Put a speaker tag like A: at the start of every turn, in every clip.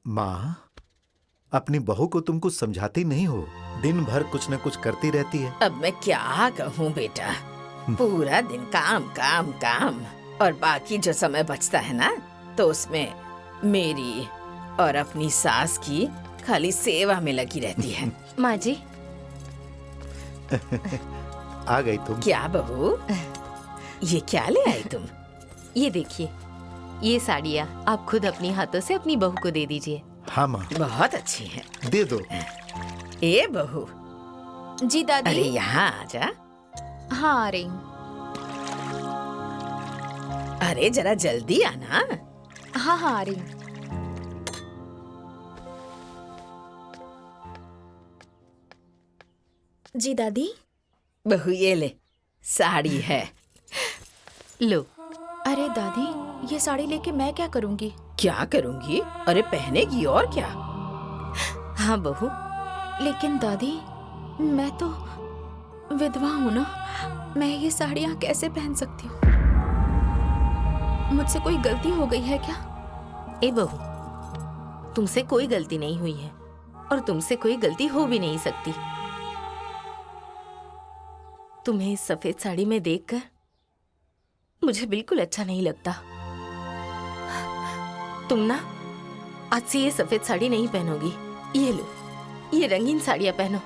A: माँ, अपनी बहू को तुम कुछ समझाती नहीं हो। दिन भर कुछ न कुछ करती रहती है।
B: अब मैं क्या कहूँ बेटा, पूरा दिन काम काम काम, और बाकी जो समय बचता है ना, तो उसमें मेरी और अपनी सास की खाली सेवा में लगी रहती है।
C: माँ जी।
A: आ गई तुम।
B: क्या बहू, ये क्या ले आई तुम?
C: ये देखिए, ये साड़ियाँ आप खुद अपनी हाथों से अपनी बहू को दे दीजिए।
A: हाँ माँ,
B: बहुत अच्छी है।
A: दे दो।
B: ए बहू।
D: जी दादी।
B: अरे यहाँ आ जा।
D: हाँ आ रही हूँ।
B: अरे जरा जल्दी आना।
D: हाँ हाँ आ रही हूँ। जी दादी।
B: बहू ये ले, साड़ी है।
C: लो।
D: अरे दादी, ये साड़ी लेके मैं क्या करूँगी?
B: क्या करूँगी? अरे पहनेगी और क्या।
C: हाँ बहू।
D: लेकिन दादी, मैं तो विधवा हूँ ना, मैं ये साड़ियाँ कैसे पहन सकती हूँ? मुझसे कोई गलती हो गई है क्या?
C: ए बहू, तुमसे कोई गलती नहीं हुई है और तुमसे कोई गलती हो भी नहीं सकती। तुम्हें इस सफेद साड़ी में देखकर मुझे बिल्कुल अच्छा नहीं लगता। तुम ना आज से ये सफेद साड़ी नहीं पहनोगी। ये लो, ये रंगीन साड़ियां पहनो,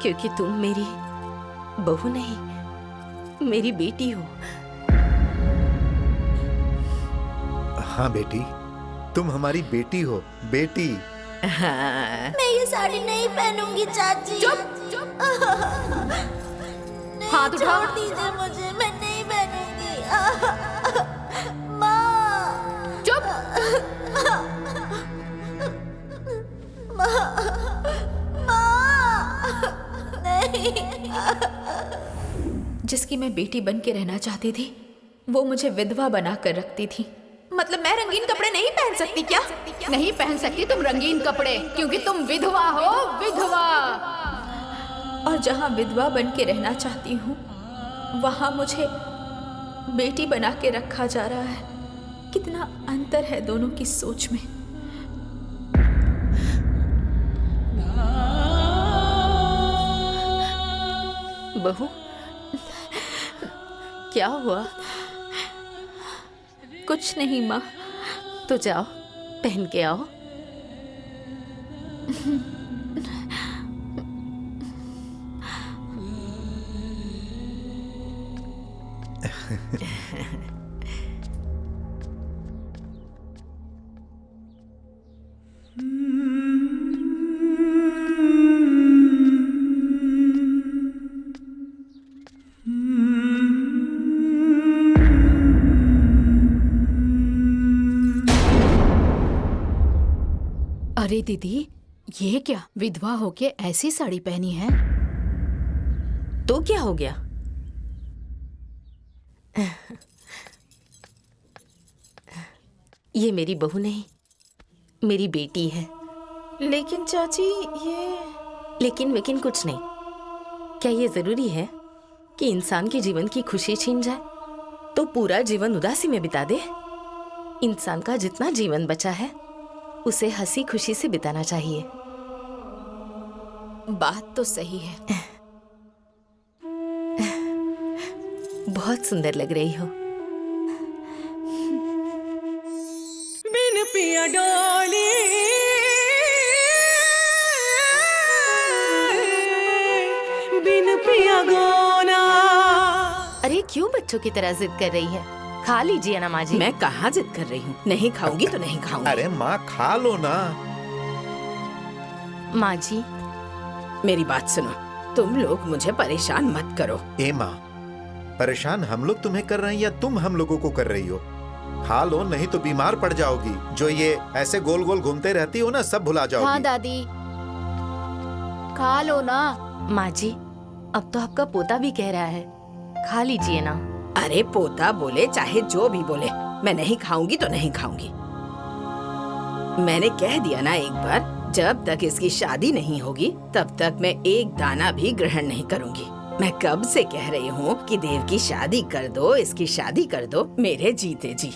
C: क्योंकि तुम मेरी बहू नहीं, मेरी बेटी हो।
A: हाँ बेटी, तुम हमारी बेटी हो, बेटी।
B: हाँ।
E: मैं ये साड़ी नहीं पहनूंगी चाची।
D: चुप।
E: नहीं,
D: हाथ उठाओ।
E: छोड़ दीजिए मुझे, मैं नहीं पहनूंगी। माँ।
D: चुप।
E: नहीं।
D: जिसकी मैं बेटी बन के रहना चाहती थी, वो मुझे विधवा बना कर रखती थी। मतलब मैं रंगीन कपड़े नहीं पहन सकती क्या? नहीं पहन सकती तुम रंगीन कपड़े, क्योंकि तुम विधवा हो, विधवा। और जहाँ विधवा बन के रहना चाहती हूँ, वहाँ मुझे बेटी बना के रखा जा रहा है। कितना अंतर है दोनों की सोच में।
C: बहू, क्या हुआ?
D: कुछ नहीं माँ।
C: तो जाओ, पहन के आओ।
D: अरे दीदी, ये क्या विधवा होके ऐसी साड़ी पहनी है?
C: तो क्या हो गया? ये मेरी बहू नहीं, मेरी बेटी है।
B: लेकिन चाची ये।
C: लेकिन वेकिन कुछ नहीं। क्या ये जरूरी है कि इंसान के जीवन की खुशी छीन जाए तो पूरा जीवन उदासी में बिता दे? इंसान का जितना जीवन बचा है उसे हंसी खुशी से बिताना चाहिए।
D: बात तो सही है।
C: बहुत सुंदर लग रही हो।
F: बिन पिया डोली, बिन पिया गोना।
C: अरे क्यों बच्चों की तरह जिद कर रही है? खा लीजिए ना माँ जी।
B: मैं कहाँ जिद कर रही हूँ, नहीं खाऊंगी तो नहीं खाऊंगी।
A: अरे माँ, खा लो ना।
C: माँ जी,
B: मेरी बात सुनो, तुम लोग मुझे परेशान मत करो।
A: ए माँ, परेशान हम लोग तुम्हें कर रहे हैं या तुम हम लोगों को कर रही हो? खा लो, नहीं तो बीमार पड़ जाओगी। जो ये ऐसे गोल गोल घूमते रहती हो ना, सब भुला जाओगी।
D: हाँ दादी, खा लो ना।
C: माँ जी, अब तो आपका पोता भी कह रहा है, खा लीजिए ना।
B: अरे पोता बोले चाहे जो भी बोले, मैं नहीं खाऊंगी तो नहीं खाऊंगी। मैंने कह दिया ना एक बार, जब तक इसकी शादी नहीं होगी तब तक मैं एक दाना भी ग्रहण नहीं करूंगी। मैं कब से कह रही हूँ कि देव की शादी कर दो, इसकी शादी कर दो, मेरे जीते जी।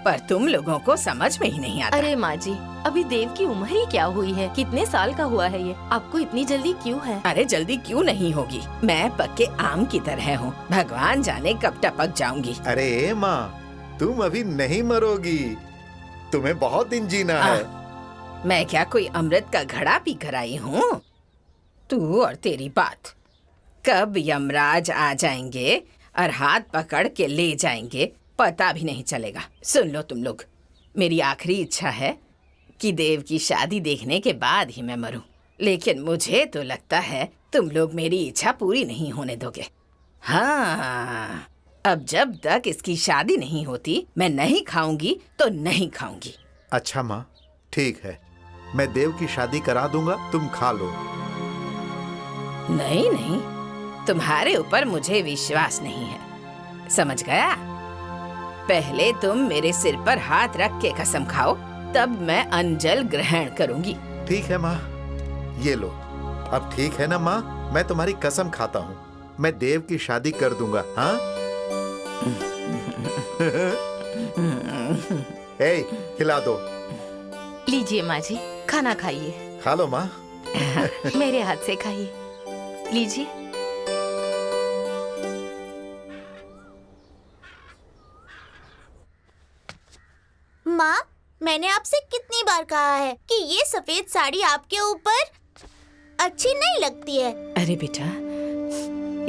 B: पर तुम लोगों को समझ में ही नहीं आता।
C: अरे माँ जी, अभी देव की उम्र ही क्या हुई है? कितने साल का हुआ है ये? आपको इतनी जल्दी क्यों है?
B: अरे जल्दी क्यों नहीं होगी, मैं पक्के आम की तरह हूँ, भगवान जाने कब टपक जाऊंगी।
A: अरे माँ, तुम अभी नहीं मरोगी, तुम्हें बहुत दिन जीना है।
B: मैं क्या कोई अमृत का घड़ा पी कर आई हूँ? तू और तेरी बात। कब यमराज आ जाएंगे और हाथ पकड़ के ले जाएंगे पता भी नहीं चलेगा। सुन लो तुम लोग, मेरी आखिरी इच्छा है कि देव की शादी देखने के बाद ही मैं मरूं, लेकिन मुझे तो लगता है तुम लोग मेरी इच्छा पूरी नहीं होने दोगे। हाँ, अब जब तक इसकी शादी नहीं होती मैं नहीं खाऊंगी तो नहीं खाऊंगी।
A: अच्छा माँ, ठीक है, मैं देव की शादी करा दूंगा, तुम खा लो।
B: नहीं नहीं, तुम्हारे ऊपर मुझे विश्वास नहीं है, समझ गया? पहले तुम मेरे सिर पर हाथ रख के कसम खाओ, तब मैं अंजल ग्रहण करूंगी।
A: ठीक है माँ, ये लो। अब ठीक है ना माँ, मैं तुम्हारी कसम खाता हूँ, मैं देव की शादी कर दूंगा। हाँ? ए, खिला दो।
C: लीजिए माँ जी, खाना खाइए।
A: खा लो माँ।
C: मेरे हाथ से खाइए, लीजिए।
E: माँ, मैंने आपसे कितनी बार कहा है कि ये सफेद साड़ी आपके ऊपर अच्छी नहीं लगती है।
B: अरे बेटा,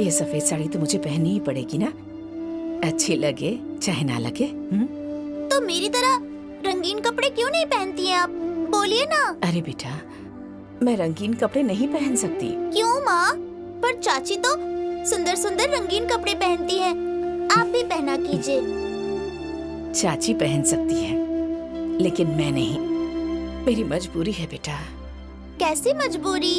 B: ये सफेद साड़ी तो मुझे पहननी ही पड़ेगी ना, अच्छी लगे चाहे ना लगे।
E: तो मेरी तरह रंगीन कपड़े क्यों नहीं पहनती हैं आप? बोलिए ना।
B: अरे बेटा, मैं रंगीन कपड़े नहीं पहन सकती।
E: क्यों माँ? पर चाची तो सुंदर सुंदर रंगीन कपड़े पहनती हैं, आप भी पहना कीजिए।
B: चाची पहन सकती है, लेकिन मैं नहीं, मेरी मजबूरी है बेटा।
E: कैसी मजबूरी?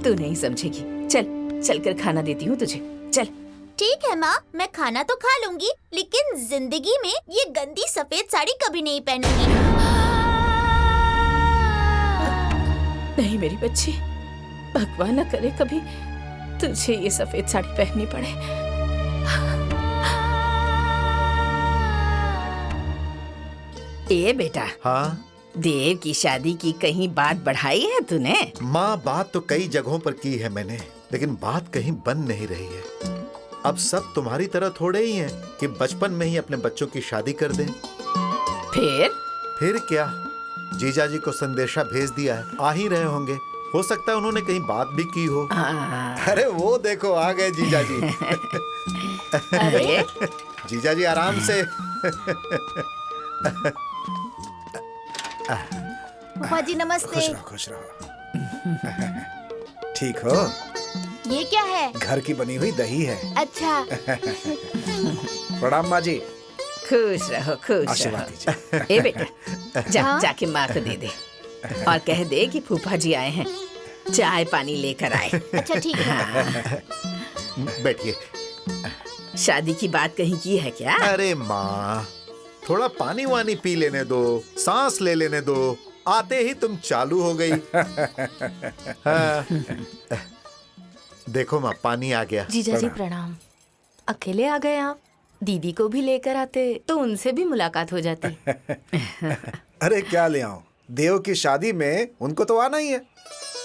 B: तू नहीं समझेगी, चल चल कर खाना देती हूँ तुझे, चल।
E: ठीक है माँ, मैं खाना तो खा लूंगी, लेकिन जिंदगी में ये गंदी सफेद साड़ी कभी नहीं पहनूंगी।
B: नहीं मेरी बच्ची, भगवान न करे कभी तुझे ये सफेद साड़ी पहननी पड़े। ए बेटा,
A: हाँ
B: देव की शादी की कहीं बात बढ़ाई है तूने?
A: माँ, बात तो कई जगहों पर की है मैंने, लेकिन बात कहीं बन नहीं रही है। अब सब तुम्हारी तरह थोड़े ही हैं कि बचपन में ही अपने बच्चों की शादी कर दें। फिर क्या, जीजा जी को संदेशा भेज दिया है, आ ही रहे होंगे, हो सकता है उन्होंने कहीं बात भी की हो। अरे वो देखो, आ गए जीजा जी।
B: अरे
A: जीजा जी आराम से।
E: फूफा जी नमस्ते।
G: खुश रहो। ठीक हो?
E: ये क्या है?
G: घर की बनी हुई दही है।
E: अच्छा।
G: प्रणाम माँ जी।
B: खुश रहो, खुश
G: आशीर्वाद
B: रहो। ए बेटा, जा जाके माँ को दे दे और कह दे कि फूफा जी आए हैं, चाय पानी लेकर आए।
E: अच्छा ठीक है।
A: बैठिए।
B: शादी की बात कहीं की है क्या?
A: अरे माँ, थोड़ा पानी वानी पी लेने दो, सांस ले लेने दो, आते ही तुम चालू हो गई। हाँ। देखो माँ, पानी आ गया।
C: जीजा जी प्रणाम। अकेले आ गए आप? दीदी को भी लेकर आते तो उनसे भी मुलाकात हो जाती।
G: अरे क्या ले आऊं, देव की शादी में उनको तो आना ही है।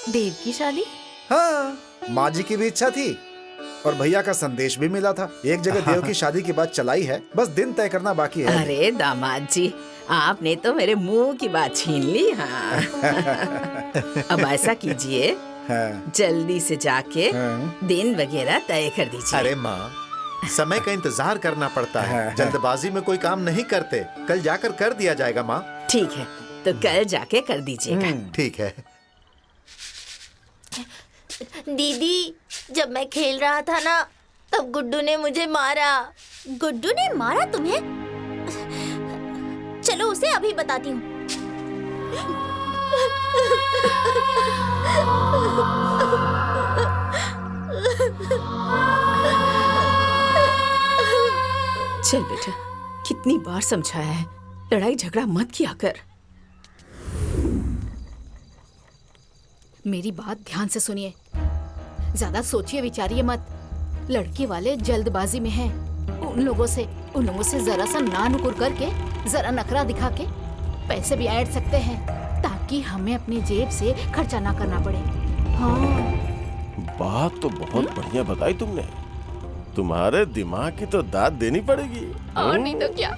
C: देव की शादी?
G: हाँ, माँ जी की भी इच्छा थी और भैया का संदेश भी मिला था। एक जगह देव की शादी की बात चलाई है, बस दिन तय करना बाकी है।
B: अरे दामाद जी, आपने तो मेरे मुंह की बात छीन ली। हाँ। अब ऐसा कीजिए,
G: हाँ।
B: जल्दी से जाके दिन वगैरह तय कर दीजिए।
A: अरे माँ, समय का इंतजार करना पड़ता है, जल्दबाजी में कोई काम नहीं करते, कल जाकर कर दिया जाएगा माँ।
B: ठीक है, तो कल जाके कर दीजिएगा।
A: ठीक है।
E: दीदी, जब मैं खेल रहा था ना, तब गुड्डू ने मुझे मारा। गुड्डू ने मारा तुम्हें? चलो उसे अभी बताती हूँ।
B: चल बेटा, कितनी बार समझाया है, लड़ाई झगड़ा मत किया कर।
D: मेरी बात ध्यान से सुनिए, ज्यादा सोचिए विचारिए मत। लड़के वाले जल्दबाजी में हैं, उन लोगों से जरा सा ना नुकुर करके, जरा नखरा दिखा के पैसे भी ऐड सकते हैं, ताकि हमें अपनी जेब से खर्चा ना करना पड़े। हाँ।
H: बात तो बहुत बढ़िया बताई तुमने। तुम्हारे दिमाग की तो दाद देनी पड़ेगी।
D: और नहीं तो क्या,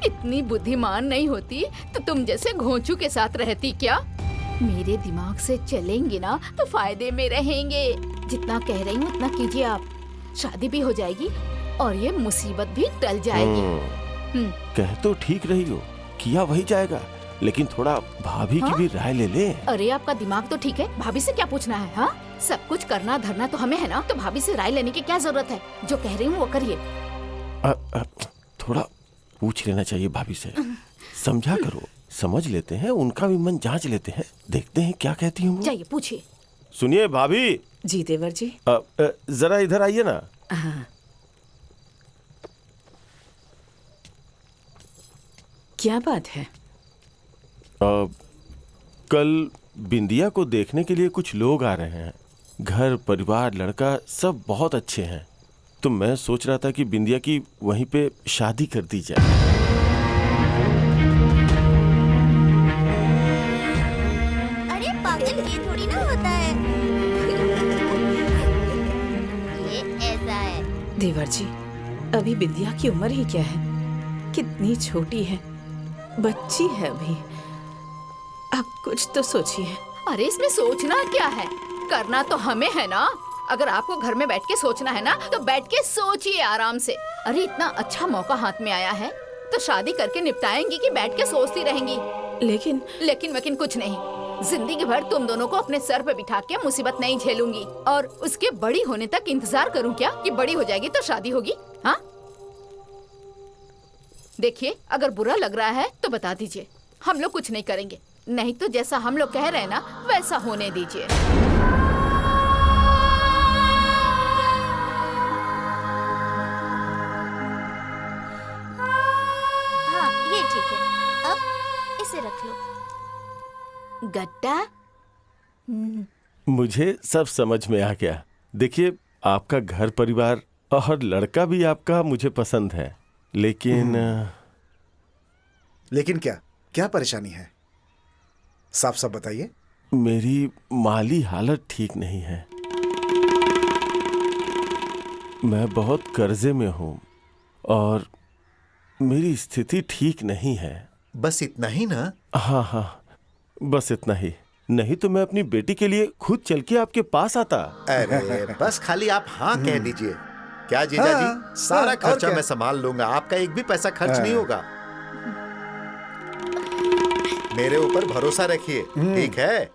D: इतनी बुद्धिमान नहीं होती तो तुम जैसे घोंचू के साथ रहती क्या? मेरे दिमाग से चलेंगे ना तो फायदे में रहेंगे। जितना कह रही हूँ उतना कीजिए आप। शादी भी हो जाएगी और ये मुसीबत भी टल जाएगी।
H: कह तो ठीक रही हो, किया वही जाएगा, लेकिन थोड़ा भाभी की भी राय ले ले।
D: अरे आपका दिमाग तो ठीक है, भाभी से क्या पूछना है? हाँ, सब कुछ करना धरना तो हमें है ना, तो भाभी से राय लेने की क्या जरूरत है? जो कह रही हूँ वो करिए।
H: थोड़ा पूछ लेना चाहिए भाभी से। समझा करो, समझ लेते हैं, उनका भी मन जांच लेते हैं, देखते हैं क्या कहती हूँ।
D: जाइए पूछिए।
H: सुनिए भाभी।
B: जी देवर जी।
H: जरा इधर आइए ना।
B: हाँ। क्या बात है?
H: कल बिंदिया को देखने के लिए कुछ लोग आ रहे हैं। घर परिवार लड़का सब बहुत अच्छे हैं, तो मैं सोच रहा था कि बिंदिया की वहीं पे शादी कर दी जाए।
E: अरे पागल, ये थोड़ी ना होता है। ये ऐसा है।
B: देवर जी, अभी बिंदिया की उम्र ही क्या है? कितनी छोटी है, बच्ची है अभी। आप कुछ तो सोचिए।
D: अरे इसमें सोचना क्या है, करना तो हमें है ना। अगर आपको घर में बैठ के सोचना है ना तो बैठ के सोचिए आराम से। अरे इतना अच्छा मौका हाथ में आया है तो शादी करके निपटाएंगी कि बैठ के सोचती रहेंगी? लेकिन कुछ नहीं। जिंदगी भर तुम दोनों को अपने सर पे बिठा के मुसीबत नहीं झेलूंगी, और उसके बड़ी होने तक इंतजार करूं क्या कि बड़ी हो जाएगी तो शादी होगी? हाँ देखिए, अगर बुरा लग रहा है तो बता दीजिए, हम लोग कुछ नहीं करेंगे। नहीं तो जैसा हम लोग कह रहे हैं ना वैसा होने दीजिए।
E: हाँ ये ठीक है, अब इसे रख लो।
D: गट्टा।
H: मुझे सब समझ में आ गया। देखिए, आपका घर परिवार और लड़का भी आपका मुझे पसंद है, लेकिन
G: लेकिन क्या परेशानी है? साफ साफ बताइए।
H: मेरी माली हालत ठीक नहीं है। मैं बहुत कर्जे में हूँ और मेरी स्थिति ठीक नहीं है।
A: बस इतना ही ना?
H: हाँ, बस इतना ही। नहीं तो मैं अपनी बेटी के लिए खुद चल के आपके पास आता।
A: अरे बस खाली आप हाँ कह दीजिए। क्या जीजा जी, सारा खर्चा मैं संभाल लूंगा, आपका एक भी पैसा खर्च नहीं होगा। मेरे ऊपर भरोसा रखिए, ठीक है?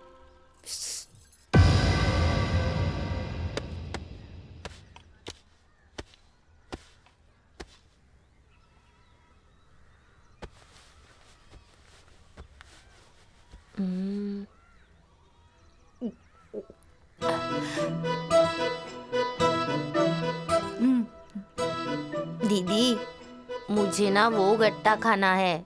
I: दीदी, मुझे ना वो गट्टा खाना है।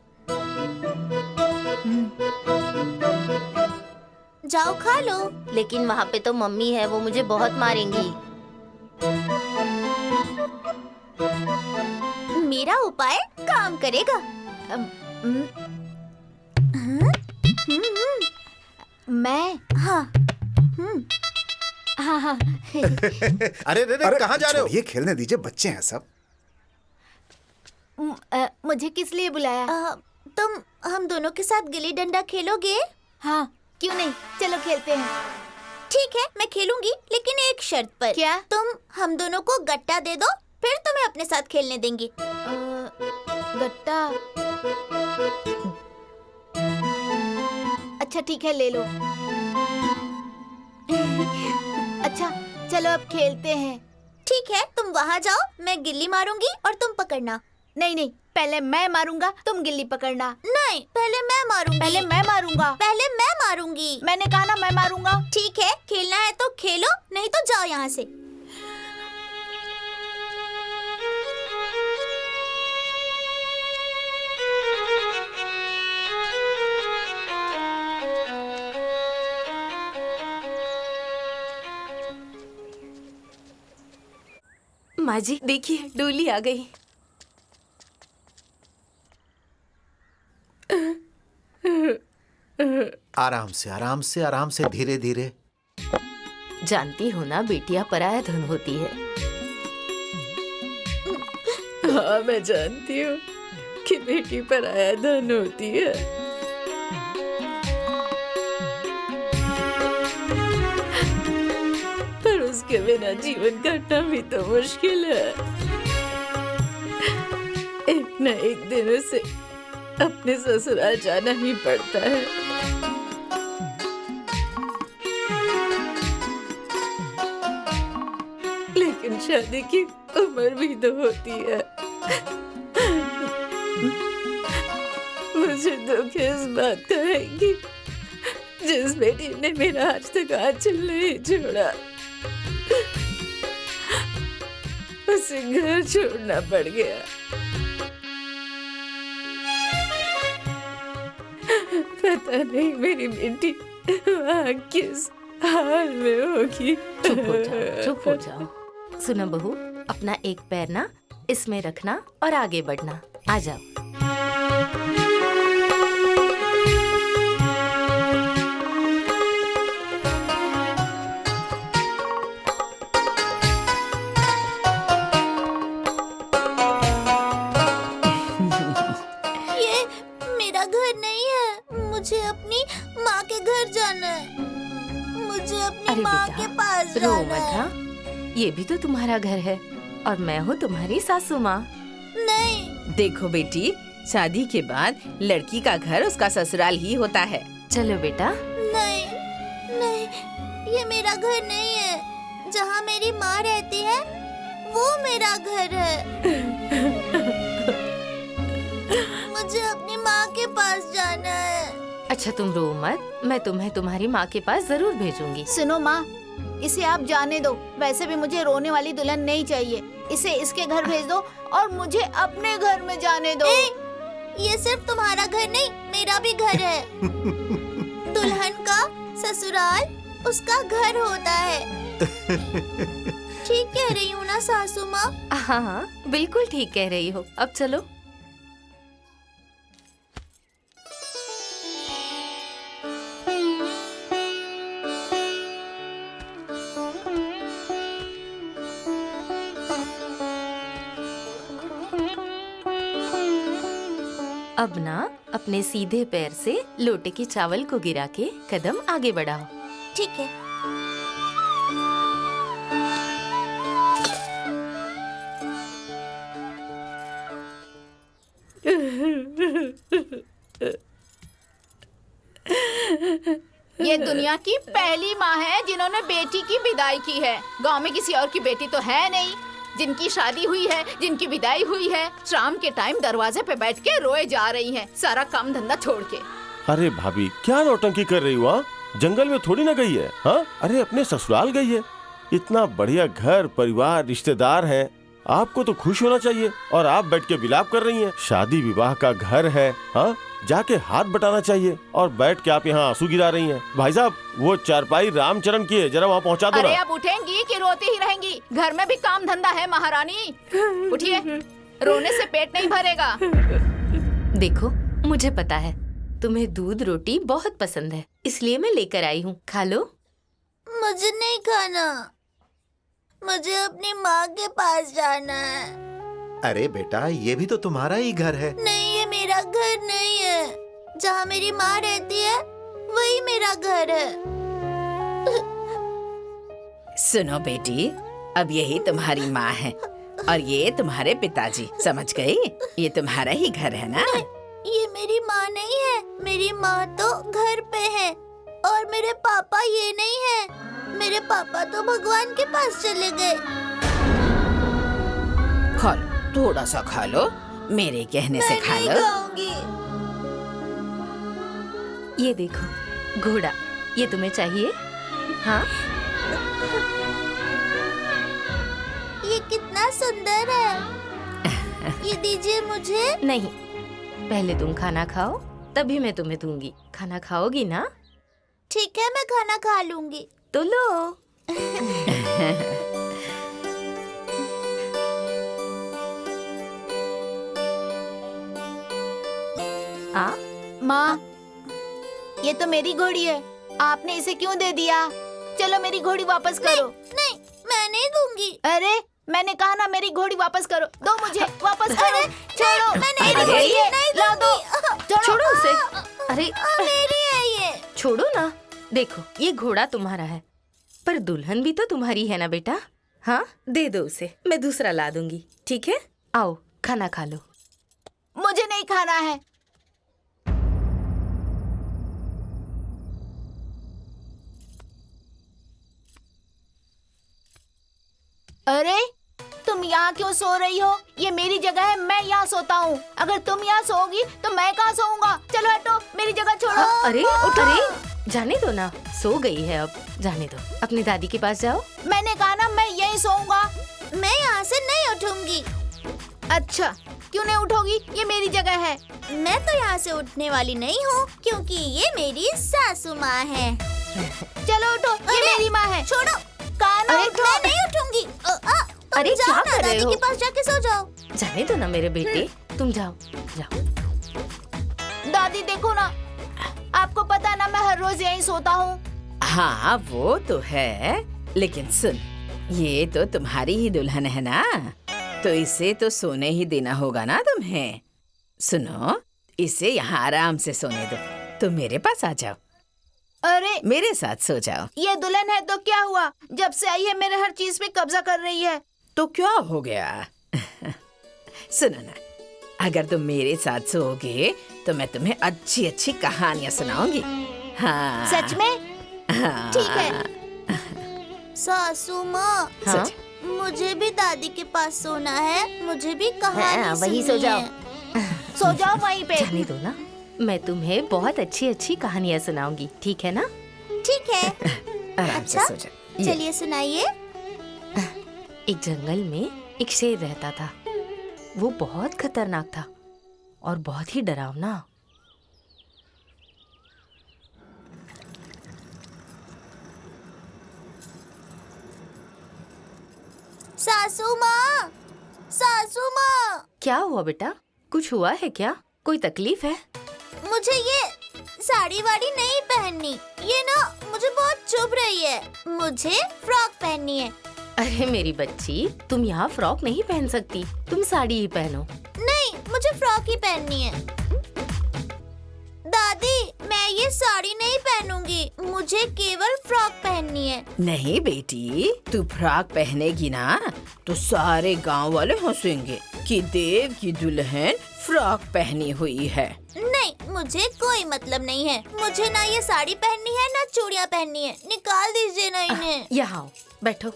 E: जाओ खा लो।
I: लेकिन वहाँ पे तो मम्मी है, वो मुझे बहुत मारेंगी।
E: मेरा उपाय काम करेगा।
D: मैं
E: हाँ।
D: हाँ।
A: अरे कहाँ जा रहे हो?
G: ये खेलने दीजिए, बच्चे हैं सब।
D: मुझे किस लिए बुलाया?
E: तुम हम दोनों के साथ गिल्ली डंडा खेलोगे?
D: हाँ, क्यों नहीं, चलो खेलते हैं।
E: ठीक है, मैं खेलूंगी, लेकिन एक शर्त पर।
D: क्या?
E: तुम हम दोनों को गट्टा दे दो, फिर तुम्हें अपने साथ खेलने देंगी।
D: गट्टा? अच्छा ठीक है, ले लो। अच्छा चलो अब खेलते हैं।
E: ठीक है, तुम वहाँ जाओ, मैं गिल्ली मारूंगी और तुम पकड़ना।
D: नहीं, पहले मैं मारूंगा, तुम गिल्ली पकड़ना।
E: नहीं, पहले मैं मारूंगी।
D: पहले मैं मारूंगा।
E: पहले मैं मारूंगी।
D: मैंने कहा ना मैं मारूंगा।
E: ठीक है, खेलना है तो खेलो, नहीं तो जाओ यहाँ से।
C: माँ जी देखिए, डोली आ गई।
A: आराम से आराम से आराम से, धीरे धीरे।
C: जानती हो ना, बेटियां पराया धन होती है।
B: हाँ, मैं जानती हूँ कि बेटी पराया धन होती है। पर उसके बिना जीवन काटना भी तो मुश्किल है। एक न एक दिन उसे अपने ससुराल जाना ही पड़ता है। लेकिन शादी की उम्र भी तो होती है। मुझे दुख इस बात का है कि जिस बेटी ने मेरा आज तक आंचल नहीं छोड़ा, उसे घर छोड़ना पड़ गया। पता नहीं मेरी बेटी वहाँ किस हाल में होगी।
C: चुप हो जाओ, चुप हो जाओ। सुनो बहू, अपना एक पैर ना इसमें रखना और आगे बढ़ना। आ जाओ।
E: ये मेरा घर नहीं है, मुझे अपनी माँ के घर जाना है। मुझे अपनी
C: अरे
E: माँ
C: बेटा,
E: के पास
C: रो
E: जाना
C: मत।
E: है।
C: हाँ, ये भी तो तुम्हारा घर है और मैं हूँ तुम्हारी सासू माँ।
E: नहीं,
B: देखो बेटी, शादी के बाद लड़की का घर उसका ससुराल ही होता है।
C: चलो बेटा।
E: नहीं, नहीं, ये मेरा घर नहीं है। जहाँ मेरी माँ रहती है वो मेरा घर है। मुझे अपनी माँ के पास जाना है।
C: अच्छा तुम रो मत, मैं तुम्हें तुम्हारी माँ के पास जरूर भेजूंगी।
D: सुनो माँ, इसे आप जाने दो। वैसे भी मुझे रोने वाली दुल्हन नहीं चाहिए। इसे इसके घर भेज दो और मुझे अपने घर में जाने दो।
E: ये सिर्फ तुम्हारा घर नहीं, मेरा भी घर है। दुल्हन का ससुराल उसका घर होता है। ठीक कह रही हूँ ना सासू माँ?
C: हाँ हाँ, बिल्कुल ठीक कह रही हो। अब चलो। अब ना अपने सीधे पैर से लोटे के चावल को गिरा के कदम आगे बढ़ाओ।
E: ठीक है।
D: ये दुनिया की पहली माँ है जिन्होंने बेटी की विदाई की है। गांव में किसी और की बेटी तो है नहीं जिनकी शादी हुई है, जिनकी विदाई हुई है। शाम के टाइम दरवाजे पे बैठ के रोए जा रही हैं, सारा काम धंधा छोड़ के।
H: अरे भाभी, क्या नौटंकी कर रही हो? हाँ, जंगल में थोड़ी ना गई है। हाँ, अरे अपने ससुराल गई है। इतना बढ़िया घर परिवार रिश्तेदार है, आपको तो खुश होना चाहिए और आप बैठ के विलाप कर रही हैं। शादी विवाह का घर है। हाँ, जाके हाथ बटाना चाहिए और बैठ के आप यहाँ आंसू गिरा रही हैं। भाई साहब, वो चारपाई रामचरण की है, जरा वहाँ पहुँचा दो ना।
D: अरे आप उठेंगी कि रोती ही रहेंगी? घर में भी काम धंधा है महारानी। उठिए, रोने से पेट नहीं भरेगा।
C: देखो, मुझे पता है तुम्हें दूध रोटी बहुत पसंद है, इसलिए मैं लेकर आई हूँ, खा लो।
E: मुझे नहीं खाना, मुझे अपनी माँ के पास जाना है।
A: अरे बेटा, ये भी तो तुम्हारा ही घर है।
E: नहीं, ये मेरा घर नहीं है। जहाँ मेरी माँ रहती है वही मेरा घर है।
B: सुनो बेटी, अब यही तुम्हारी माँ है और ये तुम्हारे पिताजी, समझ गई? ये तुम्हारा ही घर है ना?
E: ये मेरी माँ नहीं है। मेरी माँ तो घर पे है और मेरे पापा ये नहीं है। मेरे पापा तो भगवान के पास चले गए।
B: खा लो, थोड़ा सा खा लो, मेरे कहने से खा
E: मैं
B: लो।
E: नहीं खाऊंगी।
C: ये देखो घोड़ा, ये तुम्हें चाहिए? हाँ,
E: ये कितना सुंदर है। ये दीजिए मुझे।
C: नहीं, पहले तुम खाना खाओ, तभी मैं तुम्हें दूंगी। खाना खाओगी ना?
E: ठीक है, मैं खाना खा लूंगी।
C: तो लो। आ,
E: माँ, ये तो मेरी घोड़ी है, आपने इसे क्यों दे दिया? चलो मेरी घोड़ी वापस करो। नहीं, मैं नहीं दूंगी। अरे मैंने कहा ना मेरी घोड़ी वापस करो, दो मुझे, वापस करो। छोड़ो, मैं नहीं दूंगी, ला दो।
C: छोड़ो उसे। अरे
E: मेरी है ये।
C: छोड़ो ना। देखो ये घोड़ा तुम्हारा है, पर दुल्हन भी तो तुम्हारी है ना बेटा। हाँ दे दो उसे, मैं दूसरा ला दूंगी। ठीक है, आओ खाना खा लो।
E: मुझे नहीं खाना है। अरे तुम यहाँ क्यों सो रही हो? ये मेरी जगह है, मैं यहाँ सोता हूँ। अगर तुम यहाँ सोओगी तो मैं कहाँ सोऊंगा? चलो हटो, मेरी जगह छोड़ो।
C: अरे अरे जाने दो ना, सो गई है अब, जाने दो। अपनी दादी के पास जाओ।
E: मैंने कहा ना मैं यहीं सोऊंगा। मैं यहाँ से नहीं उठूंगी। अच्छा, क्यों नहीं उठोगी? ये मेरी जगह है। मैं तो यहाँ से उठने वाली नहीं हूँ, क्योंकि ये मेरी सासू माँ है। चलो उठो, ये मेरी माँ है। छोड़ो, काना उठो। मैं नहीं उठूंगी।
C: अरे
E: जाओ
C: क्या
E: ना,
C: कर रहे
E: दादी
C: हो?
E: के पास जाके सो जाओ।
C: जाने दो ना मेरे बेटे, तुम जाओ जाओ।
E: दादी देखो ना, आपको पता ना मैं हर रोज यहीं सोता हूँ।
B: हाँ वो तो है, लेकिन सुन, ये तो तुम्हारी ही दुल्हन है ना, तो इसे तो सोने ही देना होगा ना तुम्हें। सुनो, इसे यहाँ आराम से सोने दो, तुम मेरे पास आ जाओ,
E: अरे
B: मेरे साथ सो जाओ।
E: ये दुल्हन है तो क्या हुआ? जब से आई है मेरे हर चीज पे कब्जा कर रही है।
B: तो क्या हो गया? सुनो ना, अगर तुम मेरे साथ सोओगे तो मैं तुम्हें अच्छी अच्छी कहानियाँ सुनाऊंगी। हाँ
E: सच में?
B: हाँ।
E: ठीक है। सासू माँ,
C: हाँ?
E: मुझे भी दादी के पास सोना है, मुझे भी कहानी
I: वहीं सो
E: सुननी
I: जाओ।
E: है। सो जाओ वहीं पे।
C: जाने दो ना, मैं तुम्हें बहुत अच्छी अच्छी कहानियाँ सुनाऊंगी। ठीक है ना?
E: ठीक है।
B: आराम से
E: अच्छा,
B: सो जाओ। ये,
E: चलिए सुनाइए।
C: एक जंगल में एक शेर रहता था। वो बहुत खतरनाक था और बहुत ही डरावना।
E: सासू माँ, सासू माँ,
C: क्या हुआ बेटा? कुछ हुआ है क्या? कोई तकलीफ है?
E: मुझे ये साड़ी वाड़ी नहीं पहननी। ये ना मुझे बहुत चुभ रही है। मुझे फ्रॉक पहननी है।
C: अरे मेरी बच्ची, तुम यहाँ फ्रॉक नहीं पहन सकती, तुम साड़ी ही पहनो।
E: नहीं, मुझे फ्रॉक ही पहननी है। दादी, मैं ये साड़ी नहीं पहनूंगी, मुझे केवल फ्रॉक पहननी है।
B: नहीं बेटी, तू फ्रॉक पहनेगी ना तो सारे गांव वाले हंसेंगे कि देव की दुल्हन फ्रॉक पहनी हुई है।
E: नहीं, मुझे कोई मतलब नहीं है। मुझे ना ये साड़ी पहननी है ना चूड़ियाँ पहननी है। निकाल दीजिए ना इन्हें।
C: यहाँ आओ, बैठो।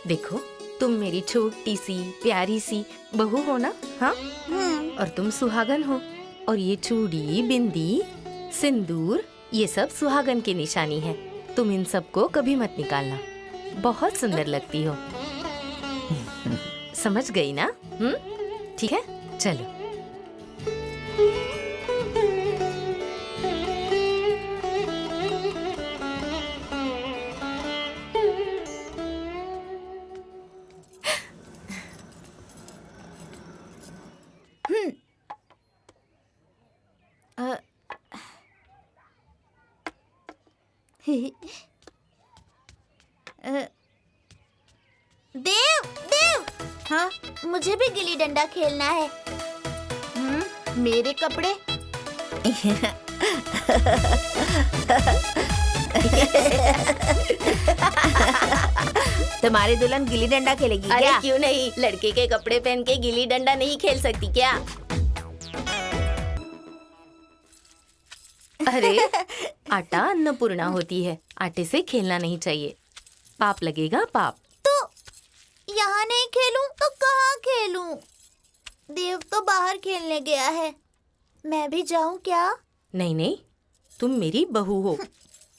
C: देखो, तुम मेरी छोटी सी प्यारी सी बहू हो ना? हाँ, और तुम सुहागन हो। और ये चूड़ी, बिंदी, सिंदूर, ये सब सुहागन की निशानी है। तुम इन सब को कभी मत निकालना। बहुत सुंदर लगती हो। समझ गई ना? ठीक है, चलो।
E: देव, देव, हाँ, मुझे भी गिल्ली डंडा खेलना है। मेरे कपड़े।
I: तुम्हारी दुल्हन गिल्ली डंडा खेलेगी
C: अरे
I: क्या?
C: क्यों नहीं, लड़के के कपड़े पहन के गिल्ली डंडा नहीं खेल सकती क्या? अरे आटा अन्नपूर्णा होती है, आटे से खेलना नहीं चाहिए, पाप लगेगा, पाप।
E: तो यहाँ नहीं खेलूं तो कहाँ खेलूं? देव तो बाहर खेलने गया है। मैं भी जाऊं क्या?
C: नहीं नहीं, तुम मेरी बहू हो,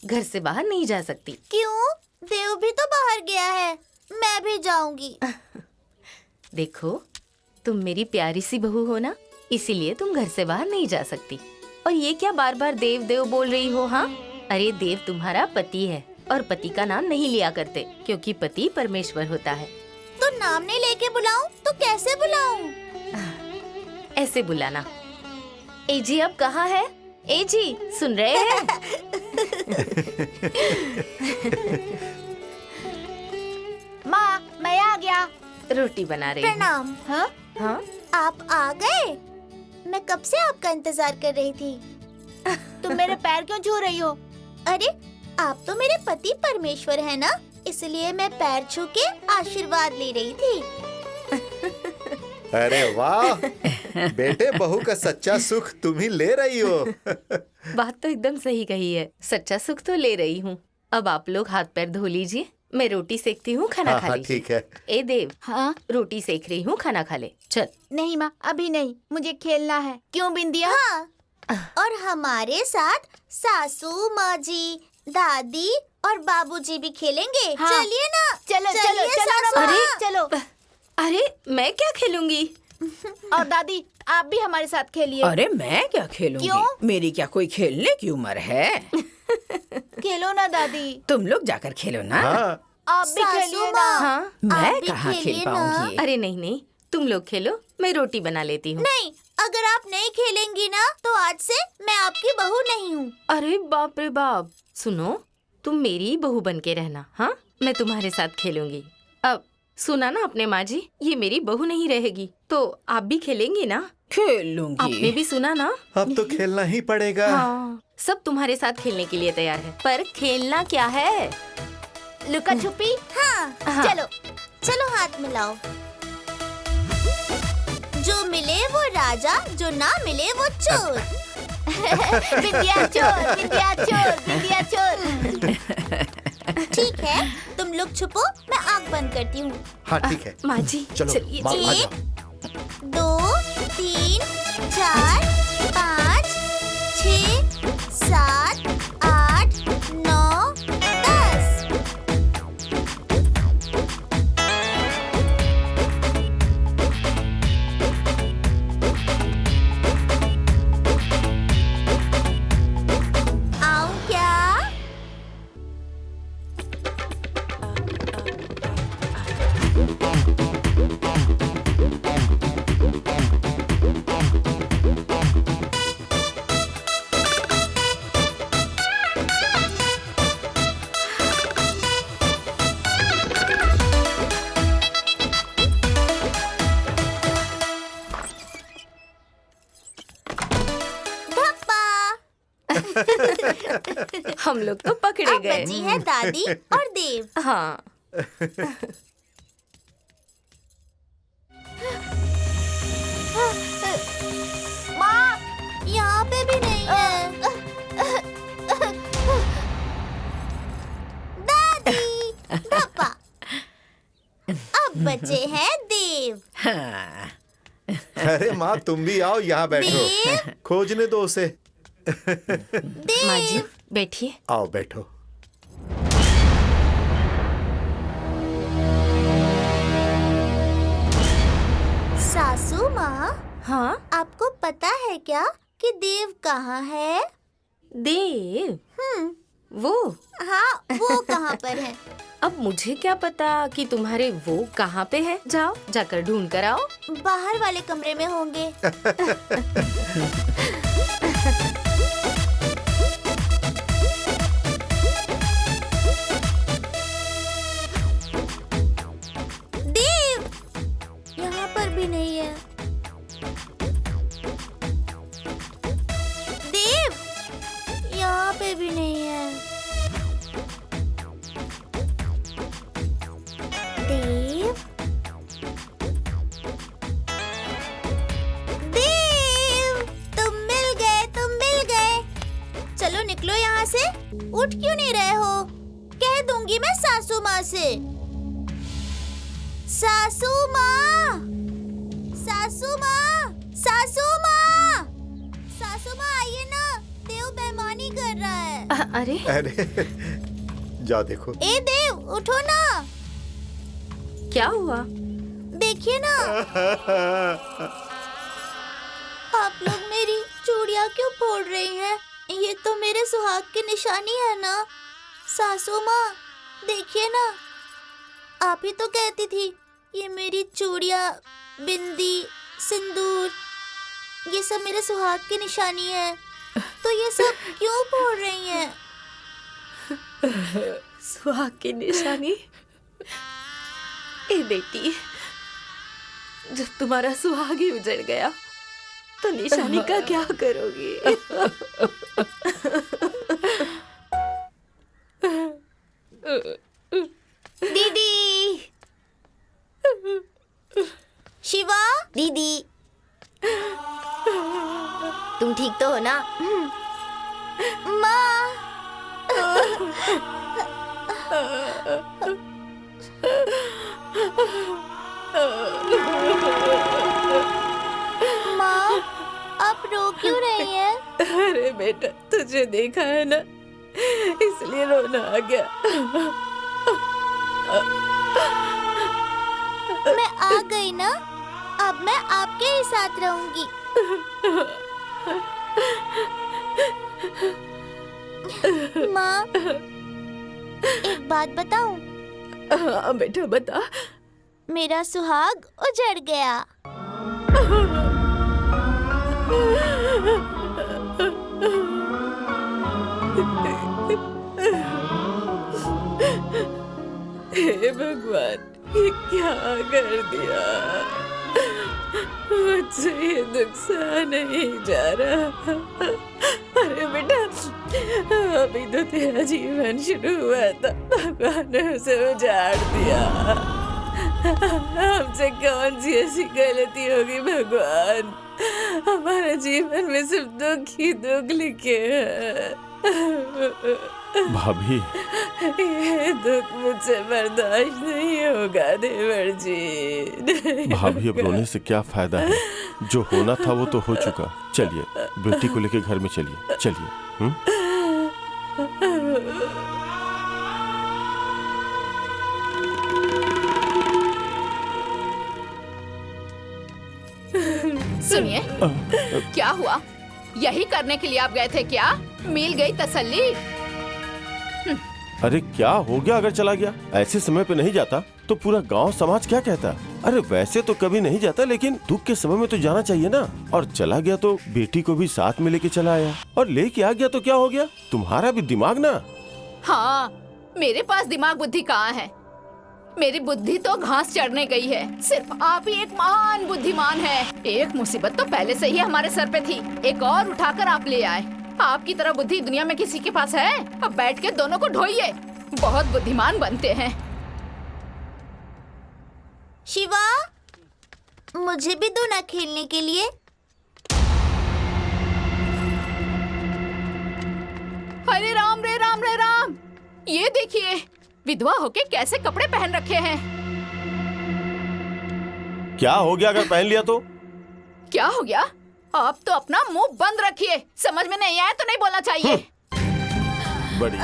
C: घर से बाहर नहीं जा सकती।
E: क्यों? देव भी तो बाहर गया है। मैं भी जाऊंगी।
C: देखो, तुम मेरी प्यारी सी बहू हो ना, इसीलिए तुम घर से बाहर नहीं जा सकती। और ये क्या बार बार देव देव बोल रही हो? हाँ, अरे देव तुम्हारा पति है और पति का नाम नहीं लिया करते, क्योंकि पति परमेश्वर होता है।
E: तो नाम नहीं लेके बुलाऊं तो कैसे बुलाऊं?
C: ऐसे बुलाना, ए जी अब कहाँ है? ए जी सुन रहे हैं?
E: माँ मैं आ गया।
C: रोटी बना रही हूँ।
E: प्रणाम। हाँ
C: हाँ
E: आप आ गए? मैं कब से आपका इंतजार कर रही थी। तुम मेरे पैर क्यों छू रही हो? अरे आप तो मेरे पति परमेश्वर है ना, इसलिए मैं पैर छू के आशीर्वाद ले रही थी।
A: अरे वाह बेटे, बहू का सच्चा सुख तुम ही ले रही हो।
C: बात तो एकदम सही कही है, सच्चा सुख तो ले रही हूँ। अब आप लोग हाथ पैर धो लीजिए, मैं रोटी सेकती हूँ, खाना खा लीजिए।
A: ठीक है।
C: ए देव,
E: हाँ
C: रोटी सेक रही हूँ, खाना खा ले। चल।
E: नहीं माँ अभी नहीं, मुझे खेलना है। क्यों बिंदिया? हाँ। और हमारे साथ सासू माँ जी, दादी और बाबूजी भी खेलेंगे। हाँ। चलिए ना। चलो चलो चलो।
C: अरे
E: चलो।
C: अरे मैं क्या खेलूंगी?
E: और दादी आप भी हमारे साथ खेलिए।
B: अरे मैं क्या खेलूंगी?
E: क्यों?
B: मेरी क्या कोई खेलने की उम्र है?
E: खेलो ना दादी।
B: तुम लोग जाकर खेलो ना।
A: हाँ
E: आप भी खेलिए ना।
C: हाँ
B: मैं
E: भी
B: कहाँ
E: खेलिए
B: खेल
E: ना।
B: पाऊंगी?
C: अरे नहीं नहीं, तुम लोग खेलो, मैं रोटी बना लेती हूँ।
E: नहीं, अगर आप नहीं खेलेंगी ना तो आज से मैं आपकी बहू नहीं हूँ।
C: अरे बाप रे बाप, सुनो, तुम मेरी बहू बन के रहना। हाँ मैं तुम्हारे साथ खेलूंगी। अब सुना ना अपने माँ जी, ये मेरी बहू नहीं रहेगी, तो आप भी खेलेंगी ना?
B: खेल लूंगी।
C: आपने भी सुना ना?
A: अब तो खेलना ही पड़ेगा।
C: हाँ, सब तुम्हारे साथ खेलने के लिए तैयार है, पर खेलना क्या है?
E: लुका छुपी। हाँ,
C: हाँ।
E: चलो चलो हाथ मिलाओ। जो मिले वो राजा, जो ना मिले वो चोर। बिंदिया चोर, बिंदिया चोर, बिंदिया चोर। ठीक है, तुम लोग छुपो, मैं आँख बंद करती हूँ।
A: हाँ ठीक है।
C: माँ जी
A: चलो
C: चलिए।
A: माँ, आ
E: एक,
A: जाओ।
E: 2, 3, 4, 5, 6, 7, 8, 9, 10। आऊं क्या? धप्पा।
C: हम लोग तो पकड़े
E: अब
C: गए।
E: बची है दादी और देव।
C: हाँ
E: माँ, यहाँ पे भी नहीं है। दादी, धप्पा। अब बचे हैं देव।
B: हाँ।
A: अरे माँ तुम भी आओ, यहाँ बैठो।
E: देव।
A: खोजने दो उसे।
C: माँ जी बैठिए।
A: आओ बैठो।
E: सासू माँ,
C: हाँ
E: आपको पता है क्या कि देव कहाँ है?
C: देव, वो
E: हाँ, वो कहाँ पर है?
C: अब मुझे क्या पता कि तुम्हारे वो कहाँ पे है। जाओ जाकर ढूंढ कर आओ।
E: बाहर वाले कमरे में होंगे। देव, यहाँ पर भी नहीं है। देव, यहाँ पे भी नहीं है। देव, देव, तुम मिल गए, तुम मिल गए। चलो निकलो यहाँ से। उठ क्यों नहीं रहे हो? कह दूंगी मैं सासू माँ से। सासू माँ, सासू माँ, सासू माँ, सासू माँ आइए ना, देव बेईमानी कर रहा है।
C: अरे
A: अरे जाओ देखो।
E: ए देव, उठो ना,
C: क्या हुआ?
E: देखिए ना। आप लोग मेरी चूड़ियाँ क्यों फोड़ रही हैं? ये तो मेरे सुहाग की निशानी है ना। सासू माँ देखिए ना, आप ही तो कहती थी ये मेरी चूड़ियाँ, बिंदी, सिंदूर ये सब मेरे सुहाग की निशानी है, तो ये सब क्यों बोल रही हैं?
C: सुहाग की निशानी? ए बेटी, जब तुम्हारा सुहाग ही उजड़ गया तो निशानी का क्या करोगी?
E: दीदी, शिवा,
I: दीदी, तुम ठीक तो हो ना?
E: माँ। माँ, आप रो क्यों रही हैं?
C: अरे बेटा, तुझे देखा है ना, इसलिए रोना आ गया।
E: मैं आ गई ना, अब मैं आपके ही साथ रहूंगी। माँ, एक बात बताऊं?
C: हाँ बेटा, बता।
E: मेरा सुहाग उजड़ गया।
C: हे भगवान, ये क्या कर दिया? मुझसे ये दुख सहा नहीं जा रहा। अरे बेटा, अभी तो तेरा जीवन शुरू हुआ था, भगवान ने उसे उजाड़ दिया। हमसे कौन सी ऐसी गलती होगी भगवान? हमारे जीवन में सिर्फ दुख ही दुख लिखे हैं।
H: भाभी,
C: ये दुख मुझसे बर्दाश्त नहीं होगा देवर जी।
H: भाभी अब रोने से क्या फायदा है? जो होना था वो तो हो चुका। चलिए, बेटी को लेके घर में चलिए, चलिए।
D: सुनिए, क्या हुआ? यही करने के लिए आप गए थे क्या? मिल गई तसल्ली?
H: अरे क्या हो गया अगर चला गया? ऐसे समय पे नहीं जाता तो पूरा गांव समाज क्या कहता? अरे वैसे तो कभी नहीं जाता, लेकिन दुख के समय में तो जाना चाहिए ना। और चला गया तो बेटी को भी साथ में लेके चला आया, और लेके आ गया तो क्या हो गया? तुम्हारा भी दिमाग ना।
D: हाँ, मेरे पास दिमाग बुद्धि कहाँ है? मेरी बुद्धि तो घास चढ़ने गई है। सिर्फ आप ही एक महान बुद्धिमान है। एक मुसीबत तो पहले से ही हमारे सर पे थी, एक और उठाकर आप ले आए। आपकी तरह बुद्धि दुनिया में किसी के पास है? अब बैठ के दोनों को ढोइए, बहुत बुद्धिमान बनते हैं।
E: शिवा, मुझे भी दो ना खेलने के लिए।
D: अरे राम रे राम रे राम, ये देखिए विधवा होके कैसे कपड़े पहन रखे हैं।
H: क्या हो गया अगर पहन लिया तो?
D: क्या हो गया? आप तो अपना मुंह बंद रखिए। समझ में नहीं आया तो नहीं बोलना चाहिए।
H: बढ़िया।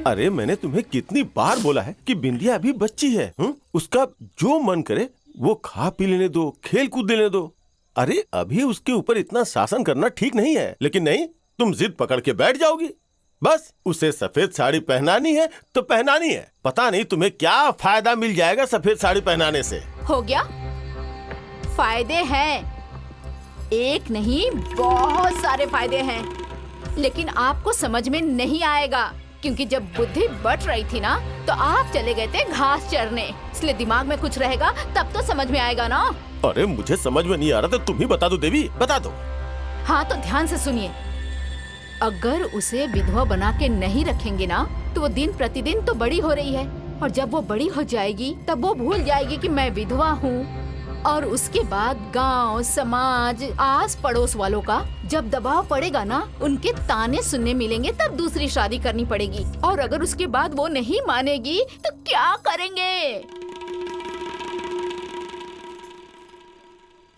H: अरे मैंने तुम्हें कितनी बार बोला है कि बिंदिया अभी बच्ची है। उसका जो मन करे वो खा पी लेने दो, खेल कूद लेने दो। अरे अभी उसके ऊपर इतना शासन करना ठीक नहीं है। लेकिन नहीं, तुम जिद पकड़ के बैठ जाओगी। बस उसे सफेद साड़ी पहनानी है तो पहनानी है। पता नहीं तुम्हें क्या फायदा मिल जाएगा सफेद साड़ी पहनाने से।
D: हो गया? फायदे हैं, एक नहीं बहुत सारे फायदे हैं, लेकिन आपको समझ में नहीं आएगा क्योंकि जब बुद्धि बट रही थी ना तो आप चले गए थे घास चरने। इसलिए दिमाग में कुछ रहेगा तब तो समझ में आएगा ना।
H: अरे मुझे समझ में नहीं आ रहा तो तुम ही बता दो देवी, बता दो।
D: हाँ तो ध्यान से सुनिए, अगर उसे विधवा बना के नहीं रखेंगे ना तो वो दिन प्रतिदिन तो बड़ी हो रही है, और जब वो बड़ी हो जाएगी तब वो भूल जाएगी कि मैं विधवा हूँ। और उसके बाद गांव, समाज, आस पड़ोस वालों का जब दबाव पड़ेगा ना, उनके ताने सुनने मिलेंगे, तब दूसरी शादी करनी पड़ेगी। और अगर उसके बाद वो नहीं मानेगी तो क्या करेंगे?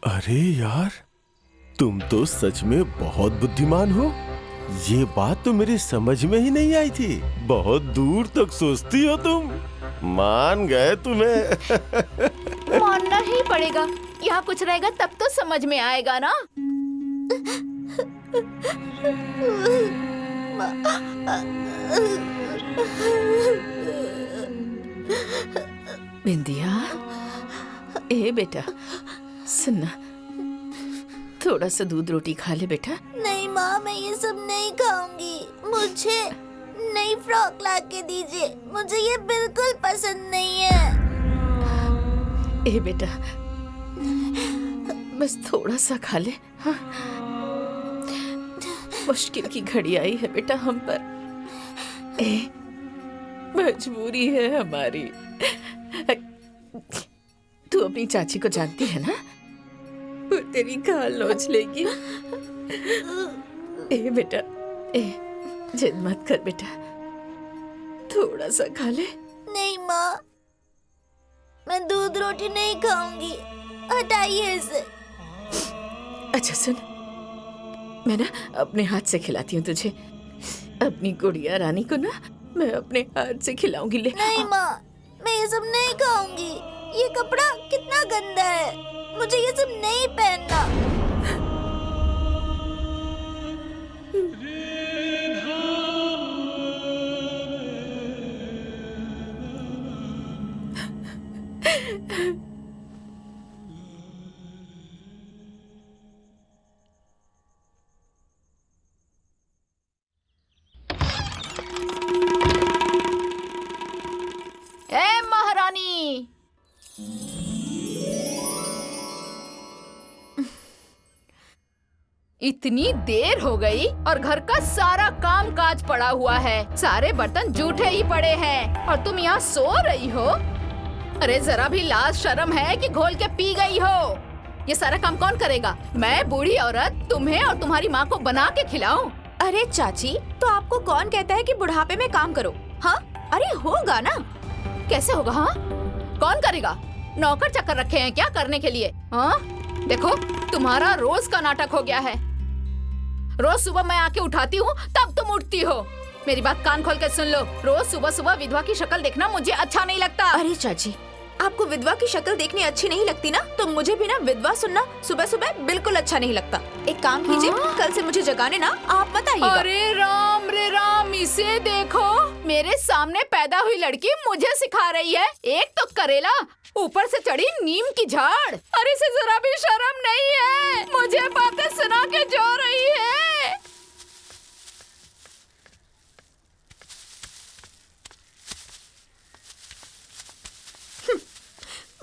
H: अरे यार, तुम तो सच में बहुत बुद्धिमान हो। ये बात तो मेरी समझ में ही नहीं आई थी। बहुत दूर तक सोचती हो तुम। मान गए तुम्हें।
D: मानना ही पड़ेगा, यहाँ कुछ रहेगा तब तो समझ में आएगा ना।
B: बिंदिया, ए बेटा सुनना, थोड़ा सा दूध रोटी खा ले बेटा।
E: नहीं माँ, मैं ये सब नहीं खाऊंगी। मुझे नई फ्रॉक ला के दीजिए, मुझे ये बिल्कुल पसंद नहीं है।
B: ए बेटा बस थोड़ा सा खा ले। हाँ? मुश्किल की घड़ी आई है बेटा हम पर। मजबूरी है हमारी। तू अपनी चाची को जानती है ना, वो तेरी खाल नोच लेगी। ए बेटा, जिद मत कर बेटा, थोड़ा सा खा ले।
E: नहीं माँ, मैं दूध रोटी नहीं खाऊंगी, हटाइए इसे।
B: अच्छा सुन, मैं ना अपने हाथ से खिलाती हूँ तुझे। अपनी गुड़िया रानी को ना मैं अपने हाथ से खिलाऊंगी। ले।
E: नहीं माँ, मैं ये सब नहीं खाऊंगी। ये कपड़ा कितना गंदा है, मुझे ये सब नहीं पहनना।
D: ए महारानी, इतनी देर हो गई और घर का सारा काम काज पड़ा हुआ है। सारे बर्तन जूठे ही पड़े हैं और तुम यहाँ सो रही हो। अरे जरा भी लाज शर्म है कि घोल के पी गई हो। ये सारा काम कौन करेगा? मैं बूढ़ी औरत तुम्हें और तुम्हारी माँ को बना के खिलाऊं?
J: अरे चाची, तो आपको कौन कहता है कि बुढ़ापे में काम करो? हाँ, अरे होगा ना।
D: कैसे होगा? हाँ, कौन करेगा? नौकर चक्कर रखे हैं क्या करने के लिए? हाँ, देखो तुम्हारा रोज का नाटक हो गया है। रोज सुबह मैं आके उठाती हूँ तब तुम उठती हो। मेरी बात कान खोल के सुन लो, रोज सुबह सुबह विधवा की शक्ल देखना मुझे अच्छा नहीं लगता।
J: अरे चाची, आपको विधवा की शक्ल देखनी अच्छी नहीं लगती ना, तो मुझे भी ना विधवा सुनना सुबह सुबह बिल्कुल अच्छा नहीं लगता। एक काम कीजिए,
D: हाँ?
J: कल से मुझे जगाने ना आप मत आइएगा।
D: अरे राम रे राम, इसे देखो, मेरे सामने पैदा हुई लड़की मुझे सिखा रही है। एक तो करेला, ऊपर से चढ़ी नीम की झाड़। अरे इसे जरा भी शर्म नहीं है, मुझे बातें सुना के जो रही है।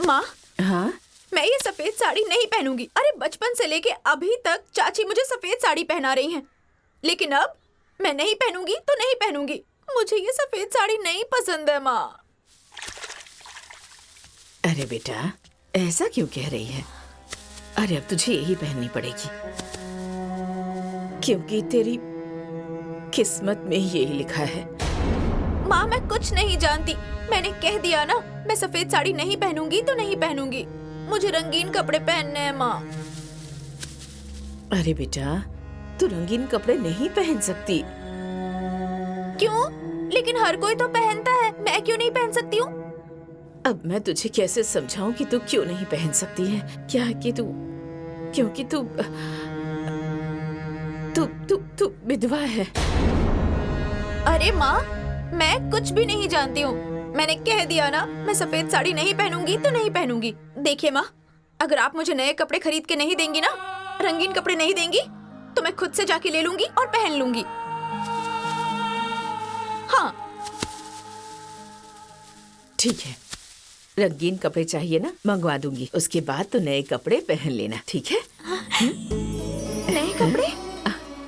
J: माँ,
B: हाँ?
J: मैं ये सफेद साड़ी नहीं पहनूंगी। अरे बचपन से लेके अभी तक चाची मुझे सफेद साड़ी पहना रही हैं, लेकिन अब मैं नहीं पहनूंगी तो नहीं पहनूंगी। मुझे ये सफेद साड़ी नहीं पसंद है माँ।
B: अरे बेटा, ऐसा क्यों कह रही है? अरे अब तुझे यही पहननी पड़ेगी, क्योंकि तेरी किस्मत में यही लिखा है।
J: माँ, मैं कुछ नहीं जानती। मैंने कह दिया ना, मैं सफेद साड़ी नहीं पहनूंगी तो नहीं पहनूंगी। मुझे रंगीन कपड़े पहनने हैं माँ।
B: अरे बेटा, तू रंगीन कपड़े नहीं पहन सकती।
J: क्यों? लेकिन हर कोई तो पहनता है, मैं क्यों नहीं पहन सकती हूँ?
B: अब मैं तुझे कैसे समझाऊं कि तू क्यों नहीं पहन सकती है? क्या है कि क्योंकि तू विधवा है।
J: अरे माँ, मैं कुछ भी नहीं जानती हूँ। मैंने कह दिया ना, मैं सफेद साड़ी नहीं पहनूंगी तो नहीं पहनूंगी। देखिए माँ, अगर आप मुझे नए कपड़े खरीद के नहीं देंगी ना, रंगीन कपड़े नहीं देंगी, तो मैं खुद से जाके ले लूंगी और पहन लूंगी। हाँ
B: ठीक है, रंगीन कपड़े चाहिए ना, मंगवा दूंगी। उसके बाद तो नए कपड़े पहन लेना, ठीक है?
J: नए कपड़े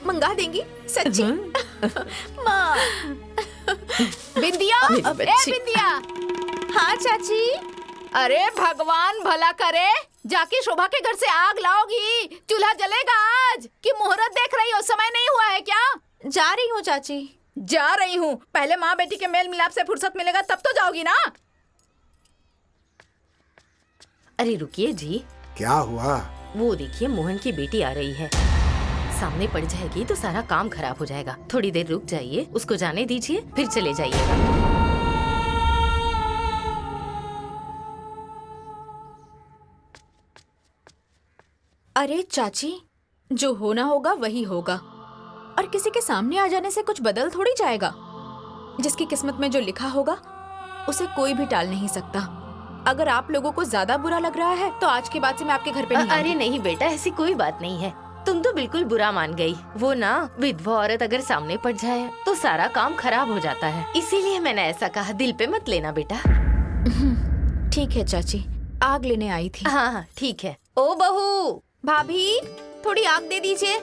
J: मंगा देंगी? सच्ची? माँ।
D: बिंदिया, ए बिंदिया।
J: हाँ चाची।
D: अरे भगवान भला करे, जाके शोभा के घर से आग लाओगी? चूल्हा जलेगा आज कि मुहूर्त देख रही हो? समय नहीं हुआ है क्या?
J: जा रही हूँ चाची।
D: जा रही हूँ? पहले माँ बेटी के मेल मिलाप से फुर्सत मिलेगा तब तो जाओगी ना।
C: अरे रुकिए जी,
G: क्या हुआ?
C: वो देखिए मोहन की बेटी आ रही है। सामने पड़ जाएगी तो सारा काम खराब हो जाएगा। थोड़ी देर रुक जाइए, उसको जाने दीजिए, फिर चले जाइएगा।
J: अरे चाची, जो होना होगा वही होगा, और किसी के सामने आ जाने से कुछ बदल थोड़ी जाएगा। जिसकी किस्मत में जो लिखा होगा उसे कोई भी टाल नहीं सकता। अगर आप लोगों को ज्यादा बुरा लग रहा है तो आज के बाद से मैं आपके घर पे नहीं
C: अरे
J: आऊंगी।
C: नहीं बेटा, ऐसी कोई बात नहीं है। तुम तो बिल्कुल बुरा मान गई। वो ना विधवा औरत अगर सामने पड़ जाए तो सारा काम खराब हो जाता है, इसीलिए मैंने ऐसा कहा। दिल पे मत लेना बेटा।
J: ठीक है चाची, आग लेने आई थी।
C: हाँ हाँ ठीक है। ओ बहू,
J: भाभी थोड़ी आग दे दीजिए।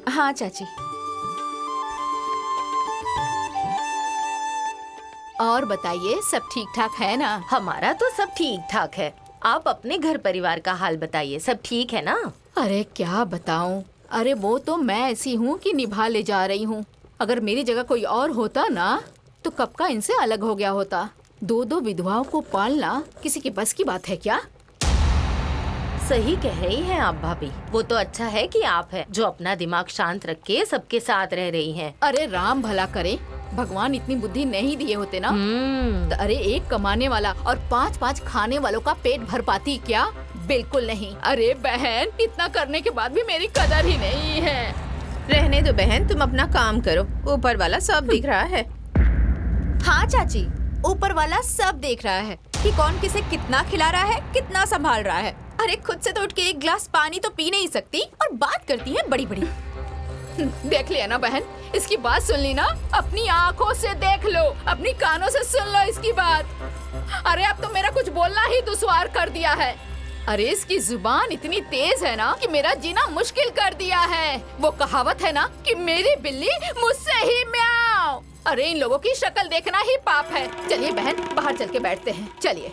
J: हाँ चाची। और बताइए, सब ठीक ठाक है ना?
C: हमारा तो सब ठीक ठाक है। आप अपने घर परिवार का हाल बताइए, सब ठीक है ना?
D: अरे क्या बताऊं, अरे वो तो मैं ऐसी हूँ कि निभा ले जा रही हूँ। अगर मेरी जगह कोई और होता ना तो कब का इनसे अलग हो गया होता। दो विधवाओं को पालना किसी के बस की बात है क्या?
C: सही कह रही हैं आप भाभी। वो तो अच्छा है कि आप है जो अपना दिमाग शांत रख के सबके साथ रह रही हैं।
D: अरे राम भला करे, भगवान इतनी बुद्धि नहीं दिए होते ना तो अरे एक कमाने वाला और 5-5 खाने वालों का पेट भर पाती क्या? बिल्कुल नहीं। अरे बहन, इतना करने के बाद भी मेरी कदर ही नहीं है।
B: रहने दो बहन, तुम अपना काम करो, ऊपर वाला सब दिख रहा है।
J: हाँ चाची, ऊपर वाला सब देख रहा है कि कौन किसे कितना खिला रहा है, कितना संभाल रहा है। अरे खुद से तो उठ के एक गिलास पानी तो पी नहीं सकती और बात करती है बड़ी बड़ी।
D: देख लिया ना बहन, इसकी बात सुन ली ना? अपनी आंखों से देख लो, अपनी कानों से सुन लो इसकी बात। अरे अब तो मेरा कुछ बोलना ही दुश्वार कर दिया है। अरे इसकी जुबान इतनी तेज है ना कि मेरा जीना मुश्किल कर दिया है। वो कहावत है ना कि मेरी बिल्ली मुझसे ही म्याऊं। अरे इन लोगों की शक्ल देखना ही पाप है। चलिए बहन, बाहर चल के बैठते हैं, चलिए।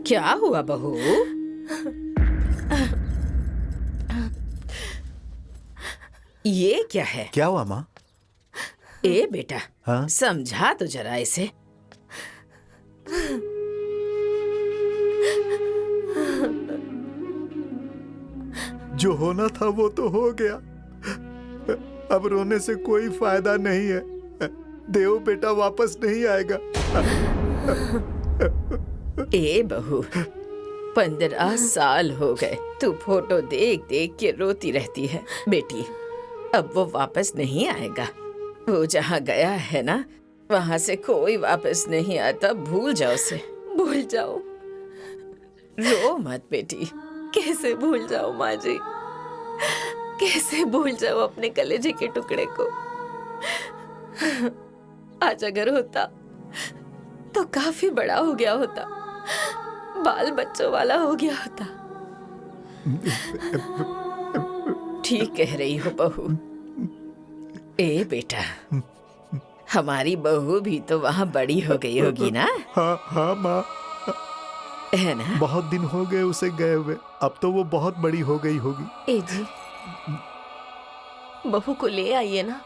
B: क्या हुआ बहू? ये क्या है?
A: क्या हुआ माँ?
B: ए बेटा,
A: हाँ?
B: समझा तो जरा इसे।
A: जो होना था वो तो हो गया, अब रोने से कोई फायदा नहीं है। देव बेटा वापस नहीं आएगा।
B: ए बहू, 15 साल हो गए तू फोटो देख देख के रोती रहती है। बेटी, अब वो वापस नहीं आएगा। वो जहाँ गया है ना, वहाँ से कोई वापस नहीं आता। भूल जाओ उसे,
C: भूल जाओ?
B: रो मत बेटी।
C: कैसे भूल जाओ माँ जी, कैसे भूल जाओ अपने कलेजे के टुकड़े को? आज अगर होता तो काफी बड़ा हो गया होता, बाल बच्चों वाला हो गया होता।
B: ठीक कह रही हो बहू। ए बेटा, हमारी बहू भी तो वहाँ बड़ी हो गई होगी ना?
A: हाँ हाँ माँ,
B: है ना?
A: बहुत दिन हो गए उसे गए हुए, अब तो वो बहुत बड़ी हो गई होगी।
C: ए जी, बहू को ले आइए ना,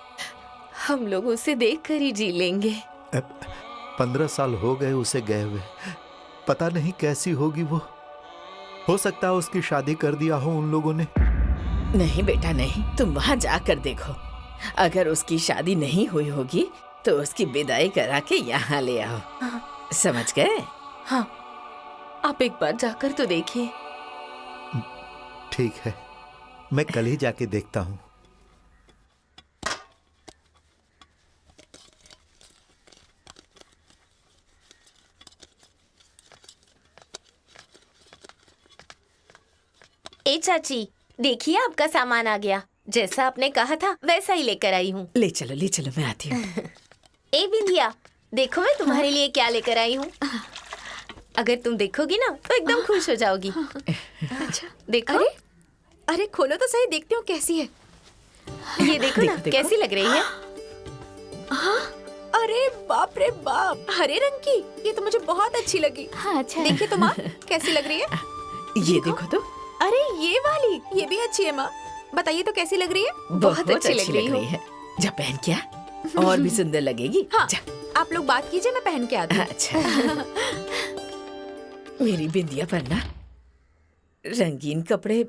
C: हम लोग उसे देख कर ही जी लेंगे।
A: 15 साल हो गए उसे गए हुए, पता नहीं कैसी होगी वो। हो सकता है उसकी शादी कर दिया हो उन लोगों ने।
B: नहीं बेटा नहीं, तुम वहाँ जाकर देखो। अगर उसकी शादी नहीं हुई होगी तो उसकी विदाई करा के यहाँ ले आओ। समझ गए?
C: हाँ, आप एक बार जाकर तो देखिए।
A: ठीक है, मैं कल ही जाके देखता हूँ।
I: ए चाची, देखिए आपका सामान आ गया। जैसा आपने कहा था वैसा ही लेकर आई हूँ।
B: ले चलो, मैं आती हूँ।
I: ए बिंदिया, देखो मैं तुम्हारे लिए क्या लेकर आई हूँ। अगर तुम देखोगी ना तो एकदम खुश हो जाओगी।
J: अच्छा,
I: देखो।
J: अरे अरे खोलो तो सही, देखती हूँ कैसी है।
I: ये देखो ना,
B: देखो।
I: कैसी लग रही है?
J: हाँ, अरे बाप रे बाप, हरे रंग की। ये तो मुझे बहुत अच्छी लगी।
D: हाँ अच्छा है।
J: देखिए तो माँ, कैसी लग रही है?
B: ये देखो तो,
J: अरे ये वाली, ये भी अच्छी है माँ। बताइए तो कैसी लग रही है?
B: बहुत अच्छी लग रही है। जा पहन क्या, और भी सुंदर लगेगी।
J: हाँ,
B: जा।
J: आप लोग बात कीजिए, मैं पहन के आती हूँ।
B: अच्छा। मेरी बिंदिया पर ना रंगीन कपड़े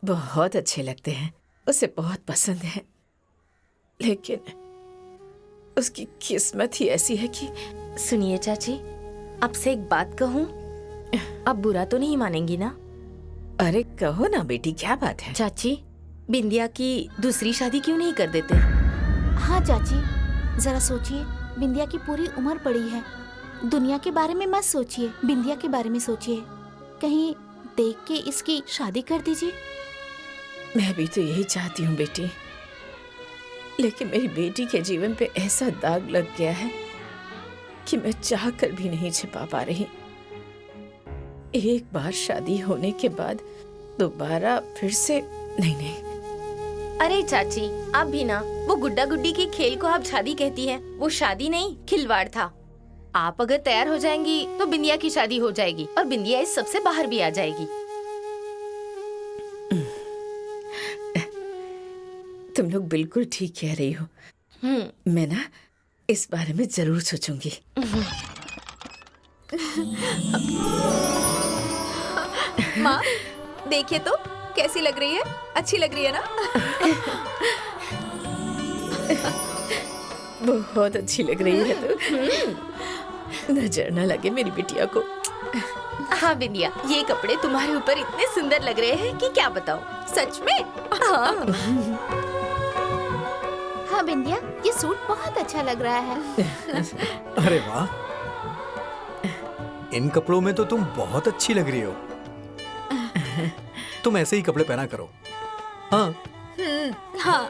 B: बहुत अच्छे लगते हैं, उसे बहुत पसंद है, लेकिन उसकी किस्मत ही ऐसी है कि।
C: सुनिए चाची, आपसे एक बात कहूँ, आप बुरा तो नहीं मानेंगी ना?
B: अरे कहो ना बेटी, क्या बात है?
C: चाची, बिंदिया की दूसरी शादी क्यों नहीं कर देते?
E: हाँ चाची, जरा सोचिए, बिंदिया की पूरी उम्र पड़ी है। दुनिया के बारे में मत सोचिए, बिंदिया के बारे में सोचिए। कहीं देख के इसकी शादी कर दीजिए।
B: मैं भी तो यही चाहती हूँ बेटी, लेकिन मेरी बेटी के जीवन पे ऐसा दाग लग गया है कि मैं चाह कर भी नहीं छिपा पा रही। एक बार शादी होने के बाद दोबारा फिर से नहीं।
C: अरे चाची, आप भी ना, वो गुड्डा गुड्डी के खेल को आप शादी कहती हैं। वो शादी नहीं, खिलवाड़ था। आप अगर तैयार हो जाएंगी तो बिंदिया की शादी हो जाएगी और बिंदिया इस सबसे बाहर भी आ जाएगी।
B: तुम लोग बिल्कुल ठीक कह रही हो। मैं ना इस बारे में जरूर सोचूंगी।
J: माँ, देखिए तो कैसी लग रही है? अच्छी लग रही है ना?
B: बहुत अच्छी लग रही है तो। नजर न लगे मेरी बिटिया को।
C: हाँ बिंदिया, ये कपड़े तुम्हारे ऊपर इतने सुंदर लग रहे हैं कि क्या बताऊं।
J: सच में?
C: हाँ।
E: हाँ बिंदिया, ये सूट बहुत अच्छा लग रहा है।
K: अरे वाह, इन कपड़ों में तो तुम बहुत अच्छी लग रही हो। तुम ऐसे ही कपड़े पहना करो। हाँ
J: हाँ।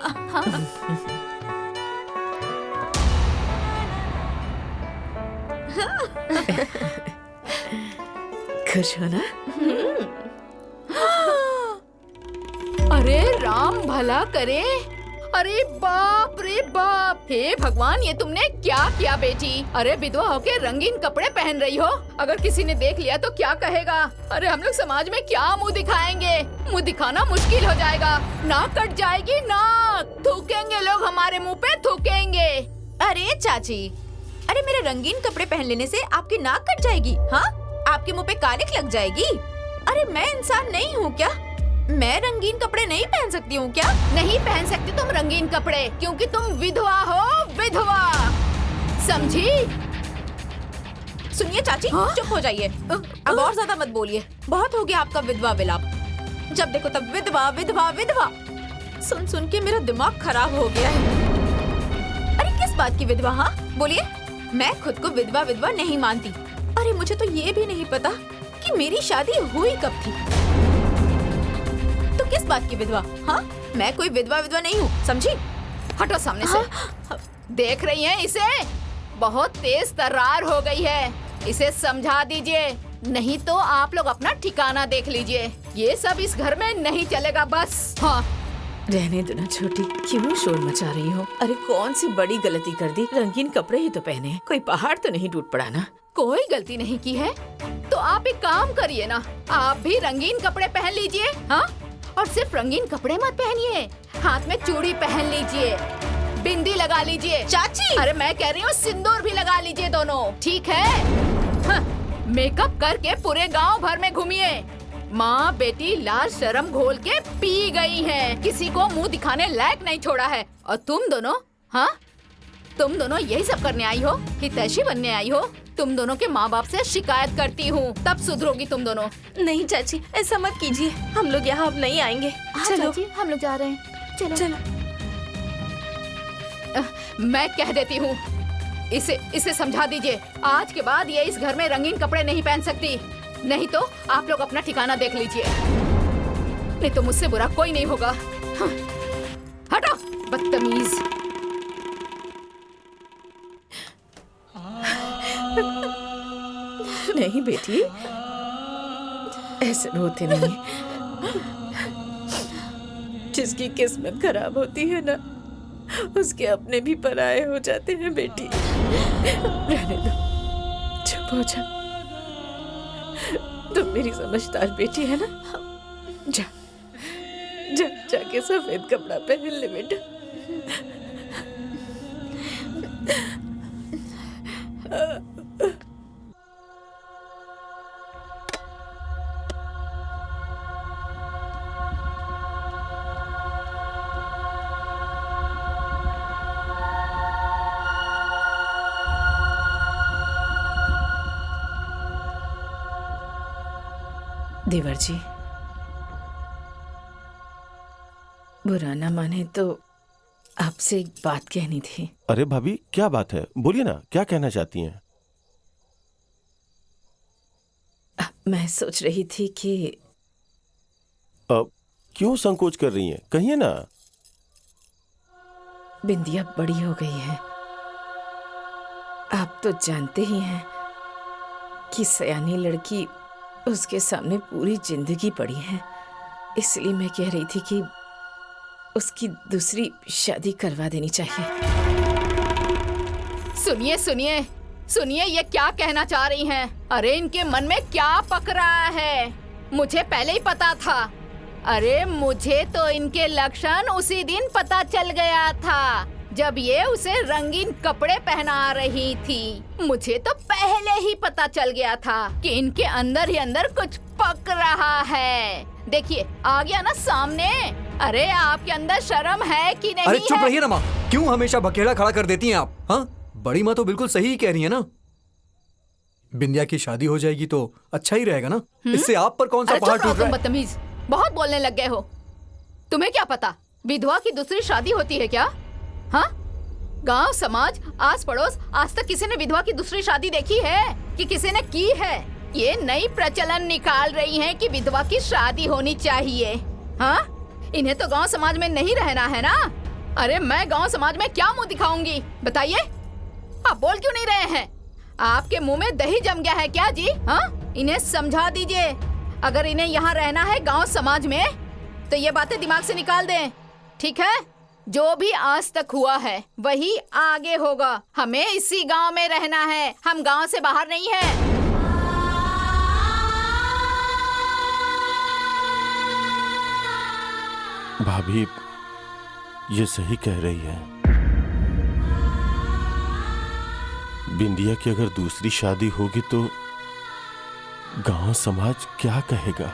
B: खुश हो ना?
D: अरे राम भला करे। अरे बाप रे बाप, हे भगवान, ये तुमने क्या किया बेटी? अरे विधवा होके रंगीन कपड़े पहन रही हो, अगर किसी ने देख लिया तो क्या कहेगा? अरे हम लोग समाज में क्या मुंह दिखाएंगे? मुंह दिखाना मुश्किल हो जाएगा, नाक कट जाएगी, नाक थूकेंगे लोग, हमारे मुंह पे थूकेंगे।
J: अरे चाची, अरे मेरे रंगीन कपड़े पहन लेने से आपकी नाक कट जाएगी? हाँ, आपके मुंह पे कालिख लग जाएगी? अरे मैं इंसान नहीं हूँ क्या? मैं रंगीन कपड़े नहीं पहन सकती हूँ क्या?
D: नहीं पहन सकती तुम रंगीन कपड़े, क्योंकि तुम विधवा हो, विधवा, समझी?
J: सुनिए चाची, चुप हो जाइए। अब और ज्यादा मत बोलिए, बहुत हो गया आपका विधवा विलाप। जब देखो तब विधवा विधवा विधवा, सुन सुन के मेरा दिमाग खराब हो गया है। अरे किस बात की विधवा? हाँ बोलिए। मैं खुद को विधवा विधवा नहीं मानती। अरे मुझे तो ये भी नहीं पता कि मेरी शादी हुई कब थी। तो किस बात की विधवा? हाँ, मैं कोई विधवा विधवा नहीं हूँ, समझी?
D: हटो सामने से। देख रही हैं इसे? बहुत तेज तर्रार हो गई है, इसे समझा दीजिए, नहीं तो आप लोग अपना ठिकाना देख लीजिए। ये सब इस घर में नहीं चलेगा बस। हाँ,
B: रहने दो ना छोटी, क्यों शोर मचा रही हो? अरे कौन सी बड़ी गलती कर दी? रंगीन कपड़े ही तो पहने हैं, कोई पहाड़ तो नहीं टूट पड़ा ना?
D: कोई गलती नहीं की है तो आप एक काम करिए ना, आप भी रंगीन कपड़े पहन लीजिए। हाँ, और सिर्फ रंगीन कपड़े मत पहनिए, हाथ में चूड़ी पहन लीजिए, बिंदी लगा लीजिए।
J: चाची,
D: अरे मैं कह रही हूँ सिंदूर भी लगा लीजिए दोनों, ठीक है? हाँ, मेकअप करके पूरे गांव भर में घूमिए। माँ बेटी लाल शर्म घोल के पी गई हैं, किसी को मुंह दिखाने लायक नहीं छोड़ा है। और तुम दोनों, हाँ, तुम दोनों यही सब करने आई हो, हितैषी बनने आई हो? तुम दोनों के माँ बाप से शिकायत करती हूँ, तब सुधरोगी तुम दोनों।
C: नहीं चाची, ऐसा मत कीजिए, हम लोग यहाँ अब नहीं आएंगे।
E: हाँ
C: चलो
E: चाची, हम लोग जा रहे हैं। चलो
C: चलो।
D: मैं कह देती हूँ, इसे समझा दीजिए, आज के बाद ये इस घर में रंगीन कपड़े नहीं पहन सकती, नहीं तो आप लोग अपना ठिकाना देख लीजिए, नहीं तो मुझसे बुरा कोई नहीं होगा। हाँ, हटो बदतमीज।
B: नहीं बेटी, ऐसे रोते नहीं। जिसकी किस्मत खराब होती है ना, उसके अपने भी पराये हो जाते हैं बेटी। रहने दो, चुप हो जा। तुम मेरी समझदार बेटी है ना? जा जा जाके सफेद कपड़ा पहन ले बेटा। देवर जी, बुरा ना माने तो आपसे एक बात कहनी थी।
H: अरे भाभी, क्या बात है? बोलिए ना, क्या कहना चाहती हैं?
B: मैं सोच रही थी कि
H: क्यों संकोच कर रही हैं? कहिए ना।
B: बिंदिया बड़ी हो गई है। आप तो जानते ही हैं कि सयानी लड़की उसके सामने पूरी जिंदगी पड़ी है। इसलिए मैं कह रही थी कि उसकी दूसरी शादी करवा देनी चाहिए।
D: सुनिए सुनिए सुनिए, ये क्या कहना चाह रही हैं? अरे इनके मन में क्या पक रहा है, मुझे पहले ही पता था। अरे मुझे तो इनके लक्षण उसी दिन पता चल गया था जब ये उसे रंगीन कपड़े पहना रही थी। मुझे तो पहले ही पता चल गया था कि इनके अंदर ही अंदर कुछ पक रहा है। देखिए, आ गया ना सामने। अरे आपके अंदर शर्म है कि नहीं?
K: अरे चुप
D: है?
K: रहिए ना माँ, क्यों हमेशा बखेड़ा खड़ा कर देती हैं आप? हाँ, बड़ी माँ तो बिल्कुल सही ही कह रही है ना। बिंदिया की शादी हो जाएगी तो अच्छा ही रहेगा ना। इससे आप पर कौन सा पहाड़ टूट रहा है?
D: बदतमीज, बहुत बोलने लग गए हो। तुम्हें क्या पता विधवा की दूसरी शादी होती है क्या? हाँ, गांव समाज आस पड़ोस आज तक किसी ने विधवा की दूसरी शादी देखी है कि किसी ने की है? ये नई प्रचलन निकाल रही हैं कि विधवा की शादी होनी चाहिए। हाँ, इन्हें तो गांव समाज में नहीं रहना है ना। अरे मैं गांव समाज में क्या मुंह दिखाऊंगी, बताइए? आप बोल क्यों नहीं रहे हैं? आपके मुंह में दही जम गया है क्या जी? हाँ, इन्हें समझा दीजिए। अगर इन्हें यहाँ रहना है गांव समाज में तो ये बातें दिमाग से निकाल दें, ठीक है? जो भी आज तक हुआ है वही आगे होगा। हमें इसी गांव में रहना है, हम गांव से बाहर नहीं हैं।
H: भाभी, ये सही कह रही है। बिंदिया की अगर दूसरी शादी होगी तो गांव समाज क्या कहेगा?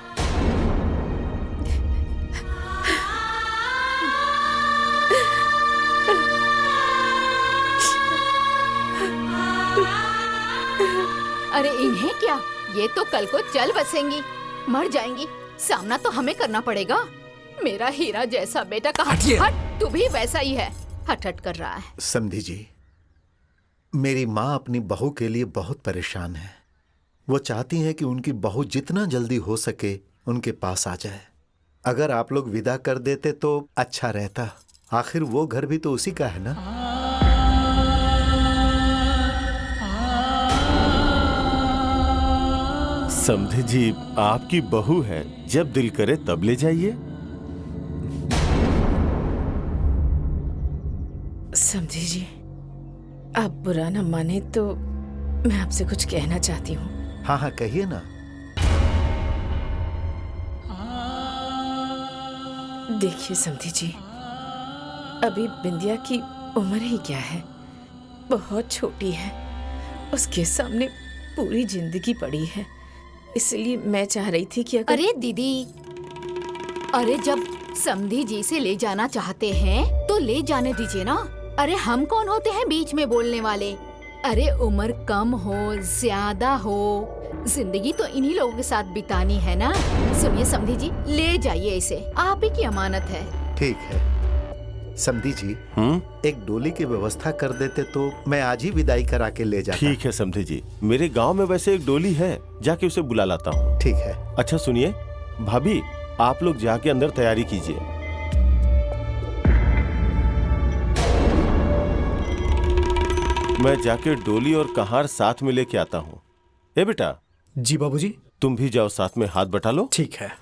D: अरे इन्हें क्या, ये तो कल को चल बसेंगी, मर जाएंगी। सामना तो हमें करना पड़ेगा। मेरा हीरा जैसा बेटा कहाँ? हट, तू भी वैसा ही है, हट हट कर रहा है।
A: समधी जी, मेरी माँ अपनी बहू के लिए बहुत परेशान है। वो चाहती हैं कि उनकी बहू जितना जल्दी हो सके उनके पास आ जाए। अगर आप लोग विदा कर देते तो अच्छा रहता। आखिर वो घर भी तो उसी का है ना।
H: समधी जी, आपकी बहू है, जब दिल करे तब ले जाइए।
B: समधी जी, आप बुरा न माने तो मैं आपसे कुछ कहना चाहती हूँ।
A: हाँ हाँ, कहिए ना।
B: देखिए समधी जी, अभी बिंदिया की उम्र ही क्या है, बहुत छोटी है। उसके सामने पूरी जिंदगी पड़ी है। इसलिए मैं चाह रही थी कि अगर...
D: अरे दीदी, अरे जब समधी जी से ले जाना चाहते हैं तो ले जाने दीजिए ना। अरे हम कौन होते हैं बीच में बोलने वाले? अरे उम्र कम हो ज्यादा हो, जिंदगी तो इन्हीं लोगों के साथ बितानी है ना। सुनिए समधी जी, ले जाइए इसे, आप ही की अमानत है।
A: ठीक है समधी जी, एक डोली की व्यवस्था कर देते तो मैं आज ही विदाई करा के ले जाता।
H: ठीक है समधी जी, मेरे गांव में वैसे एक डोली है, जाके उसे बुला लाता हूँ।
A: ठीक है।
H: अच्छा सुनिए भाभी, आप लोग जाके अंदर तैयारी कीजिए। मैं जाके डोली और कहार साथ में लेके आता हूँ। ए बेटा।
K: जी बाबूजी।
H: तुम भी जाओ, साथ में हाथ बटा लो।
K: ठीक है।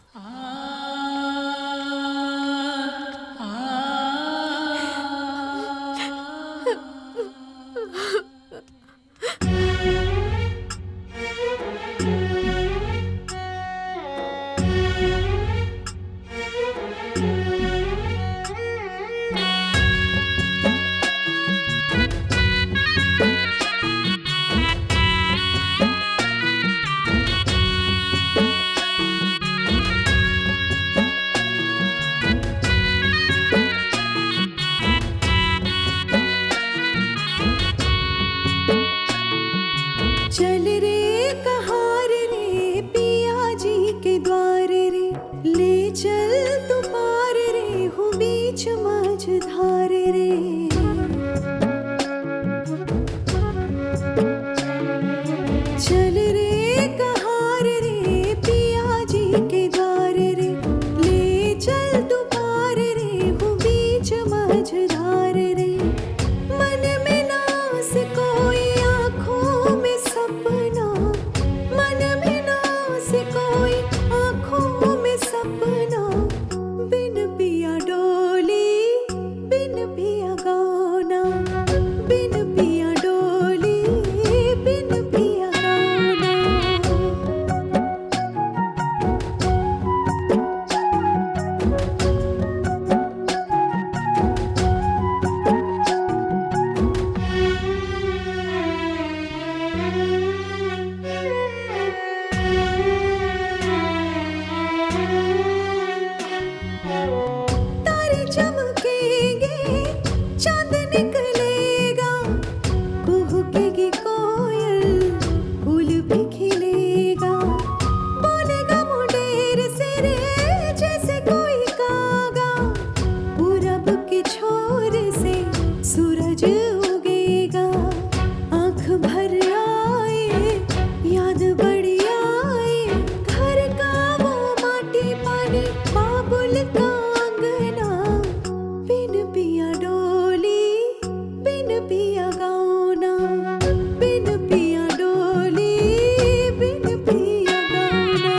F: बीच मझधार रे। चल रे कहार रे पिया जी के द्वार रे, ले चल तू पार रे वो बीच मझधार रे। मन में नास कोई आँखों में सपना, मन में नास कोई आँखों में सपना। बिन पिया डोली बिन पिया गाना, बिन पिया डोली बिन पिया गाना। तारे चमकेंगे चांद निकलेगा, कुहकेगी कोयल फूल भी खिलेगा। बोलेगा मुंडेर से रे जैसे कोई कागा, पूरब के छोर से सूरज उगेगा। आंख भर आए याद बड़ी आए, घर का वो माटी पानी बाबुल का अंगना। बिन पिया डोली बिन पिया गाना, बिन पिया डोली बिन पिया गाना।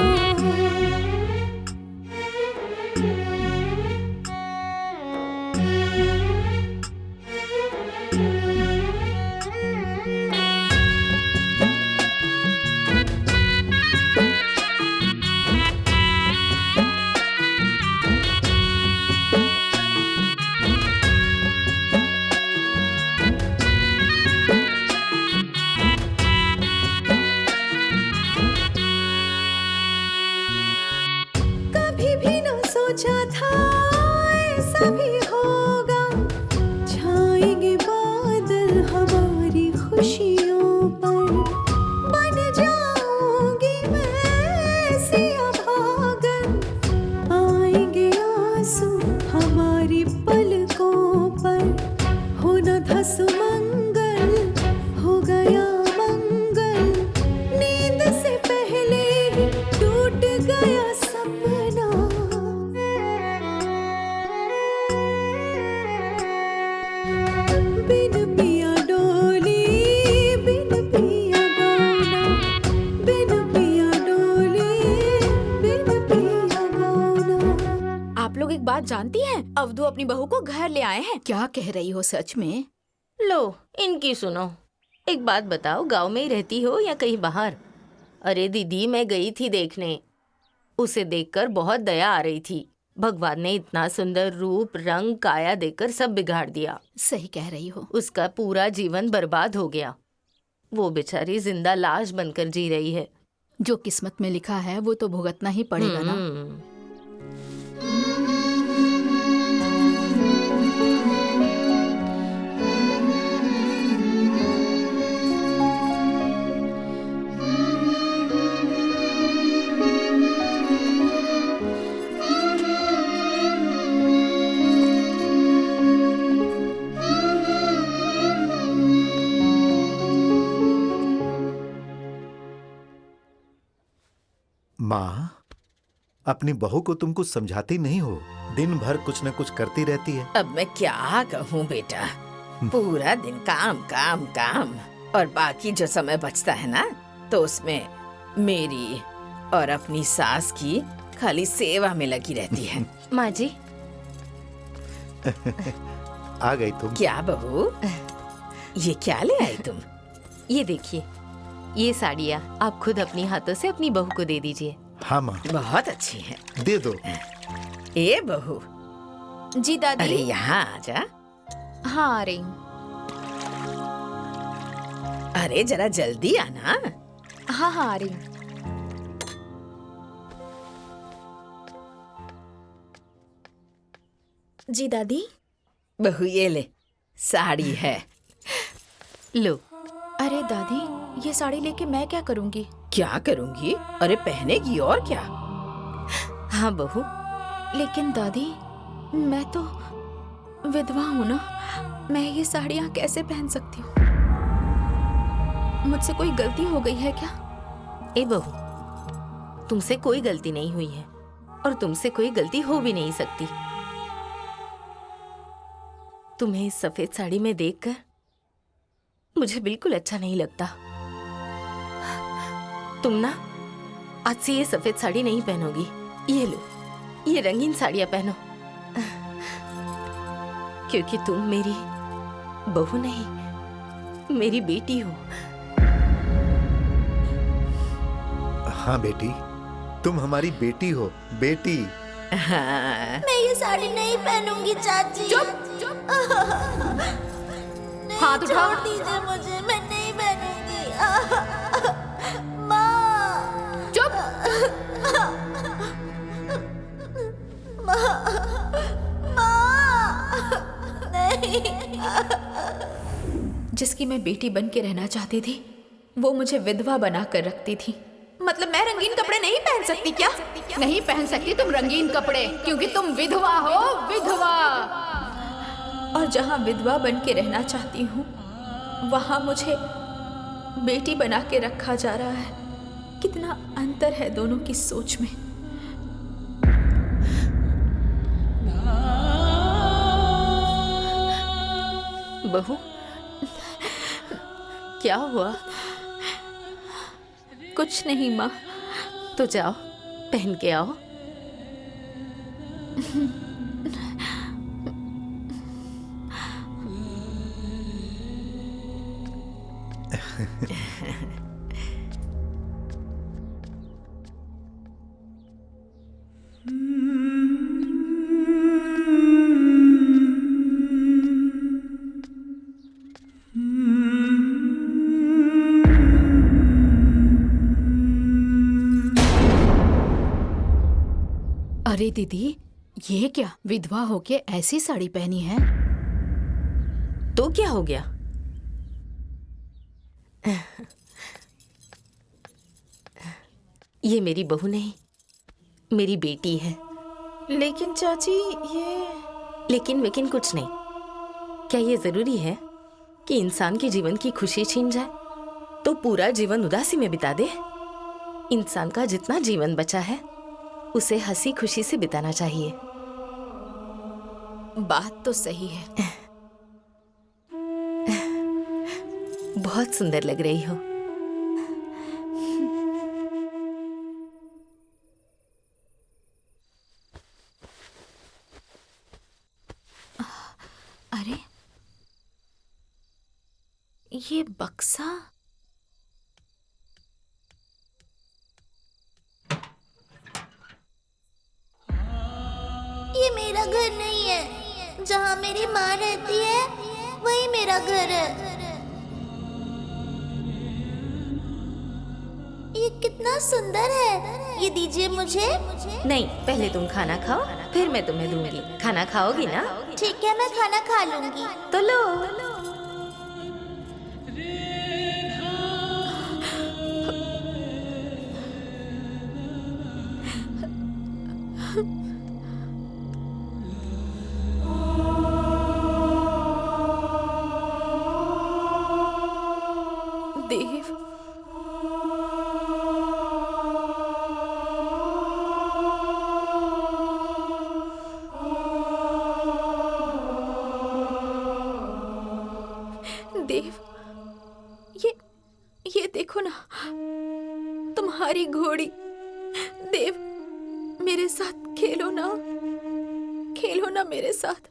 F: कभी भी न सोचा था ऐसा भी होगा, छाएंगे बादल हमारी खुशियों पर। बन जाऊंगी मैं सिया भागन, आएंगे आंसू हमारी पलकों पर। हो न था सुमंगल हो गया मंगल, नींद से पहले ही टूट गया सपना। बिन पिया डोली बिन पिया गाना, बिन पिया डोली बिन पिया गाना।
J: आप लोग एक बात जानती हैं? अवधू अपनी बहू को घर ले आए हैं।
B: क्या कह रही हो सच में?
C: लो इनकी सुनो। एक बात बताओ, गांव में ही रहती हो या कहीं बाहर? अरे दीदी, मैं गई थी देखने, उसे देखकर बहुत दया आ रही थी। भगवान ने इतना सुंदर रूप रंग काया देकर सब बिगाड़ दिया।
B: सही कह रही हो।
C: उसका पूरा जीवन बर्बाद हो गया। वो बेचारी जिंदा लाश बनकर जी रही है।
B: जो किस्मत में लिखा है वो तो भुगतना ही पड़ेगा ना।
A: माँ, अपनी बहू को तुम कुछ समझाती नहीं हो, दिन भर कुछ न कुछ करती रहती है।
B: अब मैं क्या कहूँ बेटा, पूरा दिन काम काम काम, और बाकी जो समय बचता है ना तो उसमें मेरी और अपनी सास की खाली सेवा में लगी रहती है।
C: माँ जी।
A: आ गई तुम।
B: क्या बहू, ये क्या ले आई तुम?
C: ये देखिए, ये साड़ियाँ आप खुद अपनी हाथों से अपनी बहू को दे दीजिए।
A: हाँ माँ,
B: बहुत अच्छी है।
A: दे दो।
B: ए बहू।
J: जी दादी।
B: अरे यहाँ आ जा।
J: हाँ आ रही हूँ।
B: अरे जरा जल्दी आना।
J: हाँ हाँ आ रही हूँ। जी दादी।
B: बहू ये ले, साड़ी है।
C: लो।
J: अरे दादी, ये साड़ी लेके मैं क्या करूँगी?
B: क्या करूँगी? अरे पहनेगी और क्या।
C: हाँ बहू।
J: लेकिन दादी, मैं तो विधवा हूँ ना, मैं ये साड़ियाँ कैसे पहन सकती हूँ? मुझसे कोई गलती हो गई है क्या?
C: ए बहू, तुमसे कोई गलती नहीं हुई है और तुमसे कोई गलती हो भी नहीं सकती। तुम्हें इस सफेद साड़ी में देखकर मुझे बिल्कुल अच्छा नहीं लगता। तुम ना आज से ये सफेद साड़ी नहीं पहनोगी। ये लो, ये रंगीन साड़ियां पहनो, क्योंकि तुम मेरी बहू नहीं, मेरी बेटी हो।
A: हाँ बेटी, तुम हमारी बेटी हो, बेटी।
C: हाँ।
E: मैं ये साड़ी नहीं पहनूंगी चाची।
J: चुप।
E: नहीं,
J: हाथ उठाओ।
E: छोड़ दीजिए मुझे, मैं नहीं पहनूंगी। माँ।
J: चुप।
E: नहीं।
J: जिसकी मैं बेटी बन के रहना चाहती थी, वो मुझे विधवा बना कर रखती थी। मतलब मैं रंगीन कपड़े नहीं पहन सकती क्या? नहीं पहन सकती तुम रंगीन कपड़े, क्योंकि तुम विधवा हो, विधवा। और जहाँ विधवा बन के रहना चाहती हूँ, वहाँ मुझे बेटी बना के रखा जा रहा है। कितना अंतर है दोनों की सोच में।
C: बहू, क्या हुआ?
J: कुछ नहीं माँ।
C: तो जाओ, पहन के आओ।
D: अरे दीदी, ये क्या विधवा होके ऐसी साड़ी पहनी है?
C: तो क्या हो गया? ये मेरी बहू नहीं, मेरी बेटी है।
B: लेकिन चाची ये
C: लेकिन कुछ नहीं। क्या ये जरूरी है कि इंसान के जीवन की खुशी छीन जाए तो पूरा जीवन उदासी में बिता दे? इंसान का जितना जीवन बचा है उसे हंसी खुशी से बिताना चाहिए।
J: बात तो सही है।
C: बहुत सुंदर लग रही हो।
J: अरे ये बक्सा,
E: ये मेरा घर नहीं है। जहाँ मेरी माँ रहती है वही मेरा घर है। ये कितना सुंदर है। ये दीजिए मुझे।
C: नहीं, पहले तुम खाना खाओ, फिर मैं तुम्हें दूंगी। खाना खाओगी ना?
E: ठीक है, मैं खाना खा लूंगी।
C: तो लो।
J: देव, देव, ये देखो ना, तुम्हारी घोड़ी। देव, मेरे साथ खेलो ना, खेलो ना मेरे साथ।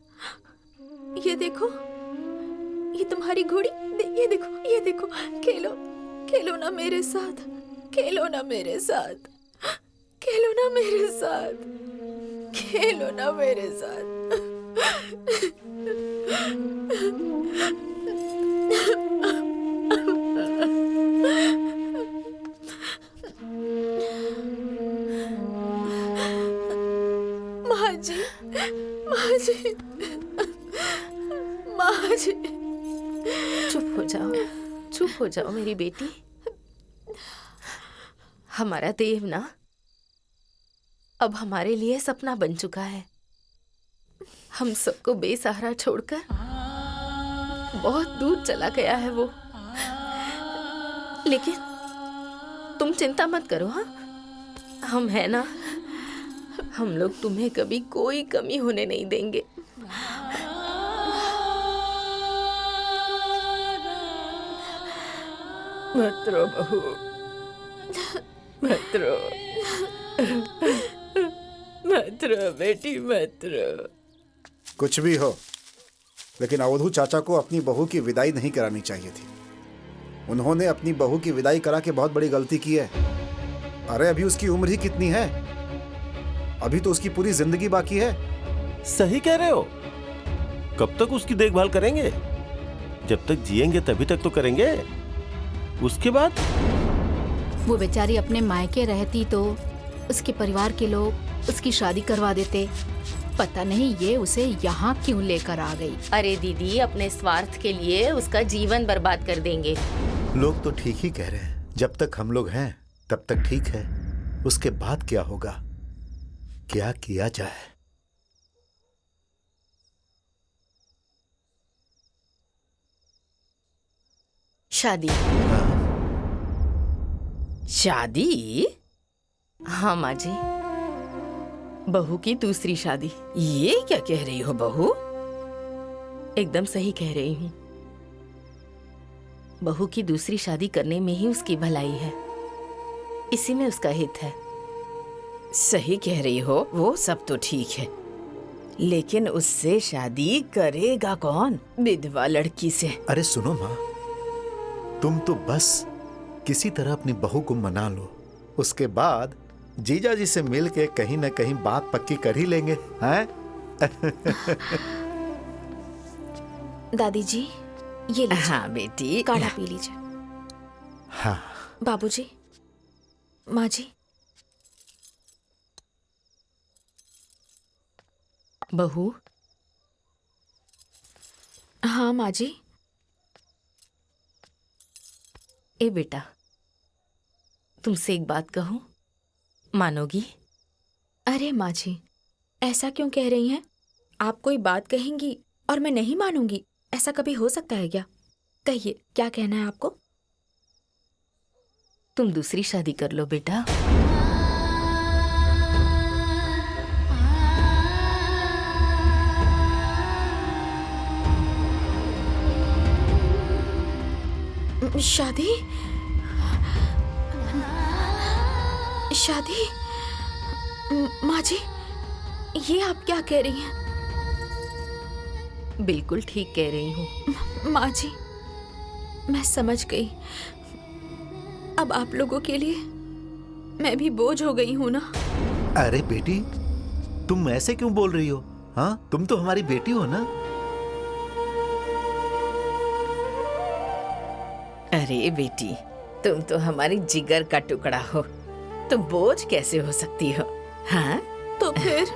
J: ये देखो, ये तुम्हारी घोड़ी। ये देखो, ये देखो, खेलो, खेलो ना मेरे साथ, खेलो ना मेरे साथ, खेलो ना मेरे साथ, खेलो ना मेरे साथ। माँ जी, माँ जी, माँ जी।
C: चुप हो जाओ, चुप हो जाओ मेरी बेटी। हमारा देव ना अब हमारे लिए सपना बन चुका है। हम सबको बेसहारा छोड़कर बहुत दूर चला गया है वो। लेकिन तुम चिंता मत करो, हाँ, हम है ना, हम लोग तुम्हें कभी कोई कमी होने नहीं देंगे। मत रो बहू, मत रो, मत रो बेटी, मत रो।
G: कुछ भी हो, लेकिन अवधू चाचा को अपनी बहू की विदाई नहीं करानी चाहिए थी। उन्होंने अपनी बहू की विदाई करा के बहुत बड़ी गलती की है। अरे अभी उसकी उम्र ही कितनी है, अभी तो उसकी पूरी जिंदगी बाकी है।
H: सही कह रहे हो। कब तक उसकी देखभाल करेंगे? जब तक जिएंगे तभी तक तो करेंगे। उसके बाद
D: वो बेचारी अपने मायके रहती तो उसके परिवार के लोग उसकी शादी करवा देते। पता नहीं ये उसे यहाँ क्यों लेकर आ गई।
C: अरे दीदी, अपने स्वार्थ के लिए उसका जीवन बर्बाद कर देंगे।
A: लोग तो ठीक ही कह रहे हैं, जब तक हम लोग हैं तब तक ठीक है, उसके बाद क्या होगा, क्या किया जाए।
C: शादी?
B: शादी?
C: हाँ माँ जी, बहू की दूसरी शादी।
B: ये क्या कह रही हो बहू?
C: एकदम सही कह रही हूँ। बहू की दूसरी शादी करने में ही उसकी भलाई है, इसी में उसका हित है।
B: सही कह रही हो, वो सब तो ठीक है, लेकिन उससे शादी करेगा कौन? विधवा लड़की से।
A: अरे सुनो माँ, तुम तो बस किसी तरह अपनी बहू को मना लो, उसके बाद जीजा जी से मिल के कहीं न कहीं बात पक्की कर ही लेंगे, हैं?
J: दादी जी, ये लीजिए।
B: हाँ बेटी,
J: काढ़ा पी लीजिए।
A: हाँ
J: बाबूजी, माँ जी।
C: बहू।
J: हाँ माँ जी।
C: ए बेटा, तुमसे एक बात कहूं, मानोगी?
J: अरे माँ जी, ऐसा क्यों कह रही हैं? आप कोई बात कहेंगी और मैं नहीं मानूंगी, ऐसा कभी हो सकता है क्या? कहिए, क्या कहना है आपको?
C: तुम दूसरी शादी कर लो बेटा।
J: शादी? शादी? माँ जी, ये आप क्या कह रही हैं?
C: बिल्कुल ठीक कह रही हूँ।
J: माँ जी, मैं समझ गई। अब आप लोगों के लिए मैं भी बोझ हो गई हूँ ना।
A: अरे बेटी, तुम ऐसे क्यों बोल रही हो? हाँ, तुम तो हमारी बेटी हो ना।
B: अरे बेटी, तुम तो हमारी जिगर का टुकड़ा हो, तुम बोझ कैसे हो सकती हो? हाँ?
J: तो फिर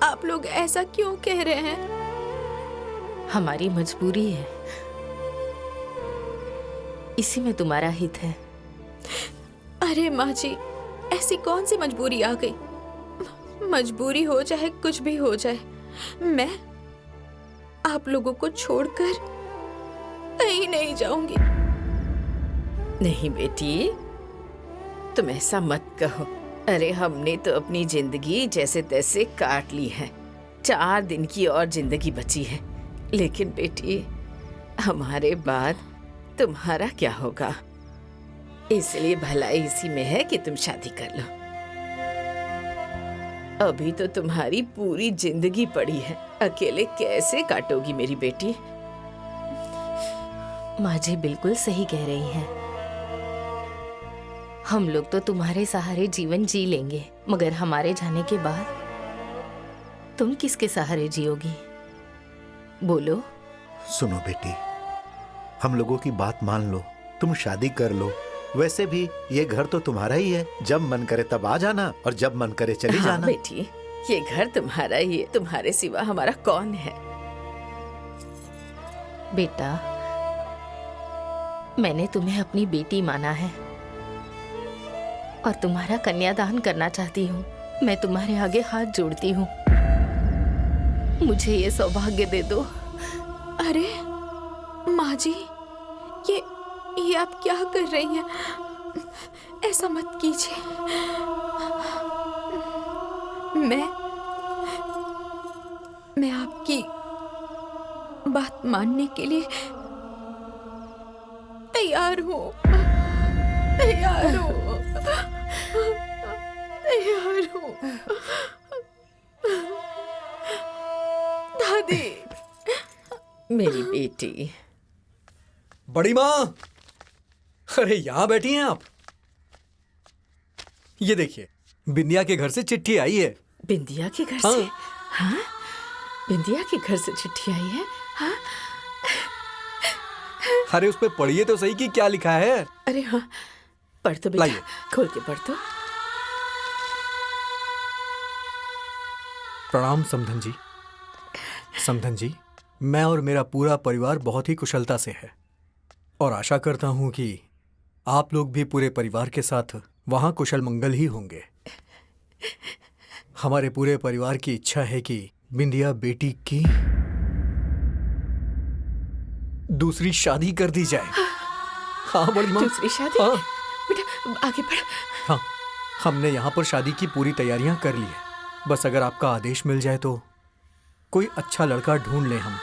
J: आप लोग ऐसा क्यों कह रहे हैं?
C: हमारी मजबूरी है, इसी में तुम्हारा हित है।
J: अरे माँ जी, ऐसी कौन सी मजबूरी आ गई? मजबूरी हो चाहे कुछ भी हो जाए, मैं आप लोगों को छोड़कर कहीं नहीं जाऊंगी।
B: नहीं बेटी, तुम ऐसा मत कहो। अरे हमने तो अपनी जिंदगी जैसे तैसे काट ली है, 4 दिन की और जिंदगी बची है, लेकिन बेटी हमारे बाद तुम्हारा क्या होगा? इसलिए भलाई इसी में है कि तुम शादी कर लो। अभी तो तुम्हारी पूरी जिंदगी पड़ी है, अकेले कैसे काटोगी मेरी बेटी?
C: माँ जी बिल्कुल सही कह रही हैं। हम लोग तो तुम्हारे सहारे जीवन जी लेंगे, मगर हमारे जाने के बाद तुम किसके सहारे जियोगी? बोलो।
A: सुनो बेटी, हम लोगों की बात मान लो, तुम शादी कर लो। वैसे भी ये घर तो तुम्हारा ही है, जब मन करे तब आ जाना और जब मन करे चली जाना।
B: बेटी, ये घर तुम्हारा ही है, तुम्हारे सिवा हमारा कौन है?
C: बेटा, मैंने तुम्हें अपनी बेटी माना है और तुम्हारा कन्यादान करना चाहती हूँ। मैं तुम्हारे आगे हाथ जोड़ती हूँ। मुझे ये सौभाग्य दे दो।
J: अरे माँ जी, ये आप क्या कर रही हैं? ऐसा मत कीजिए। मैं आपकी बात मानने के लिए तैयार हूँ। तैयार हूँ। दादी।
B: मेरी बेटी।
K: बड़ी माँ, अरे यहाँ बैठी हैं आप? ये देखिए, बिंदिया के घर से चिट्ठी आई है।
B: बिंदिया के घर
K: हाँ।
B: से? हाँ, बिंदिया के घर से चिट्ठी आई है? हाँ।
K: अरे उस पे पढ़िए तो सही कि क्या लिखा है।
B: अरे हाँ, पढ़ तो बेटा,
K: लाइए।
B: खोल के पढ़ तो।
K: प्रणाम समधन जी। समधन जी, मैं और मेरा पूरा परिवार बहुत ही कुशलता से है और आशा करता हूं कि आप लोग भी पूरे परिवार के साथ वहां कुशल मंगल ही होंगे। हमारे पूरे परिवार की इच्छा है कि बिंदिया बेटी की दूसरी शादी कर दी जाए। हाँ बड़ी माँ।
B: दूसरी शादी?
K: हाँ।
B: बेटा आगे बढ़।
K: हाँ, हमने यहाँ पर शादी की पूरी तैयारियां कर ली है। बस अगर आपका आदेश मिल जाए तो कोई अच्छा लड़का ढूंढ लें हम।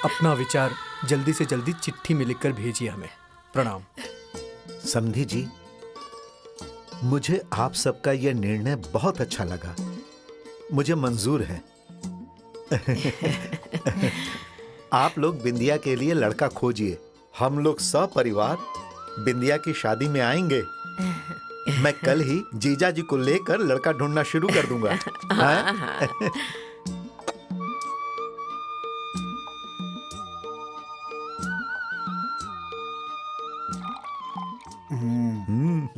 K: अपना विचार जल्दी से जल्दी चिट्ठी में लिखकर भेजिए हमें। प्रणाम।
A: समधी जी, मुझे आप सबका यह निर्णय बहुत अच्छा लगा। मुझे मंजूर है। आप लोग बिंदिया के लिए लड़का खोजिए। हम लोग सपरिवार बिंदिया की शादी में आएंगे। मैं कल ही जीजा जी को लेकर लड़का ढूंढना शुरू कर दूंगा। हाँ?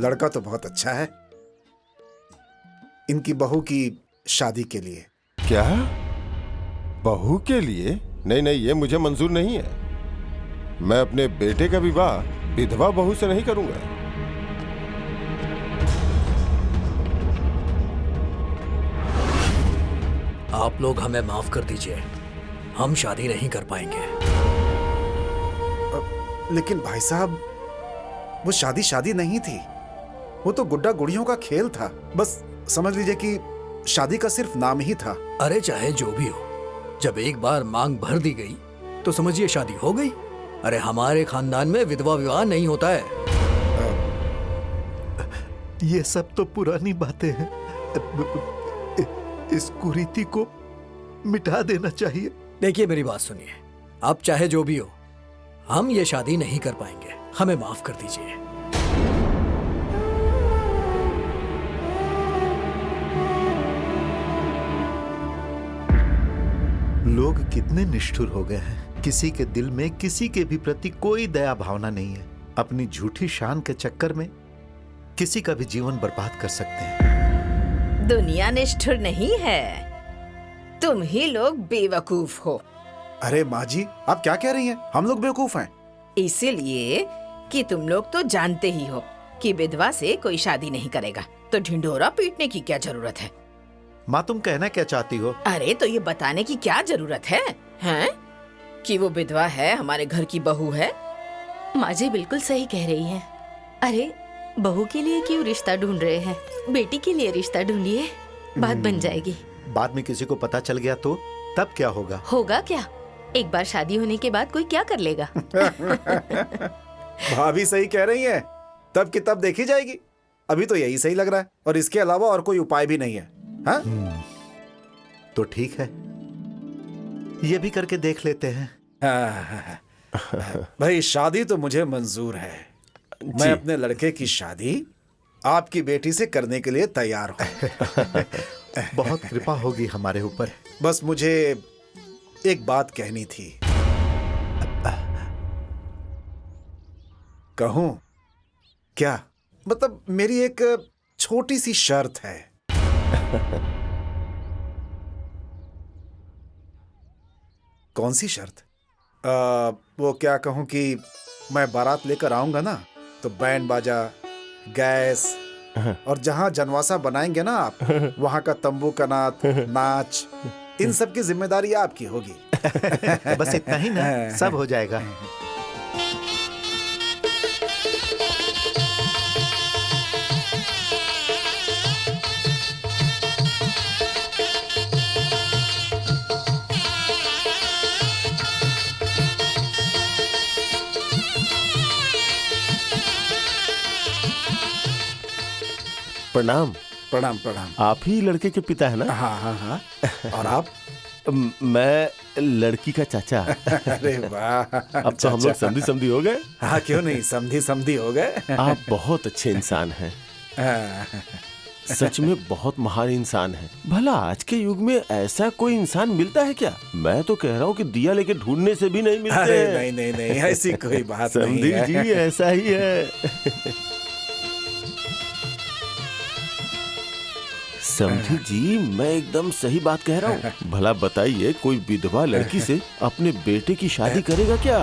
G: लड़का तो बहुत अच्छा है। इनकी बहू की शादी के लिए।
H: क्या? बहू के लिए? नहीं नहीं, ये मुझे मंजूर नहीं है। मैं अपने बेटे का विवाह विधवा बहू से नहीं करूंगा।
K: आप लोग हमें माफ कर दीजिए, हम शादी नहीं कर पाएंगे।
G: लेकिन भाई साहब, वो शादी नहीं थी। वो तो गुड्डा गुड़ियों का खेल था। बस समझ लीजिए कि शादी का सिर्फ नाम ही था।
K: अरे चाहे जो भी हो, जब एक बार मांग भर दी गई तो समझिए शादी हो गई। अरे हमारे खानदान में विधवा विवाह नहीं होता है।
A: ये सब तो पुरानी बातें हैं। इस कुरीति को मिटा देना चाहिए।
K: देखिए मेरी बात सुनिए, आप चाहे जो भी हो, हम ये शादी नहीं कर पाएंगे। हमें माफ कर दीजिए।
A: लोग कितने निष्ठुर हो गए हैं। किसी के दिल में किसी के भी प्रति कोई दया भावना नहीं है। अपनी झूठी शान के चक्कर में किसी का भी जीवन बर्बाद कर सकते हैं।
B: दुनिया निष्ठुर नहीं है, तुम ही लोग बेवकूफ हो।
G: अरे माँ जी, आप क्या कह रही हैं? हम लोग बेवकूफ हैं?
B: इसीलिए कि तुम लोग तो जानते ही हो कि विधवा से कोई शादी नहीं करेगा, तो ढिंढोरा पीटने की क्या जरूरत है?
A: माँ, तुम कहना क्या चाहती हो?
B: अरे तो ये बताने की क्या जरूरत है, हैं? कि वो विधवा है, हमारे घर की बहू है।
C: माँ जी बिल्कुल सही कह रही हैं। अरे बहू के लिए क्यों रिश्ता ढूंढ रहे हैं? बेटी के लिए रिश्ता ढूंढिए, बात बन जाएगी।
A: बाद में किसी को पता चल गया तो तब क्या होगा?
C: होगा क्या? एक बार शादी होने के बाद कोई क्या कर लेगा?
G: भाभी सही कह रही हैं। तब की तब देखी जाएगी। अभी तो यही सही लग रहा है और इसके अलावा और कोई उपाय भी नहीं है। हाँ?
A: तो ठीक है, ये भी करके देख लेते हैं।
G: भाई शादी तो मुझे मंजूर है। मैं अपने लड़के की शादी आपकी बेटी से करने के लिए तैयार हूँ।
A: बहुत कृपा होगी हमारे ऊपर।
G: बस मुझे एक बात कहनी थी। कहूं क्या? मतलब मेरी एक छोटी सी शर्त है। कौन सी शर्त? वो क्या कहूं कि मैं बारात लेकर आऊंगा ना, तो बैंड बाजा, गैस, और जहाँ जनवासा बनाएंगे ना आप, वहाँ का तंबू का नाच, इन सब की जिम्मेदारी आपकी होगी।
A: बस इतना ही ना, सब हो जाएगा।
H: प्रणाम।
G: प्रणाम प्रणाम।
H: आप ही लड़के के पिता है ना?
G: हाँ हाँ हाँ। और आप?
H: मैं लड़की का चाचा।
G: अरे वाह,
H: अब तो हम लोग समधी समधी हो गए।
G: हाँ क्यों नहीं, समधी समधी हो गए।
H: आप बहुत अच्छे इंसान हैं, सच में बहुत महान इंसान हैं। भला आज के युग में ऐसा कोई इंसान मिलता है क्या? मैं तो कह रहा हूँ कि दिया लेके ढूंढने से भी नहीं मिलते।
G: अरे नहीं नहीं नहीं, ऐसी कोई बात नहीं
H: समधी
G: है।
H: जी ऐसा ही है। समधी जी, मैं एकदम सही बात कह रहा हूँ। भला बताइए, कोई विधवा लड़की से अपने बेटे की शादी करेगा क्या?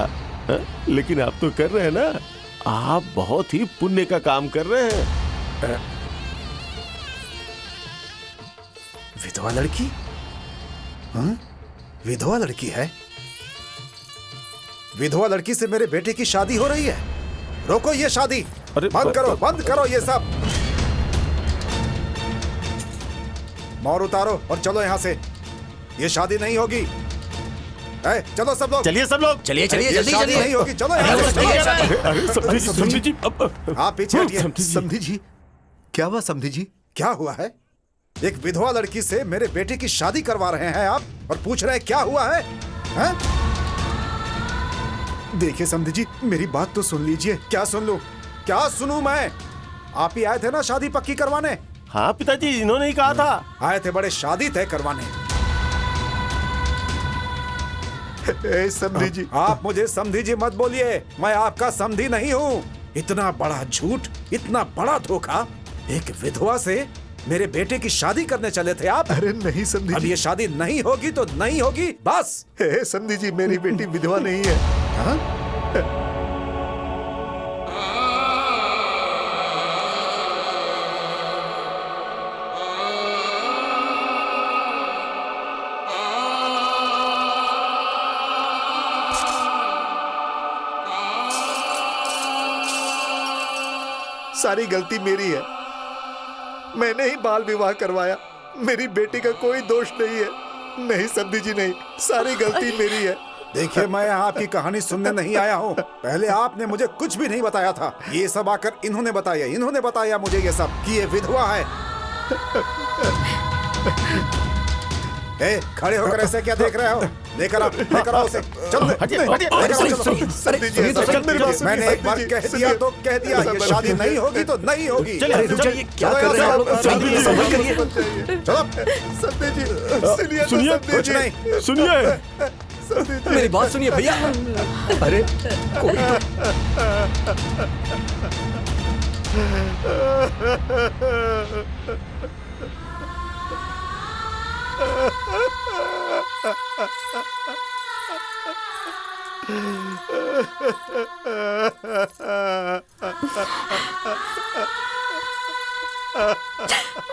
H: लेकिन आप तो कर रहे हैं ना। आप बहुत ही पुण्य का काम कर रहे हैं।
G: विधवा लड़की? हाँ? विधवा लड़की है? विधवा लड़की से मेरे बेटे की शादी हो रही है? रोको ये शादी। बंद करो ये सब। मोर उतारो और चलो यहाँ से। ये शादी नहीं होगी। चलो सब लोग,
H: चलिए सब लोग,
G: चलिए जल्दी शादी नहीं होगी। चलो यहाँ से।
H: समधी जी,
G: आप पीछे हटिए।
A: समधी जी, क्या हुआ समधी जी?
G: क्या हुआ है? एक विधवा लड़की से मेरे बेटे की शादी करवा रहे हैं आप, और पूछ रहे हैं क्या हुआ है? हैं? देखिए समधी जी, मेरी बात तो सुन लीजिए। क्या सुन लूं? क्या सुनूं मैं? आप ही आए थे ना शादी पक्की करवाने?
H: हाँ पिताजी, इन्होंने ही कहा था।
G: आए थे बड़े शादी तय करवाने।
A: समधी जी,
G: आप मुझे समधी जी मत बोलिए, मैं आपका समधी नहीं हूँ। इतना बड़ा झूठ, इतना बड़ा धोखा। एक विधवा से मेरे बेटे की शादी करने चले थे आप?
A: अरे नहीं समधी
G: अब
A: जी,
G: ये शादी नहीं होगी तो नहीं होगी, बस।
A: समधी जी, मेरी बेटी विधवा नहीं है।
G: हाँ?
A: सारी गलती मेरी है। मैंने ही बाल विवाह करवाया। मेरी बेटी का कोई दोष नहीं है। नहीं समधी जी, नहीं, सारी गलती मेरी है।
G: देखिए, मैं यहाँ आपकी कहानी सुनने नहीं आया हूँ। पहले आपने मुझे कुछ भी नहीं बताया था। ये सब आकर इन्होंने बताया मुझे ये सब कि ये विधवा है। खड़े होकर ऐसे क्या देख रहे हो? लेकर आओ उसे। चल मैंने एक बार कह दिया तो कह दिया, ये शादी नहीं होगी तो नहीं होगी।
K: क्या कर रहे हैं आप लोग?
G: चलो
A: समधी जी,
H: सुनिए,
G: कुछ नहीं।
H: सुनिए,
K: मेरी बात सुनिए भैया। अरे कोई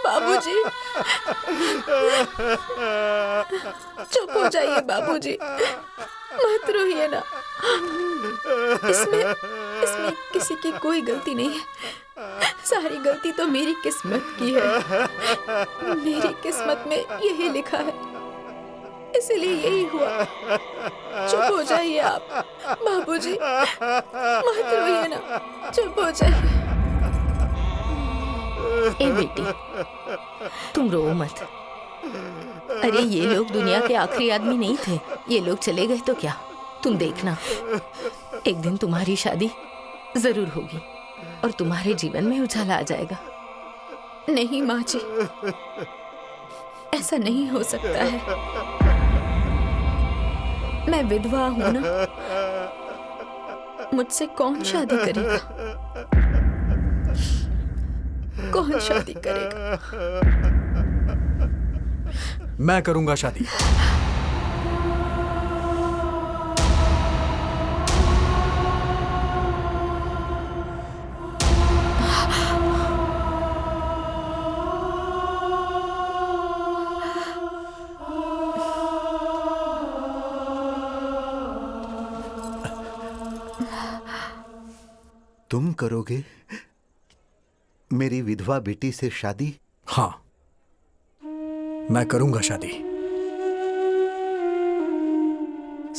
J: बाबूजी, चुप हो जाइए बाबूजी, मत रोइए ना। इसमें किसी की कोई गलती नहीं है। सारी गलती तो मेरी किस्मत की है। मेरी किस्मत में यही लिखा है, इसलिए यही हुआ। चुप हो जाइए आप बाबूजी, मत रोइए ना, चुप हो जाइए।
C: ए बेटी, तुम रो मत। अरे ये लोग दुनिया के आखिरी आदमी नहीं थे। ये लोग चले गए तो क्या, तुम देखना एक दिन तुम्हारी शादी जरूर होगी और तुम्हारे जीवन में उजाला आ जाएगा।
J: नहीं माँ जी, ऐसा नहीं हो सकता है। मैं विधवा हूं ना, मुझसे कौन शादी करेगा? कौन शादी करेगा?
K: मैं करूंगा शादी।
A: तुम करोगे मेरी विधवा बेटी से शादी?
K: हाँ, मैं करूंगा शादी।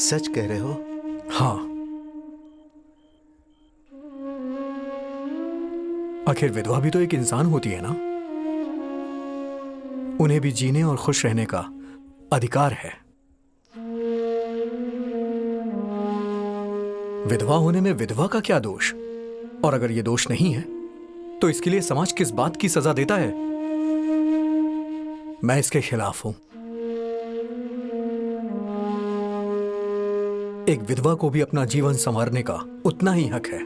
A: सच कह रहे हो?
K: हाँ। आखिर विधवा भी तो एक इंसान होती है ना, उन्हें भी जीने और खुश रहने का अधिकार है। विधवा होने में विधवा का क्या दोष? और अगर ये दोष नहीं है तो इसके लिए समाज किस बात की सजा देता है? मैं इसके खिलाफ हूं। एक विधवा को भी अपना जीवन संवारने का उतना ही हक है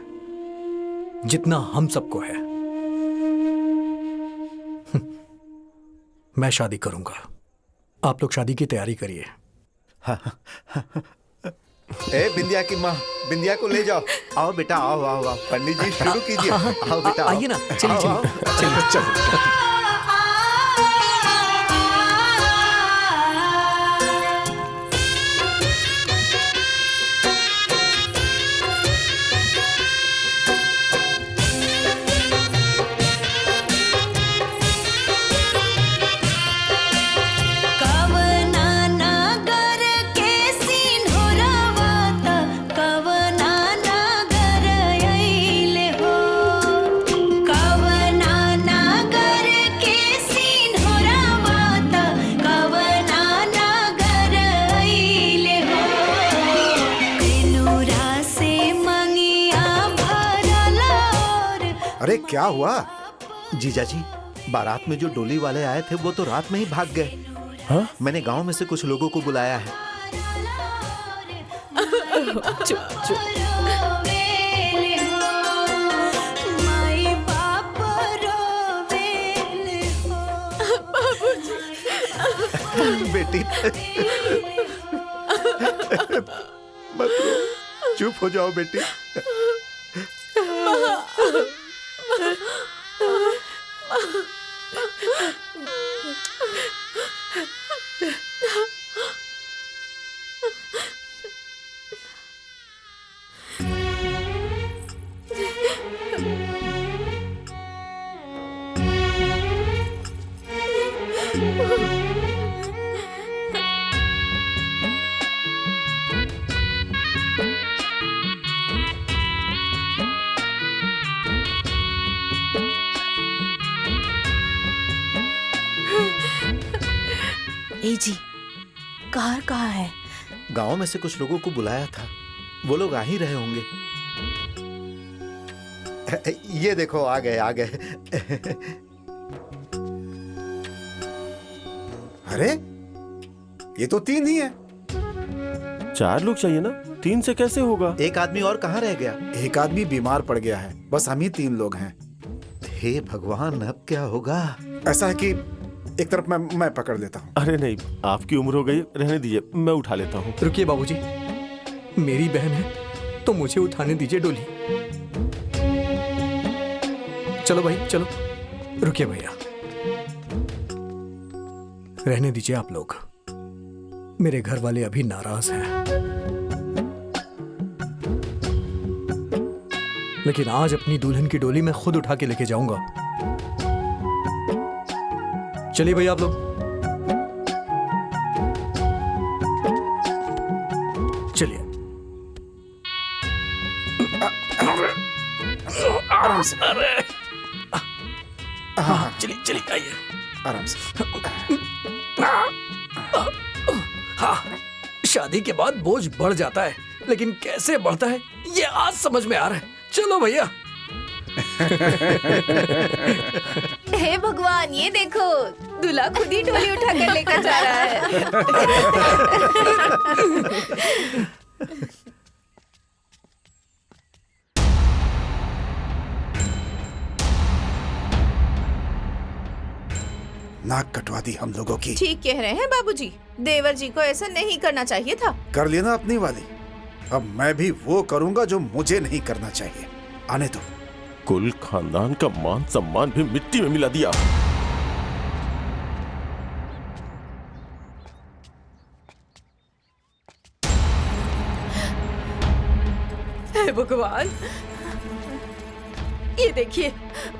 K: जितना हम सबको है। मैं शादी करूंगा। आप लोग शादी की तैयारी करिए।
A: ए बिंदिया की माँ, बिंदिया को ले जाओ। आओ बेटा, आओ आओ आओ। पंडित जी शुरू कीजिए। आओ बेटा, आओ।
K: आइए ना, चलिए
A: आओ,
K: चलिए
A: आओ।
K: चलिए चलिए।
G: अरे क्या हुआ?
A: जीजा जी, बारात में जो डोली वाले आए थे वो तो रात में ही भाग गए।
H: हाँ?
A: मैंने गांव में से कुछ लोगों को बुलाया है।
B: चुप चुप।
A: बेटी मत रो, चुप हो जाओ बेटी।
C: ए जी, कार कहाँ है?
A: गांव में से कुछ लोगों को बुलाया था, वो लोग आ ही रहे होंगे। ये देखो, आ गए आ गए।
G: अरे ये तो 3 ही है।
H: 4 लोग चाहिए ना, 3 से कैसे होगा?
A: एक आदमी और कहाँ रह गया?
G: एक आदमी बीमार पड़ गया है, बस हम ही 3 लोग हैं।
A: हे भगवान, अब क्या होगा?
G: ऐसा है कि एक तरफ मैं पकड़ लेता हूँ।
H: अरे नहीं, आपकी उम्र हो गई, रहने दीजिए, मैं उठा लेता हूँ।
K: रुकिए बाबूजी, मेरी बहन है तो मुझे उठाने दीजिए डोली। चलो भाई चलो। रुकिए भैया, रहने दीजिए आप लोग। मेरे घर वाले अभी नाराज हैं, लेकिन आज अपनी दुल्हन की डोली मैं खुद उठा के लेके जाऊंगा। चलिए भैया आप लोग। चलिए
G: आराम से।
K: हाँ चलिए चलिए, आइए
G: आराम से।
K: हाँ, शादी के बाद बोझ बढ़ जाता है, लेकिन कैसे बढ़ता है ये आज समझ में आ रहा है। चलो भैया।
I: हे भगवान, ये देखो, दूल्हा खुद ही डोली उठा कर लेकर जा रहा है।
G: नाक कटवा दी हम लोगों की।
J: ठीक कह रहे हैं बाबूजी, देवर जी को ऐसा नहीं करना चाहिए था।
G: कर लेना अपनी वाली, अब मैं भी वो करूंगा जो मुझे नहीं करना चाहिए। आने दो।
H: कुल खानदान का मान सम्मान भी मिट्टी में मिला दिया।
B: हे भगवान,
C: ये देखिए,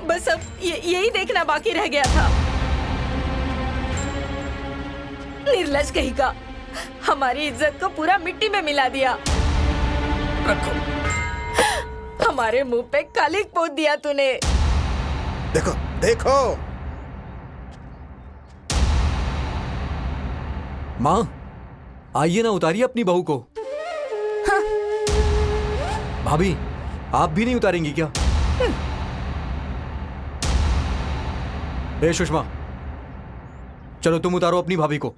C: बस अब यही देखना बाकी रह गया था। निर्लज कहीं का, हमारी इज्जत को पूरा मिट्टी में मिला दिया।
K: रखो।
C: हमारे मुंह पे कालिक पोत दिया तूने।
G: देखो देखो
K: माँ, आइए ना, उतारिए अपनी बहू को।
C: हाँ।
K: भाभी, आप भी नहीं उतारेंगी क्या? ए सुषमा, चलो तुम उतारो अपनी भाभी को।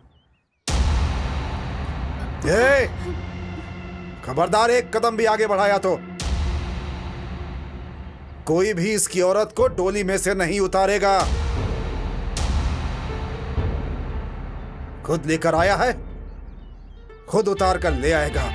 G: ए, खबरदार, एक कदम भी आगे बढ़ाया तो कोई भी इसकी औरत को डोली में से नहीं उतारेगा। खुद लेकर आया है, खुद उतार कर ले आएगा।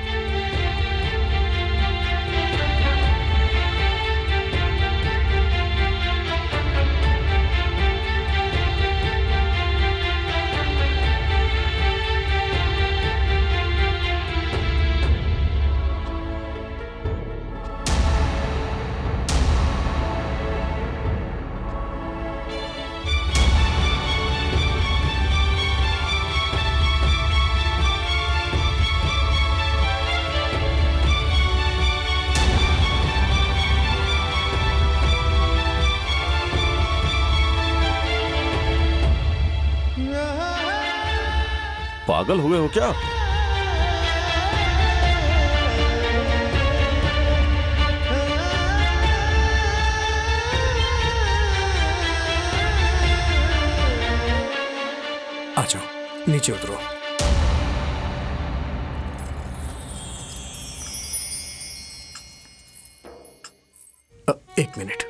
H: पागल हुए हो क्या?
K: आ जाओ, नीचे उतरो। एक मिनट,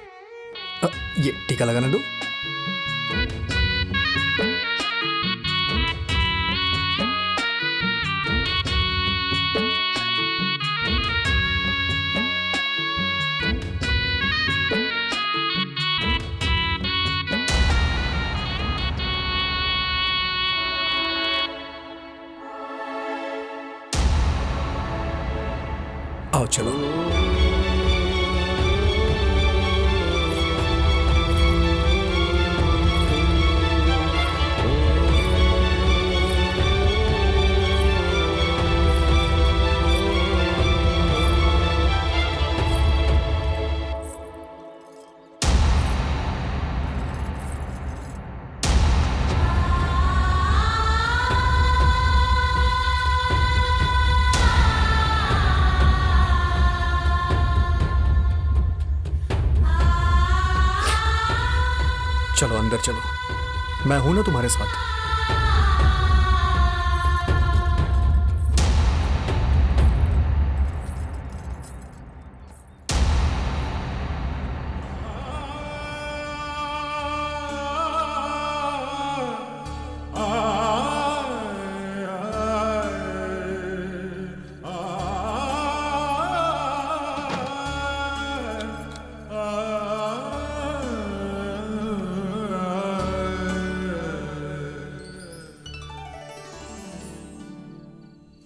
K: ये टीका लगाना दो। आओ चलो। चलो अंदर चलो, मैं हूं ना तुम्हारे साथ।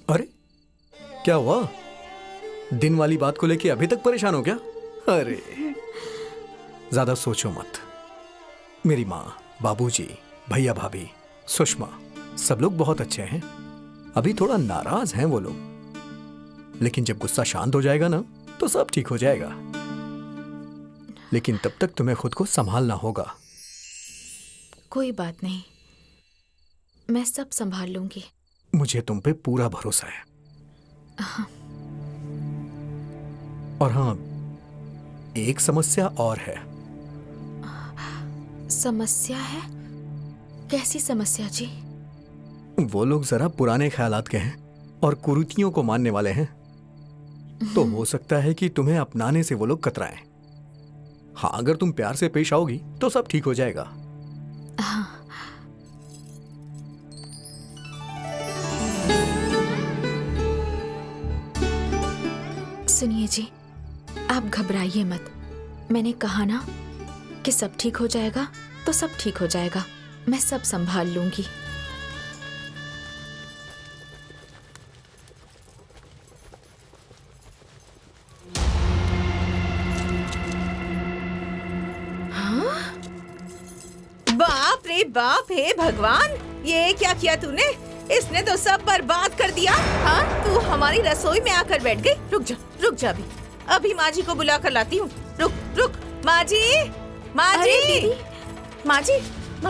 K: अरे क्या हुआ? दिन वाली बात को लेके अभी तक परेशान हो क्या? अरे ज्यादा सोचो मत। मेरी माँ, बाबूजी, भैया भाभी, सुषमा सब लोग बहुत अच्छे हैं। अभी थोड़ा नाराज हैं वो लोग, लेकिन जब गुस्सा शांत हो जाएगा ना तो सब ठीक हो जाएगा। लेकिन तब तक तुम्हें खुद को संभालना होगा।
J: कोई बात नहीं, मैं सब संभाल लूंगी।
K: मुझे तुम पे पूरा भरोसा है। और हाँ, एक समस्या और है।
J: समस्या है? कैसी समस्या जी?
K: वो लोग जरा पुराने ख्यालात के हैं और कुरीतियों को मानने वाले हैं, तो हो सकता है कि तुम्हें अपनाने से वो लोग कतराएं। हाँ, अगर तुम प्यार से पेश आओगी तो सब ठीक हो जाएगा।
J: हाँ। सुनिए जी, आप घबराइए मत। मैंने कहा ना कि सब ठीक हो जाएगा, तो सब ठीक हो जाएगा। मैं सब संभाल लूंगी।
B: अरे बाप हे भगवान, ये क्या किया तूने? इसने तो सब बर्बाद कर दिया। हाँ, तू हमारी रसोई में आकर बैठ गई। रुक जा अभी माँ जी को बुला कर लाती हूँ। रुक माँ जी, माँ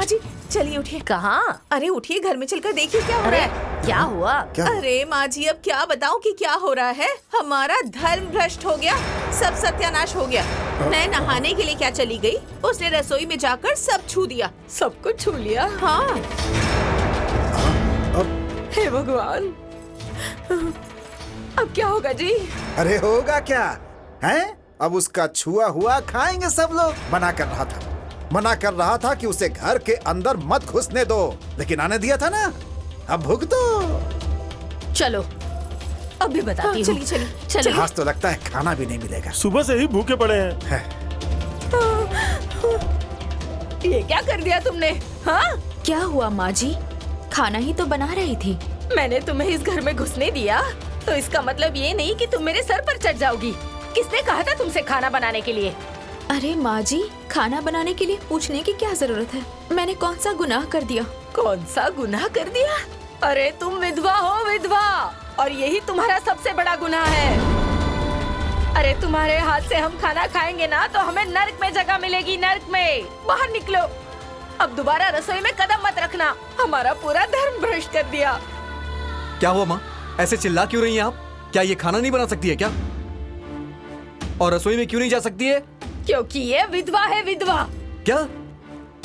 B: जी चलिए उठिए।
C: कहाँ?
B: अरे उठिए, घर में चलकर देखिए क्या हो रहा है।
C: क्या हुआ?
B: अरे माँ जी, अब क्या बताऊँ कि क्या हो रहा है। हमारा धर्म भ्रष्ट हो गया, सब सत्यानाश हो गया। मैं नहाने के लिए क्या चली गई, उसने रसोई में जाकर सब छू दिया, सब कुछ छू लिया। हाँ। हे भगवान, अब क्या होगा जी?
G: अरे होगा क्या है? अब उसका छुआ हुआ खाएंगे सब लोग। मना कर रहा था कि उसे घर के अंदर मत घुसने दो, लेकिन आने दिया था ना। अब भुगतो।
C: चलो अब भी बताती हूँ।
B: चलिए।
G: आज तो लगता है खाना भी नहीं मिलेगा।
H: सुबह से ही भूखे पड़े हैं।
B: ये क्या कर दिया तुमने? हाँ,
J: क्या हुआ माँ जी? खाना ही तो बना रही थी।
C: मैंने तुम्हें इस घर में घुसने दिया तो इसका मतलब ये नहीं कि तुम मेरे सर पर चढ़ जाओगी। किसने कहा था तुमसे खाना बनाने के लिए?
J: अरे माँ जी, खाना बनाने के लिए पूछने की क्या जरूरत है? मैंने कौन सा गुनाह कर दिया?
C: कौन सा गुनाह कर दिया? अरे तुम विधवा हो, विधवा, और यही तुम्हारा सबसे बड़ा गुनाह है। अरे तुम्हारे हाथ से हम खाना खाएंगे ना तो हमें नर्क में जगह मिलेगी, नर्क में। बाहर निकलो, अब दोबारा रसोई में कदम मत रखना। हमारा पूरा धर्म भ्रष्ट कर दिया।
K: क्या हुआ माँ? ऐसे चिल्ला क्यों रही हैं आप? क्या ये खाना नहीं बना सकती है क्या? और रसोई में क्यों नहीं जा सकती है?
C: क्योंकि ये विधवा है, विधवा।
K: क्या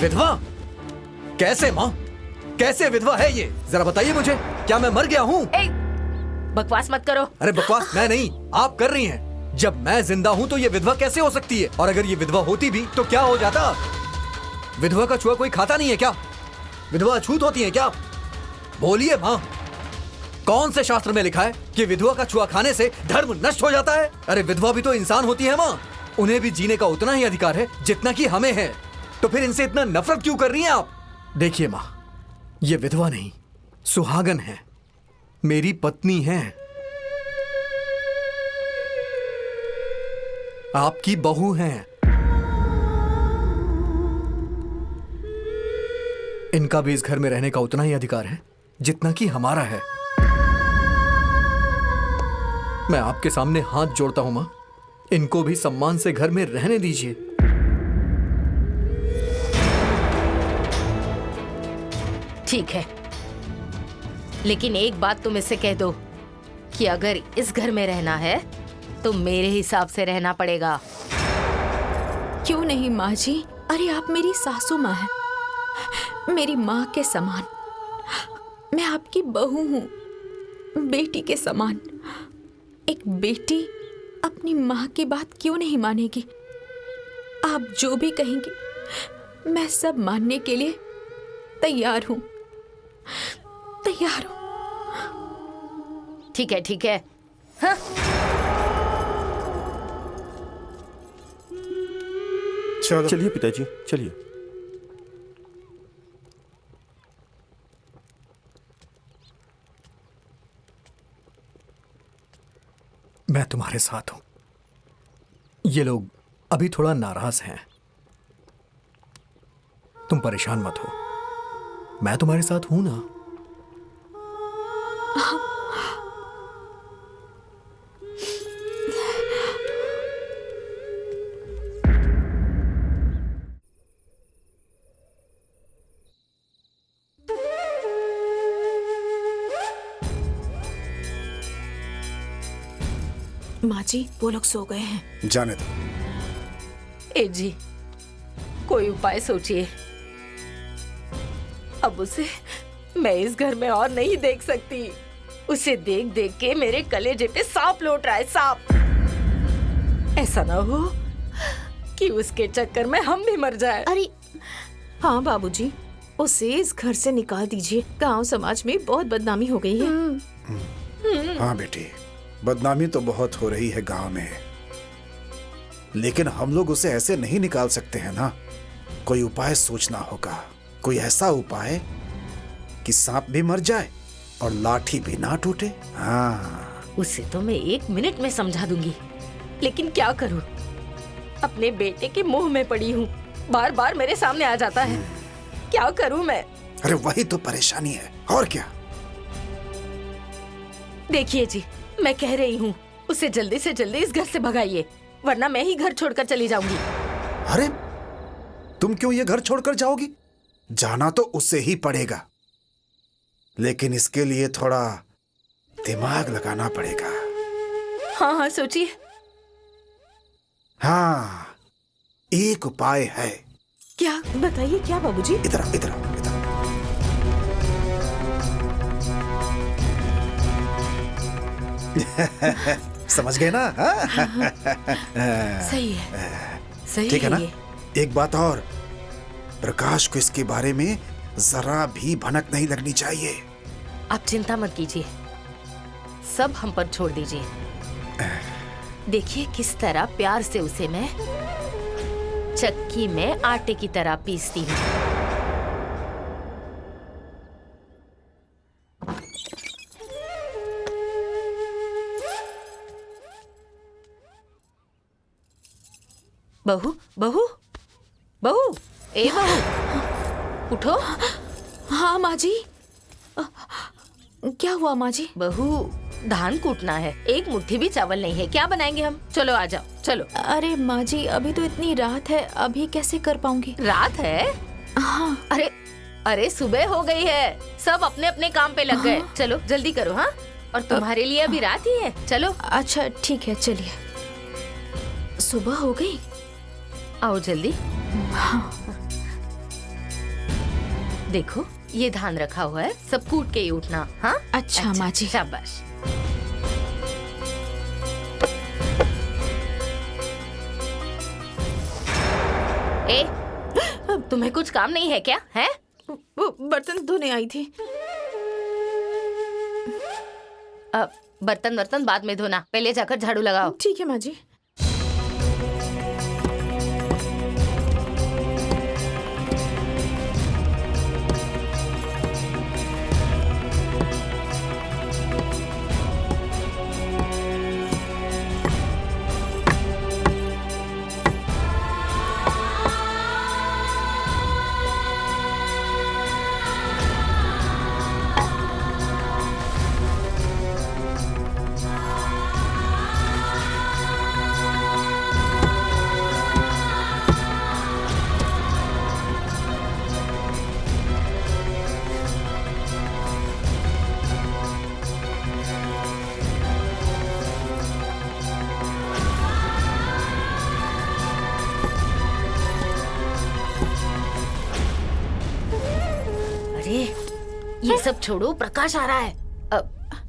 K: विधवा? कैसे माँ? कैसे विधवा है ये? जरा बताइए मुझे। क्या मैं मर गया हूँ?
C: बकवास मत करो।
K: अरे बकवास मैं नहीं, आप कर रही हैं। जब मैं जिंदा हूँ तो ये विधवा कैसे हो सकती है? और अगर ये विधवा होती भी तो क्या हो जाता? विधवा का छुआ कोई खाता नहीं है क्या? विधवा अछूत होती है क्या? बोलिए माँ, कौन से शास्त्र में लिखा है कि विधवा का छुआ खाने से धर्म नष्ट हो जाता है? अरे विधवा भी तो इंसान होती है माँ, उन्हें भी जीने का उतना ही अधिकार है जितना कि हमें है। तो फिर इनसे इतना नफरत क्यों कर रही हैं आप? देखिए माँ, ये विधवा नहीं, सुहागन है, मेरी पत्नी है, आपकी बहू है। इनका भी इस घर में रहने का उतना ही अधिकार है जितना कि हमारा है। मैं आपके सामने हाथ जोड़ता हूं मां, इनको भी सम्मान से घर में रहने दीजिए।
C: ठीक है, लेकिन एक बात तुम इससे कह दो कि अगर इस घर में रहना है तो मेरे हिसाब से रहना पड़ेगा।
J: क्यों नहीं माँ जी? अरे आप मेरी सासू माँ हैं, मेरी माँ के समान। मैं आपकी बहू हूँ, बेटी के समान। एक बेटी अपनी माँ की बात क्यों नहीं मानेगी? आप जो भी कहेंगे मैं सब मानने के लिए तैयार हूँ, तैयार हूँ।
C: ठीक है, ठीक है। हाँ?
H: चलिए पिताजी, चलिए।
K: मैं तुम्हारे साथ हूं। ये लोग अभी थोड़ा नाराज हैं, तुम परेशान मत हो, मैं तुम्हारे साथ हूं ना।
J: माँ जी, वो लोग सो गए हैं।
G: जाने दो।
C: ए जी, कोई उपाय सोचिए। अब उसे मैं इस घर में और नहीं देख सकती। उसे देख देख के मेरे कलेजे पे सांप लौट रहा है, सांप। ऐसा ना हो कि उसके चक्कर में हम भी मर जाए।
J: अरे हाँ बाबूजी, उसे इस घर से निकाल दीजिए। गांव समाज में बहुत बदनामी हो गई है।
G: हाँ बेटी, बदनामी तो बहुत हो रही है गांव में, लेकिन हम लोग उसे ऐसे नहीं निकाल सकते हैं ना। कोई उपाय सोचना होगा, कोई ऐसा उपाय कि सांप भी मर जाए और लाठी भी ना टूटे। हाँ,
C: उसे तो मैं 1 मिनट में समझा दूंगी, लेकिन क्या करूं? अपने बेटे के मुंह में पड़ी हूँ, बार बार मेरे सामने आ जाता है। क्या करूं मैं?
G: अरे वही तो परेशानी है, और क्या।
C: देखिए जी, मैं कह रही हूँ उसे जल्दी से जल्दी इस घर से भगाइए, वरना मैं ही घर छोड़कर चली जाऊंगी।
G: अरे तुम क्यों ये घर छोड़कर जाओगी? जाना तो उससे ही पड़ेगा, लेकिन इसके लिए थोड़ा दिमाग लगाना पड़ेगा।
C: हाँ हाँ सोचिए।
G: हाँ, एक उपाय है।
C: क्या? बताइए क्या बाबूजी?
G: इधर आओ, इधर आओ, इधर आओ। समझ गए ना?
C: सही है, सही
G: ठीक है ना?
C: ये।
G: एक बात और, प्रकाश को इसके बारे में जरा भी भनक नहीं लगनी चाहिए।
C: आप चिंता मत कीजिए, सब हम पर छोड़ दीजिए। देखिए किस तरह प्यार से उसे मैं चक्की में आटे की तरह पीसती हूँ। बहू, बहू, बहू, ए बहू, उठो।
J: हाँ माँ जी। क्या हुआ माँ जी?
C: बहू, धान कूटना है, एक मुट्ठी भी चावल नहीं है, क्या बनाएंगे हम? चलो आ जाओ, चलो।
J: अरे माँ जी, अभी तो इतनी रात है, अभी कैसे कर पाऊंगी?
C: रात है?
J: हाँ।
C: अरे अरे सुबह हो गई है, सब अपने अपने काम पे लग गए। चलो जल्दी करो। हाँ, और तुम्हारे लिए अभी रात ही है, चलो।
J: अच्छा ठीक है, चलिए। सुबह हो गई?
C: आओ जल्दी।
J: हाँ।
C: देखो ये धान रखा हुआ है, सब कूट के ही उठना। हाँ
J: अच्छा माँ जी।
C: शाबाश। ए, तुम्हें कुछ काम नहीं है क्या? है?
J: वो बर्तन धोने आई थी।
C: बर्तन बाद में धोना, पहले जाकर झाड़ू लगाओ।
J: ठीक है माँ जी।
C: ये सब छोड़ो, प्रकाश आ रहा है।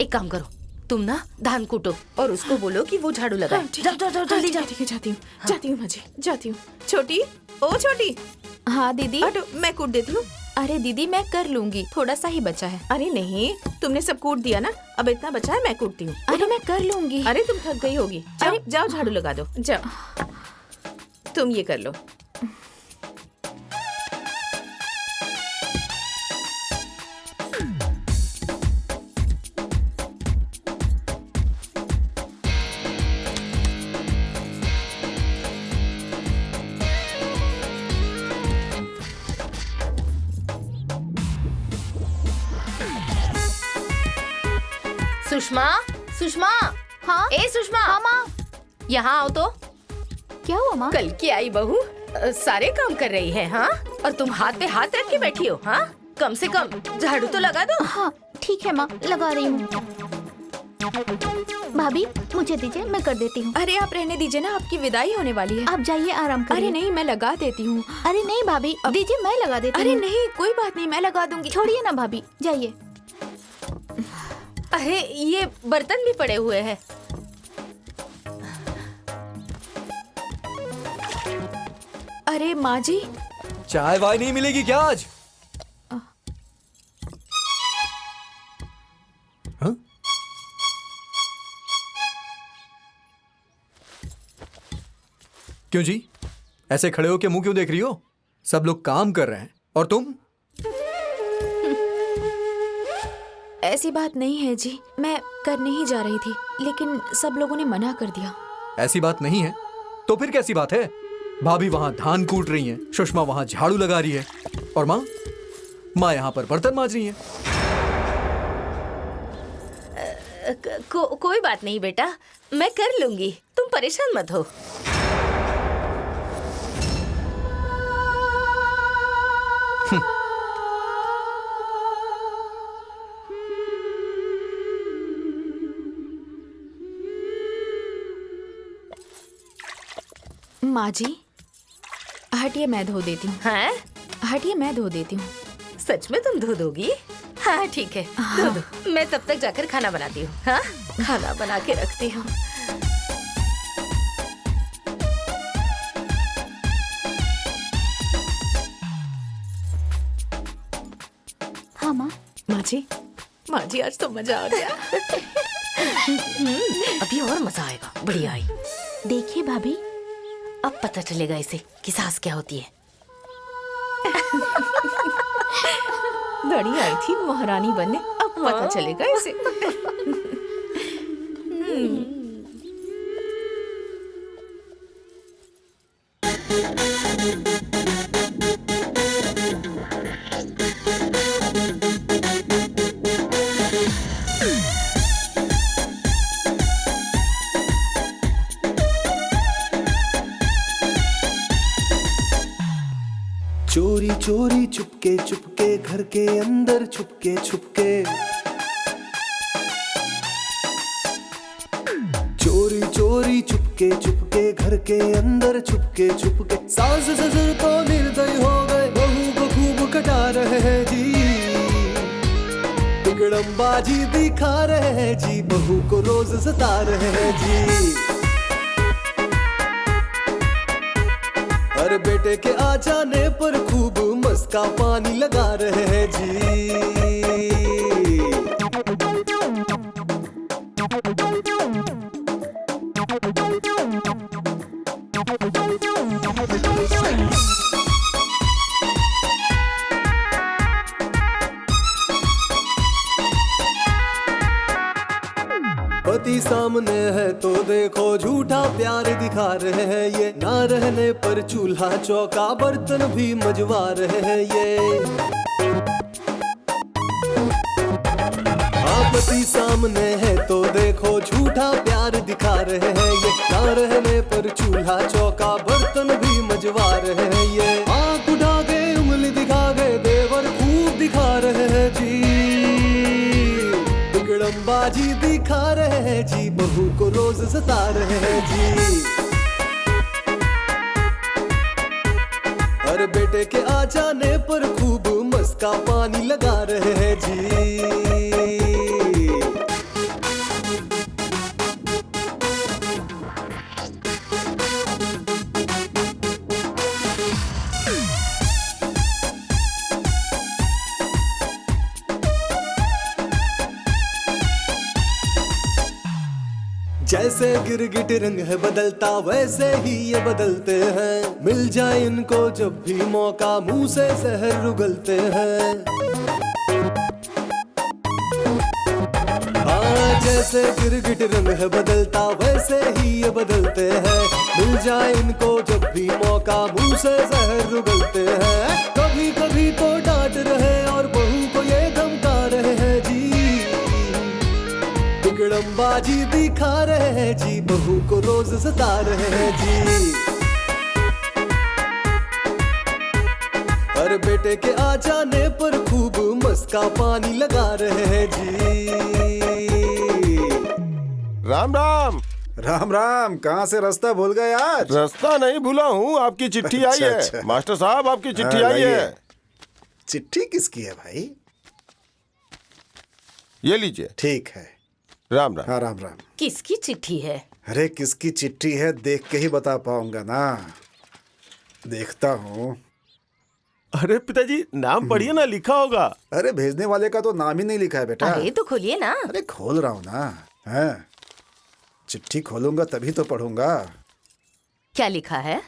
C: एक काम करो, तुम ना धान कूटो और उसको बोलो कि वो झाड़ू लगाए।
J: हाँ,
C: जाओ जाओ जाओ जल्दी जाओ।
J: ठीक है, जाती हूँ। जाती हूँ माँ जी, जाती हूँ। छोटी, ओ छोटी। हाँ दीदी। मैं कूट देती हूँ। अरे दीदी मैं कर लूंगी, थोड़ा सा ही बचा है। अरे नहीं, तुमने सब कूट दिया ना, अब इतना बचा है, मैं कूटती हूँ। अरे मैं कर लूंगी। अरे तुम थक गई होगी, अरे जाओ झाड़ू लगा दो, जाओ। तुम ये कर लो।
C: सुषमा, सुषमा।
I: हाँ?
C: ए सुषमा।
I: हाँ माँ।
C: यहाँ आओ तो।
I: क्या हुआ माँ?
C: कल की आई बहू सारे काम कर रही है। हाँ, और तुम हाथ पे हाथ रख के बैठी हो। हाँ, कम से कम झाड़ू तो लगा दो।
I: हाँ ठीक है माँ, लगा रही हूँ। भाभी मुझे दीजिए, मैं कर देती हूँ।
J: अरे आप रहने दीजिए ना, आपकी विदाई होने वाली है।
I: आप जाइए, आराम करिए।
J: अरे नहीं, मैं लगा देती हूँ।
I: अरे नहीं भाभी, दीजिए, मैं लगा देती हूँ।
J: अरे नहीं, कोई बात नहीं, मैं लगा दूंगी।
I: छोड़िए ना भाभी, जाइए।
C: अरे ये बर्तन भी पड़े हुए हैं।
J: अरे माँ जी,
K: चाय वाय नहीं मिलेगी क्या आज? हाँ? क्यों जी, ऐसे खड़े हो के मुंह क्यों देख रही हो? सब लोग काम कर रहे हैं और तुम?
J: ऐसी बात नहीं है जी, मैं करने ही जा रही थी, लेकिन सब लोगों ने मना कर दिया।
K: ऐसी बात नहीं है तो फिर कैसी बात है? भाभी वहां धान कूट रही हैं, सुषमा वहां झाड़ू लगा रही है, और माँ माँ यहाँ पर बर्तन मांज रही हैं।
C: कोई बात नहीं बेटा, मैं कर लूंगी, तुम परेशान मत हो।
J: माँ जी, हटिए मैं धो देती हूँ।
C: हाँ?
J: हटिए मैं धो देती हूँ।
C: सच में तुम धो दोगी? हाँ ठीक है, धो दो। मैं तब तक जाकर खाना बनाती हूँ। हाँ, खाना बना के रखती हूँ।
J: हाँ माँ।
C: माँ जी आज तो मजा आ गया। अभी और मजा आएगा। बढ़िया आई।
J: देखिए भाभी,
C: अब पता चलेगा इसे कि सास क्या होती है। बड़ी आई थी महारानी बनने, अब पता चलेगा इसे।
L: चोरी चोरी चुपके चुपके घर के अंदर छुपके छुपके, चोरी चोरी चुपके चुपके घर के अंदर छुपके छुपके, सास ससुर तो निर्दयी हो गए, बहू को खूब कटा रहे हैं जी, बिगड़मबाजी दिखा रहे हैं जी, बहू को रोज सता रहे हैं जी। और बेटे के आ जाने पर खूब मस्का पानी लगा रहे हैं जी। पति सामने है तो देखो झूठा प्यार दिखा रहे हैं ये, ना रहने पर चूल्हा चौका बर्तन भी मजवा रहे हैं ये। पति सामने है तो देखो झूठा प्यार दिखा रहे हैं ये, ना रहने पर चूल्हा चौका बर्तन भी मजवा रहे हैं ये। आंख उठा के उंगली दिखा गए देवर खूब दिखा रहे हैं जी, बिगड़मबाजी दिखा रहे हैं जी, बहू को रोज सता रहे हैं जी। और बेटे के आ जाने पर खूब मस्का पानी लगा रहे हैं जी। जैसे गिरगिट रंग है बदलता वैसे ही ये बदलते हैं, मिल जाए इनको जब भी मौका मुंह से जहर उगलते हैं। हाँ जैसे गिरगिट रंग है बदलता वैसे ही ये बदलते हैं, मिल जाए इनको जब भी मौका मुंह से जहर उगलते हैं। कभी कभी तो डांट रहे और बहू को ये धमका रहे हैं जी, बिगड़मबाजी दिखा रहे हैं जी, बहू को रोज सता रहे हैं जी। और बेटे के आ जाने पर खूब मस्का पानी लगा रहे हैं जी।
H: राम राम।
G: राम राम। कहाँ से रास्ता भूल गए आज?
H: रास्ता नहीं भूला हूँ, आपकी चिट्ठी आई है।
G: अच्छा।
H: मास्टर साहब आपकी चिट्ठी आई है।
G: चिट्ठी किसकी है भाई?
H: ये लीजिए।
G: ठीक है।
H: राम राम।
G: हाँ राम राम।
C: किसकी चिट्ठी है?
G: अरे किसकी चिट्ठी है देख के ही बता पाऊंगा ना। देखता हूँ।
H: अरे पिताजी नाम पढ़िए ना, लिखा होगा।
G: अरे भेजने वाले का तो नाम ही नहीं लिखा है बेटा।
C: अरे तो खोलिए ना।
G: अरे खोल रहा हूँ ना। हाँ चिट्ठी खोलूंगा तभी तो पढ़ूंगा।
C: क्या लिखा है?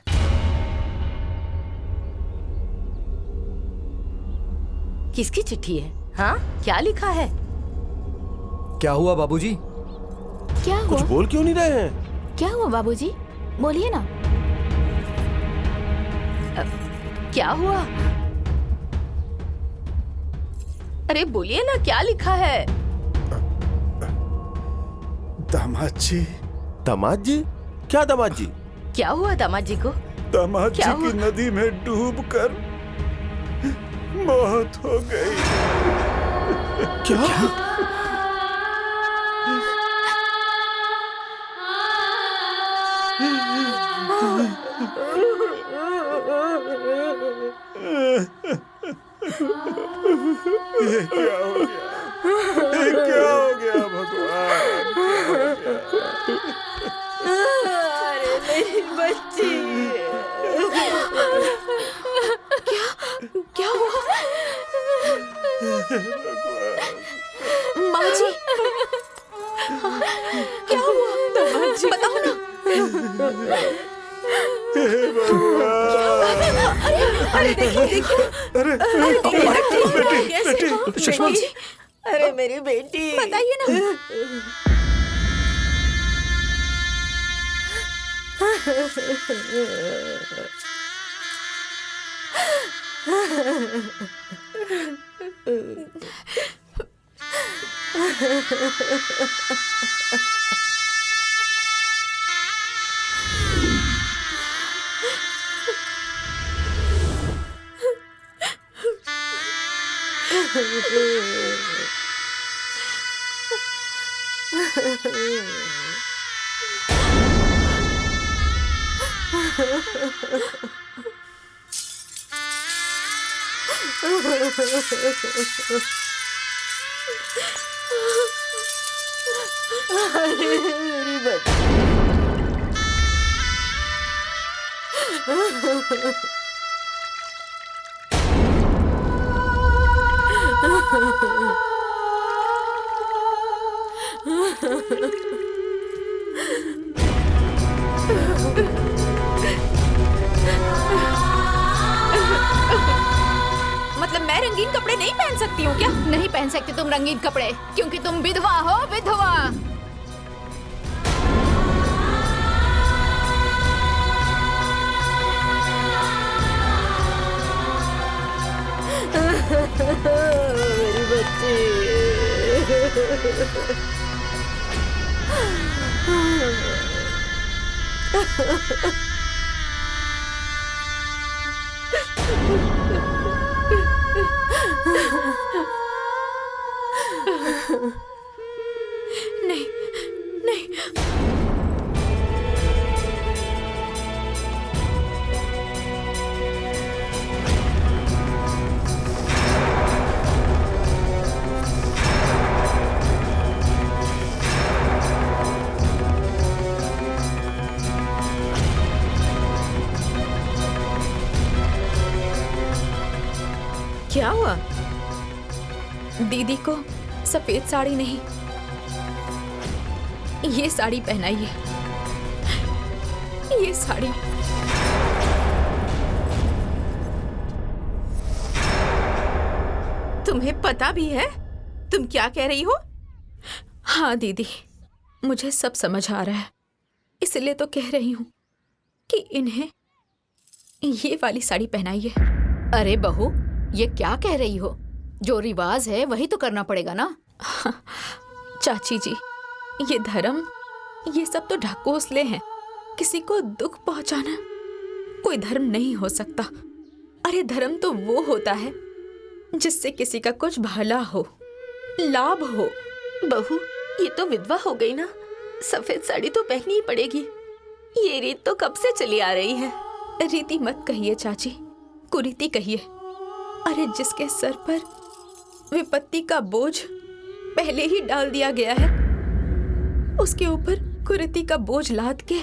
C: किसकी चिट्ठी है? हाँ क्या लिखा है?
K: क्या हुआ बाबूजी?
J: क्या हुआ?
H: कुछ बोल क्यों नहीं रहे हैं?
J: क्या हुआ बाबूजी? बोलिए ना।
C: क्या हुआ? अरे बोलिए ना, क्या लिखा है?
G: दामाद जी।
H: दामाद जी? क्या दामाद जी?
C: क्या हुआ दामाद जी को?
G: दामाद जी
C: क्या
G: की नदी में डूबकर मौत हो गई।
H: क्या?
G: ये क्या हो गया? ये क्या हो गया भगवान?
C: अरे मेरी बच्ची।
J: क्या हुआ? माँ जी, क्या हुआ? बताओ ना।
C: अरे देखिए,
G: सुषमा जी,
C: अरे मेरी बेटी,
J: बताइए ना।
C: मेरी बच्ची।
J: मतलब मैं रंगीन कपड़े नहीं पहन सकती हूँ क्या? नहीं पहन सकती तुम रंगीन कपड़े, क्योंकि तुम विधवा हो, विधवा।
C: मेरी बच्ची।
J: नहीं, नहीं।
C: क्या हुआ?
J: दीदी को सफेद साड़ी नहीं, ये साड़ी पहनाइए। ये साड़ी।
B: तुम्हें पता भी है तुम क्या कह रही हो?
J: हाँ दीदी, मुझे सब समझ आ रहा है, इसलिए तो कह रही हूँ कि इन्हें ये वाली साड़ी पहनाइए।
D: अरे बहू, ये क्या कह रही हो? जो रिवाज है वही तो करना पड़ेगा ना।
J: चाची जी, ये धर्म, ये सब तो ढकोसले हैं। किसी को दुख पहुंचाना कोई धर्म नहीं हो सकता। अरे धर्म तो वो होता है जिससे किसी का कुछ भला हो, लाभ हो।
C: बहू, ये तो विधवा हो गई ना, सफेद साड़ी तो पहननी ही पड़ेगी। ये रीत तो कब से चली आ रही है।
J: रीति मत कहिए चाची, कुरीति कहिए। अरे जिसके सर पर विपत्ति का बोझ पहले ही डाल दिया गया है, उसके ऊपर कुरीति का बोझ लाद के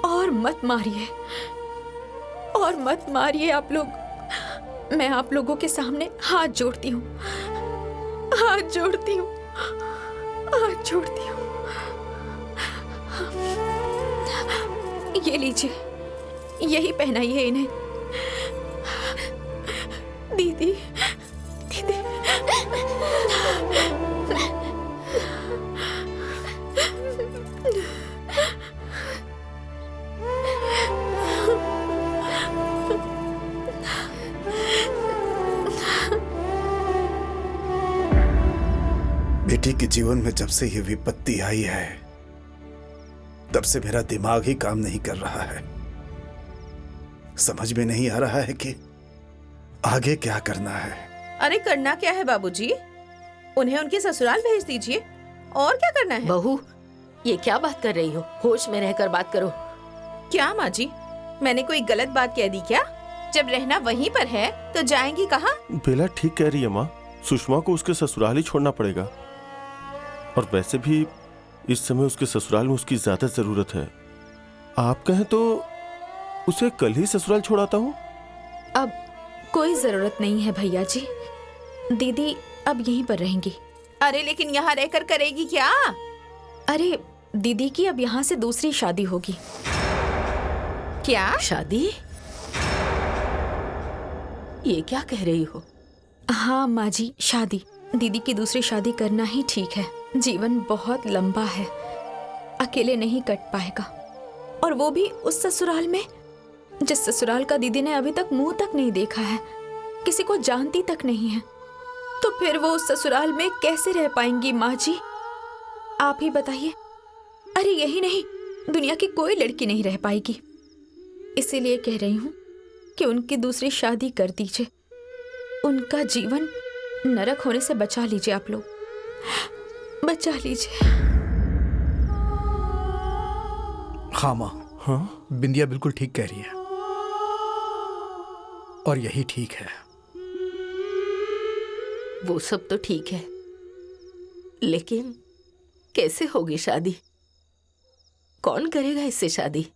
J: और मत मारिए, और मत मारिए आप लोग। मैं आप लोगों के सामने हाथ जोड़ती हूँ, हाथ जोड़ती हूँ, हाथ जोड़ती हूँ। ये लीजिए, यही पहनाइए इन्हें। दीदी, दीदी।
G: बेटी के जीवन में जब से ये विपत्ति आई है तब से मेरा दिमाग ही काम नहीं कर रहा है। समझ में नहीं आ रहा है कि आगे क्या करना है।
B: अरे करना क्या है बाबूजी? उन्हें उनके ससुराल भेज दीजिए। और क्या करना है?
C: बहू, ये क्या बात कर रही हो? होश में रहकर बात करो।
B: क्या माँ जी, मैंने कोई गलत बात कह दी क्या? जब रहना वहीं पर है तो जाएंगी कहाँ?
H: बेला ठीक कह रही है माँ, सुषमा को उसके ससुराल ही छोड़ना पड़ेगा। और वैसे भी इस समय उसके ससुराल में उसकी ज्यादा जरूरत है। आप कहें तो उसे कल ही ससुराल छोड़ाता हूँ।
J: अब कोई जरूरत नहीं है भैया जी, दीदी अब यहीं पर रहेंगी।
B: अरे लेकिन यहाँ रहकर करेगी क्या?
J: अरे दीदी की अब यहाँ से दूसरी शादी होगी।
B: क्या
C: शादी? ये क्या कह रही हो?
J: हाँ माँ जी, शादी। दीदी की दूसरी शादी करना ही ठीक है। जीवन बहुत लंबा है, अकेले नहीं कट पाएगा। और वो भी उस ससुराल में जिस ससुराल का दीदी ने अभी तक मुंह तक नहीं देखा है, किसी को जानती तक नहीं है। तो फिर वो उस ससुराल में कैसे रह पाएंगी माँ जी? आप ही बताइए। अरे यही नहीं, दुनिया की कोई लड़की नहीं रह पाएगी। इसीलिए कह रही हूँ कि उनकी दूसरी शादी कर दीजिए। उनका जीवन नरक होने से बचा लीजिए, आप लोग बचा लीजिए।
K: हाँ माँ,
H: हाँ
K: बिंदिया बिल्कुल ठीक कह रही है और यही ठीक है।
C: वो सब तो ठीक है, लेकिन कैसे होगी शादी? कौन करेगा इससे शादी?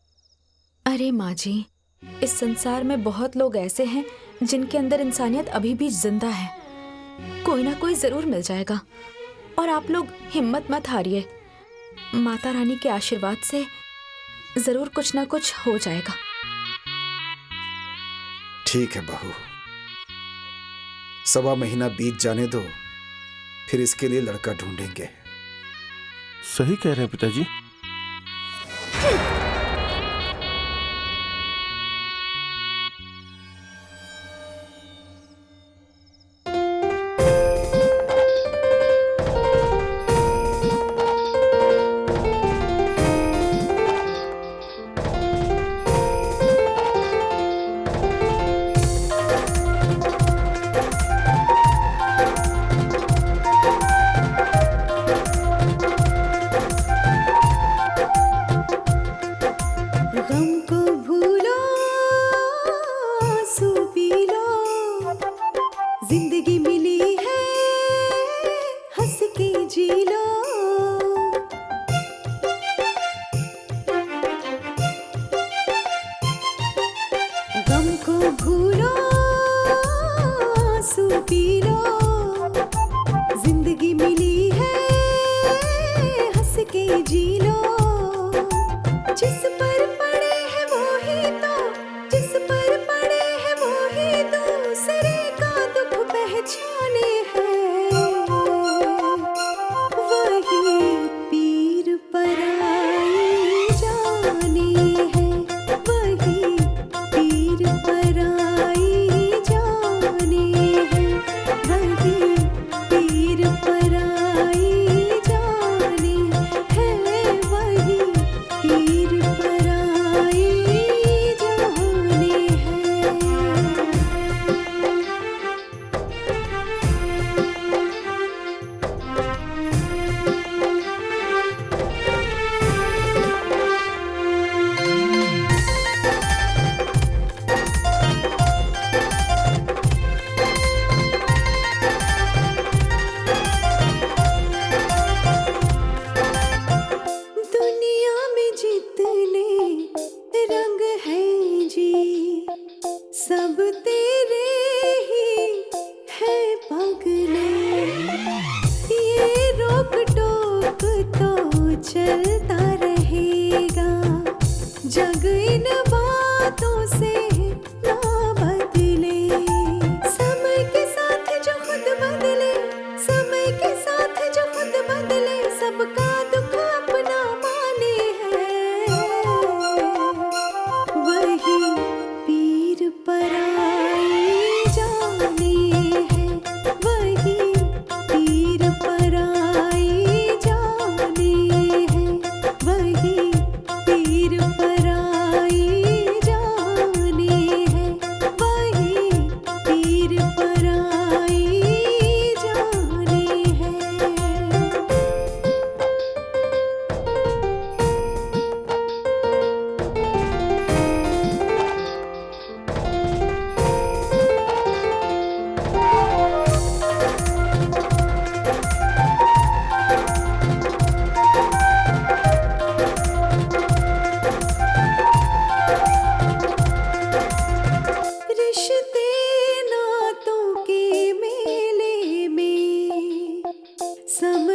J: अरे माँ जी, इस संसार में बहुत लोग ऐसे हैं जिनके अंदर इंसानियत अभी भी जिंदा है। कोई ना कोई जरूर मिल जाएगा। और आप लोग हिम्मत मत हारिए, माता रानी के आशीर्वाद से जरूर कुछ ना कुछ हो जाएगा।
G: ठीक है बहू, 1.25 महीना बीत जाने दो, फिर इसके लिए लड़का ढूंढेंगे।
H: सही कह रहे हैं पिताजी।
F: गम को भूलो, आंसू पी लो, जिंदगी मिली है, हंस के जी लो। गम को भूलो, आंसू पी लो, जिंदगी मिली है, हंस के जी लो। जिस पर पड़े है वो ही तो, जिस पर पड़े है वो ही दूसरे का दुख पहचाने हैं। वो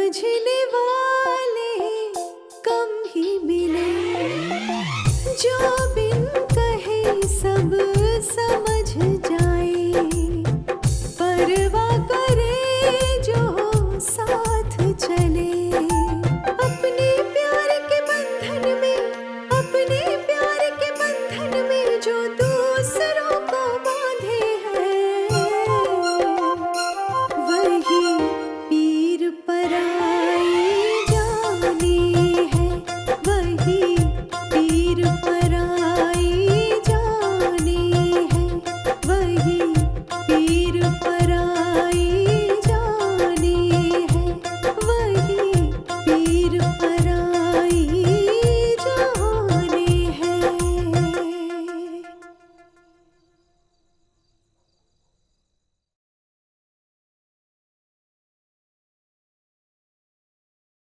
F: समझने वाले कम ही मिले, जो भी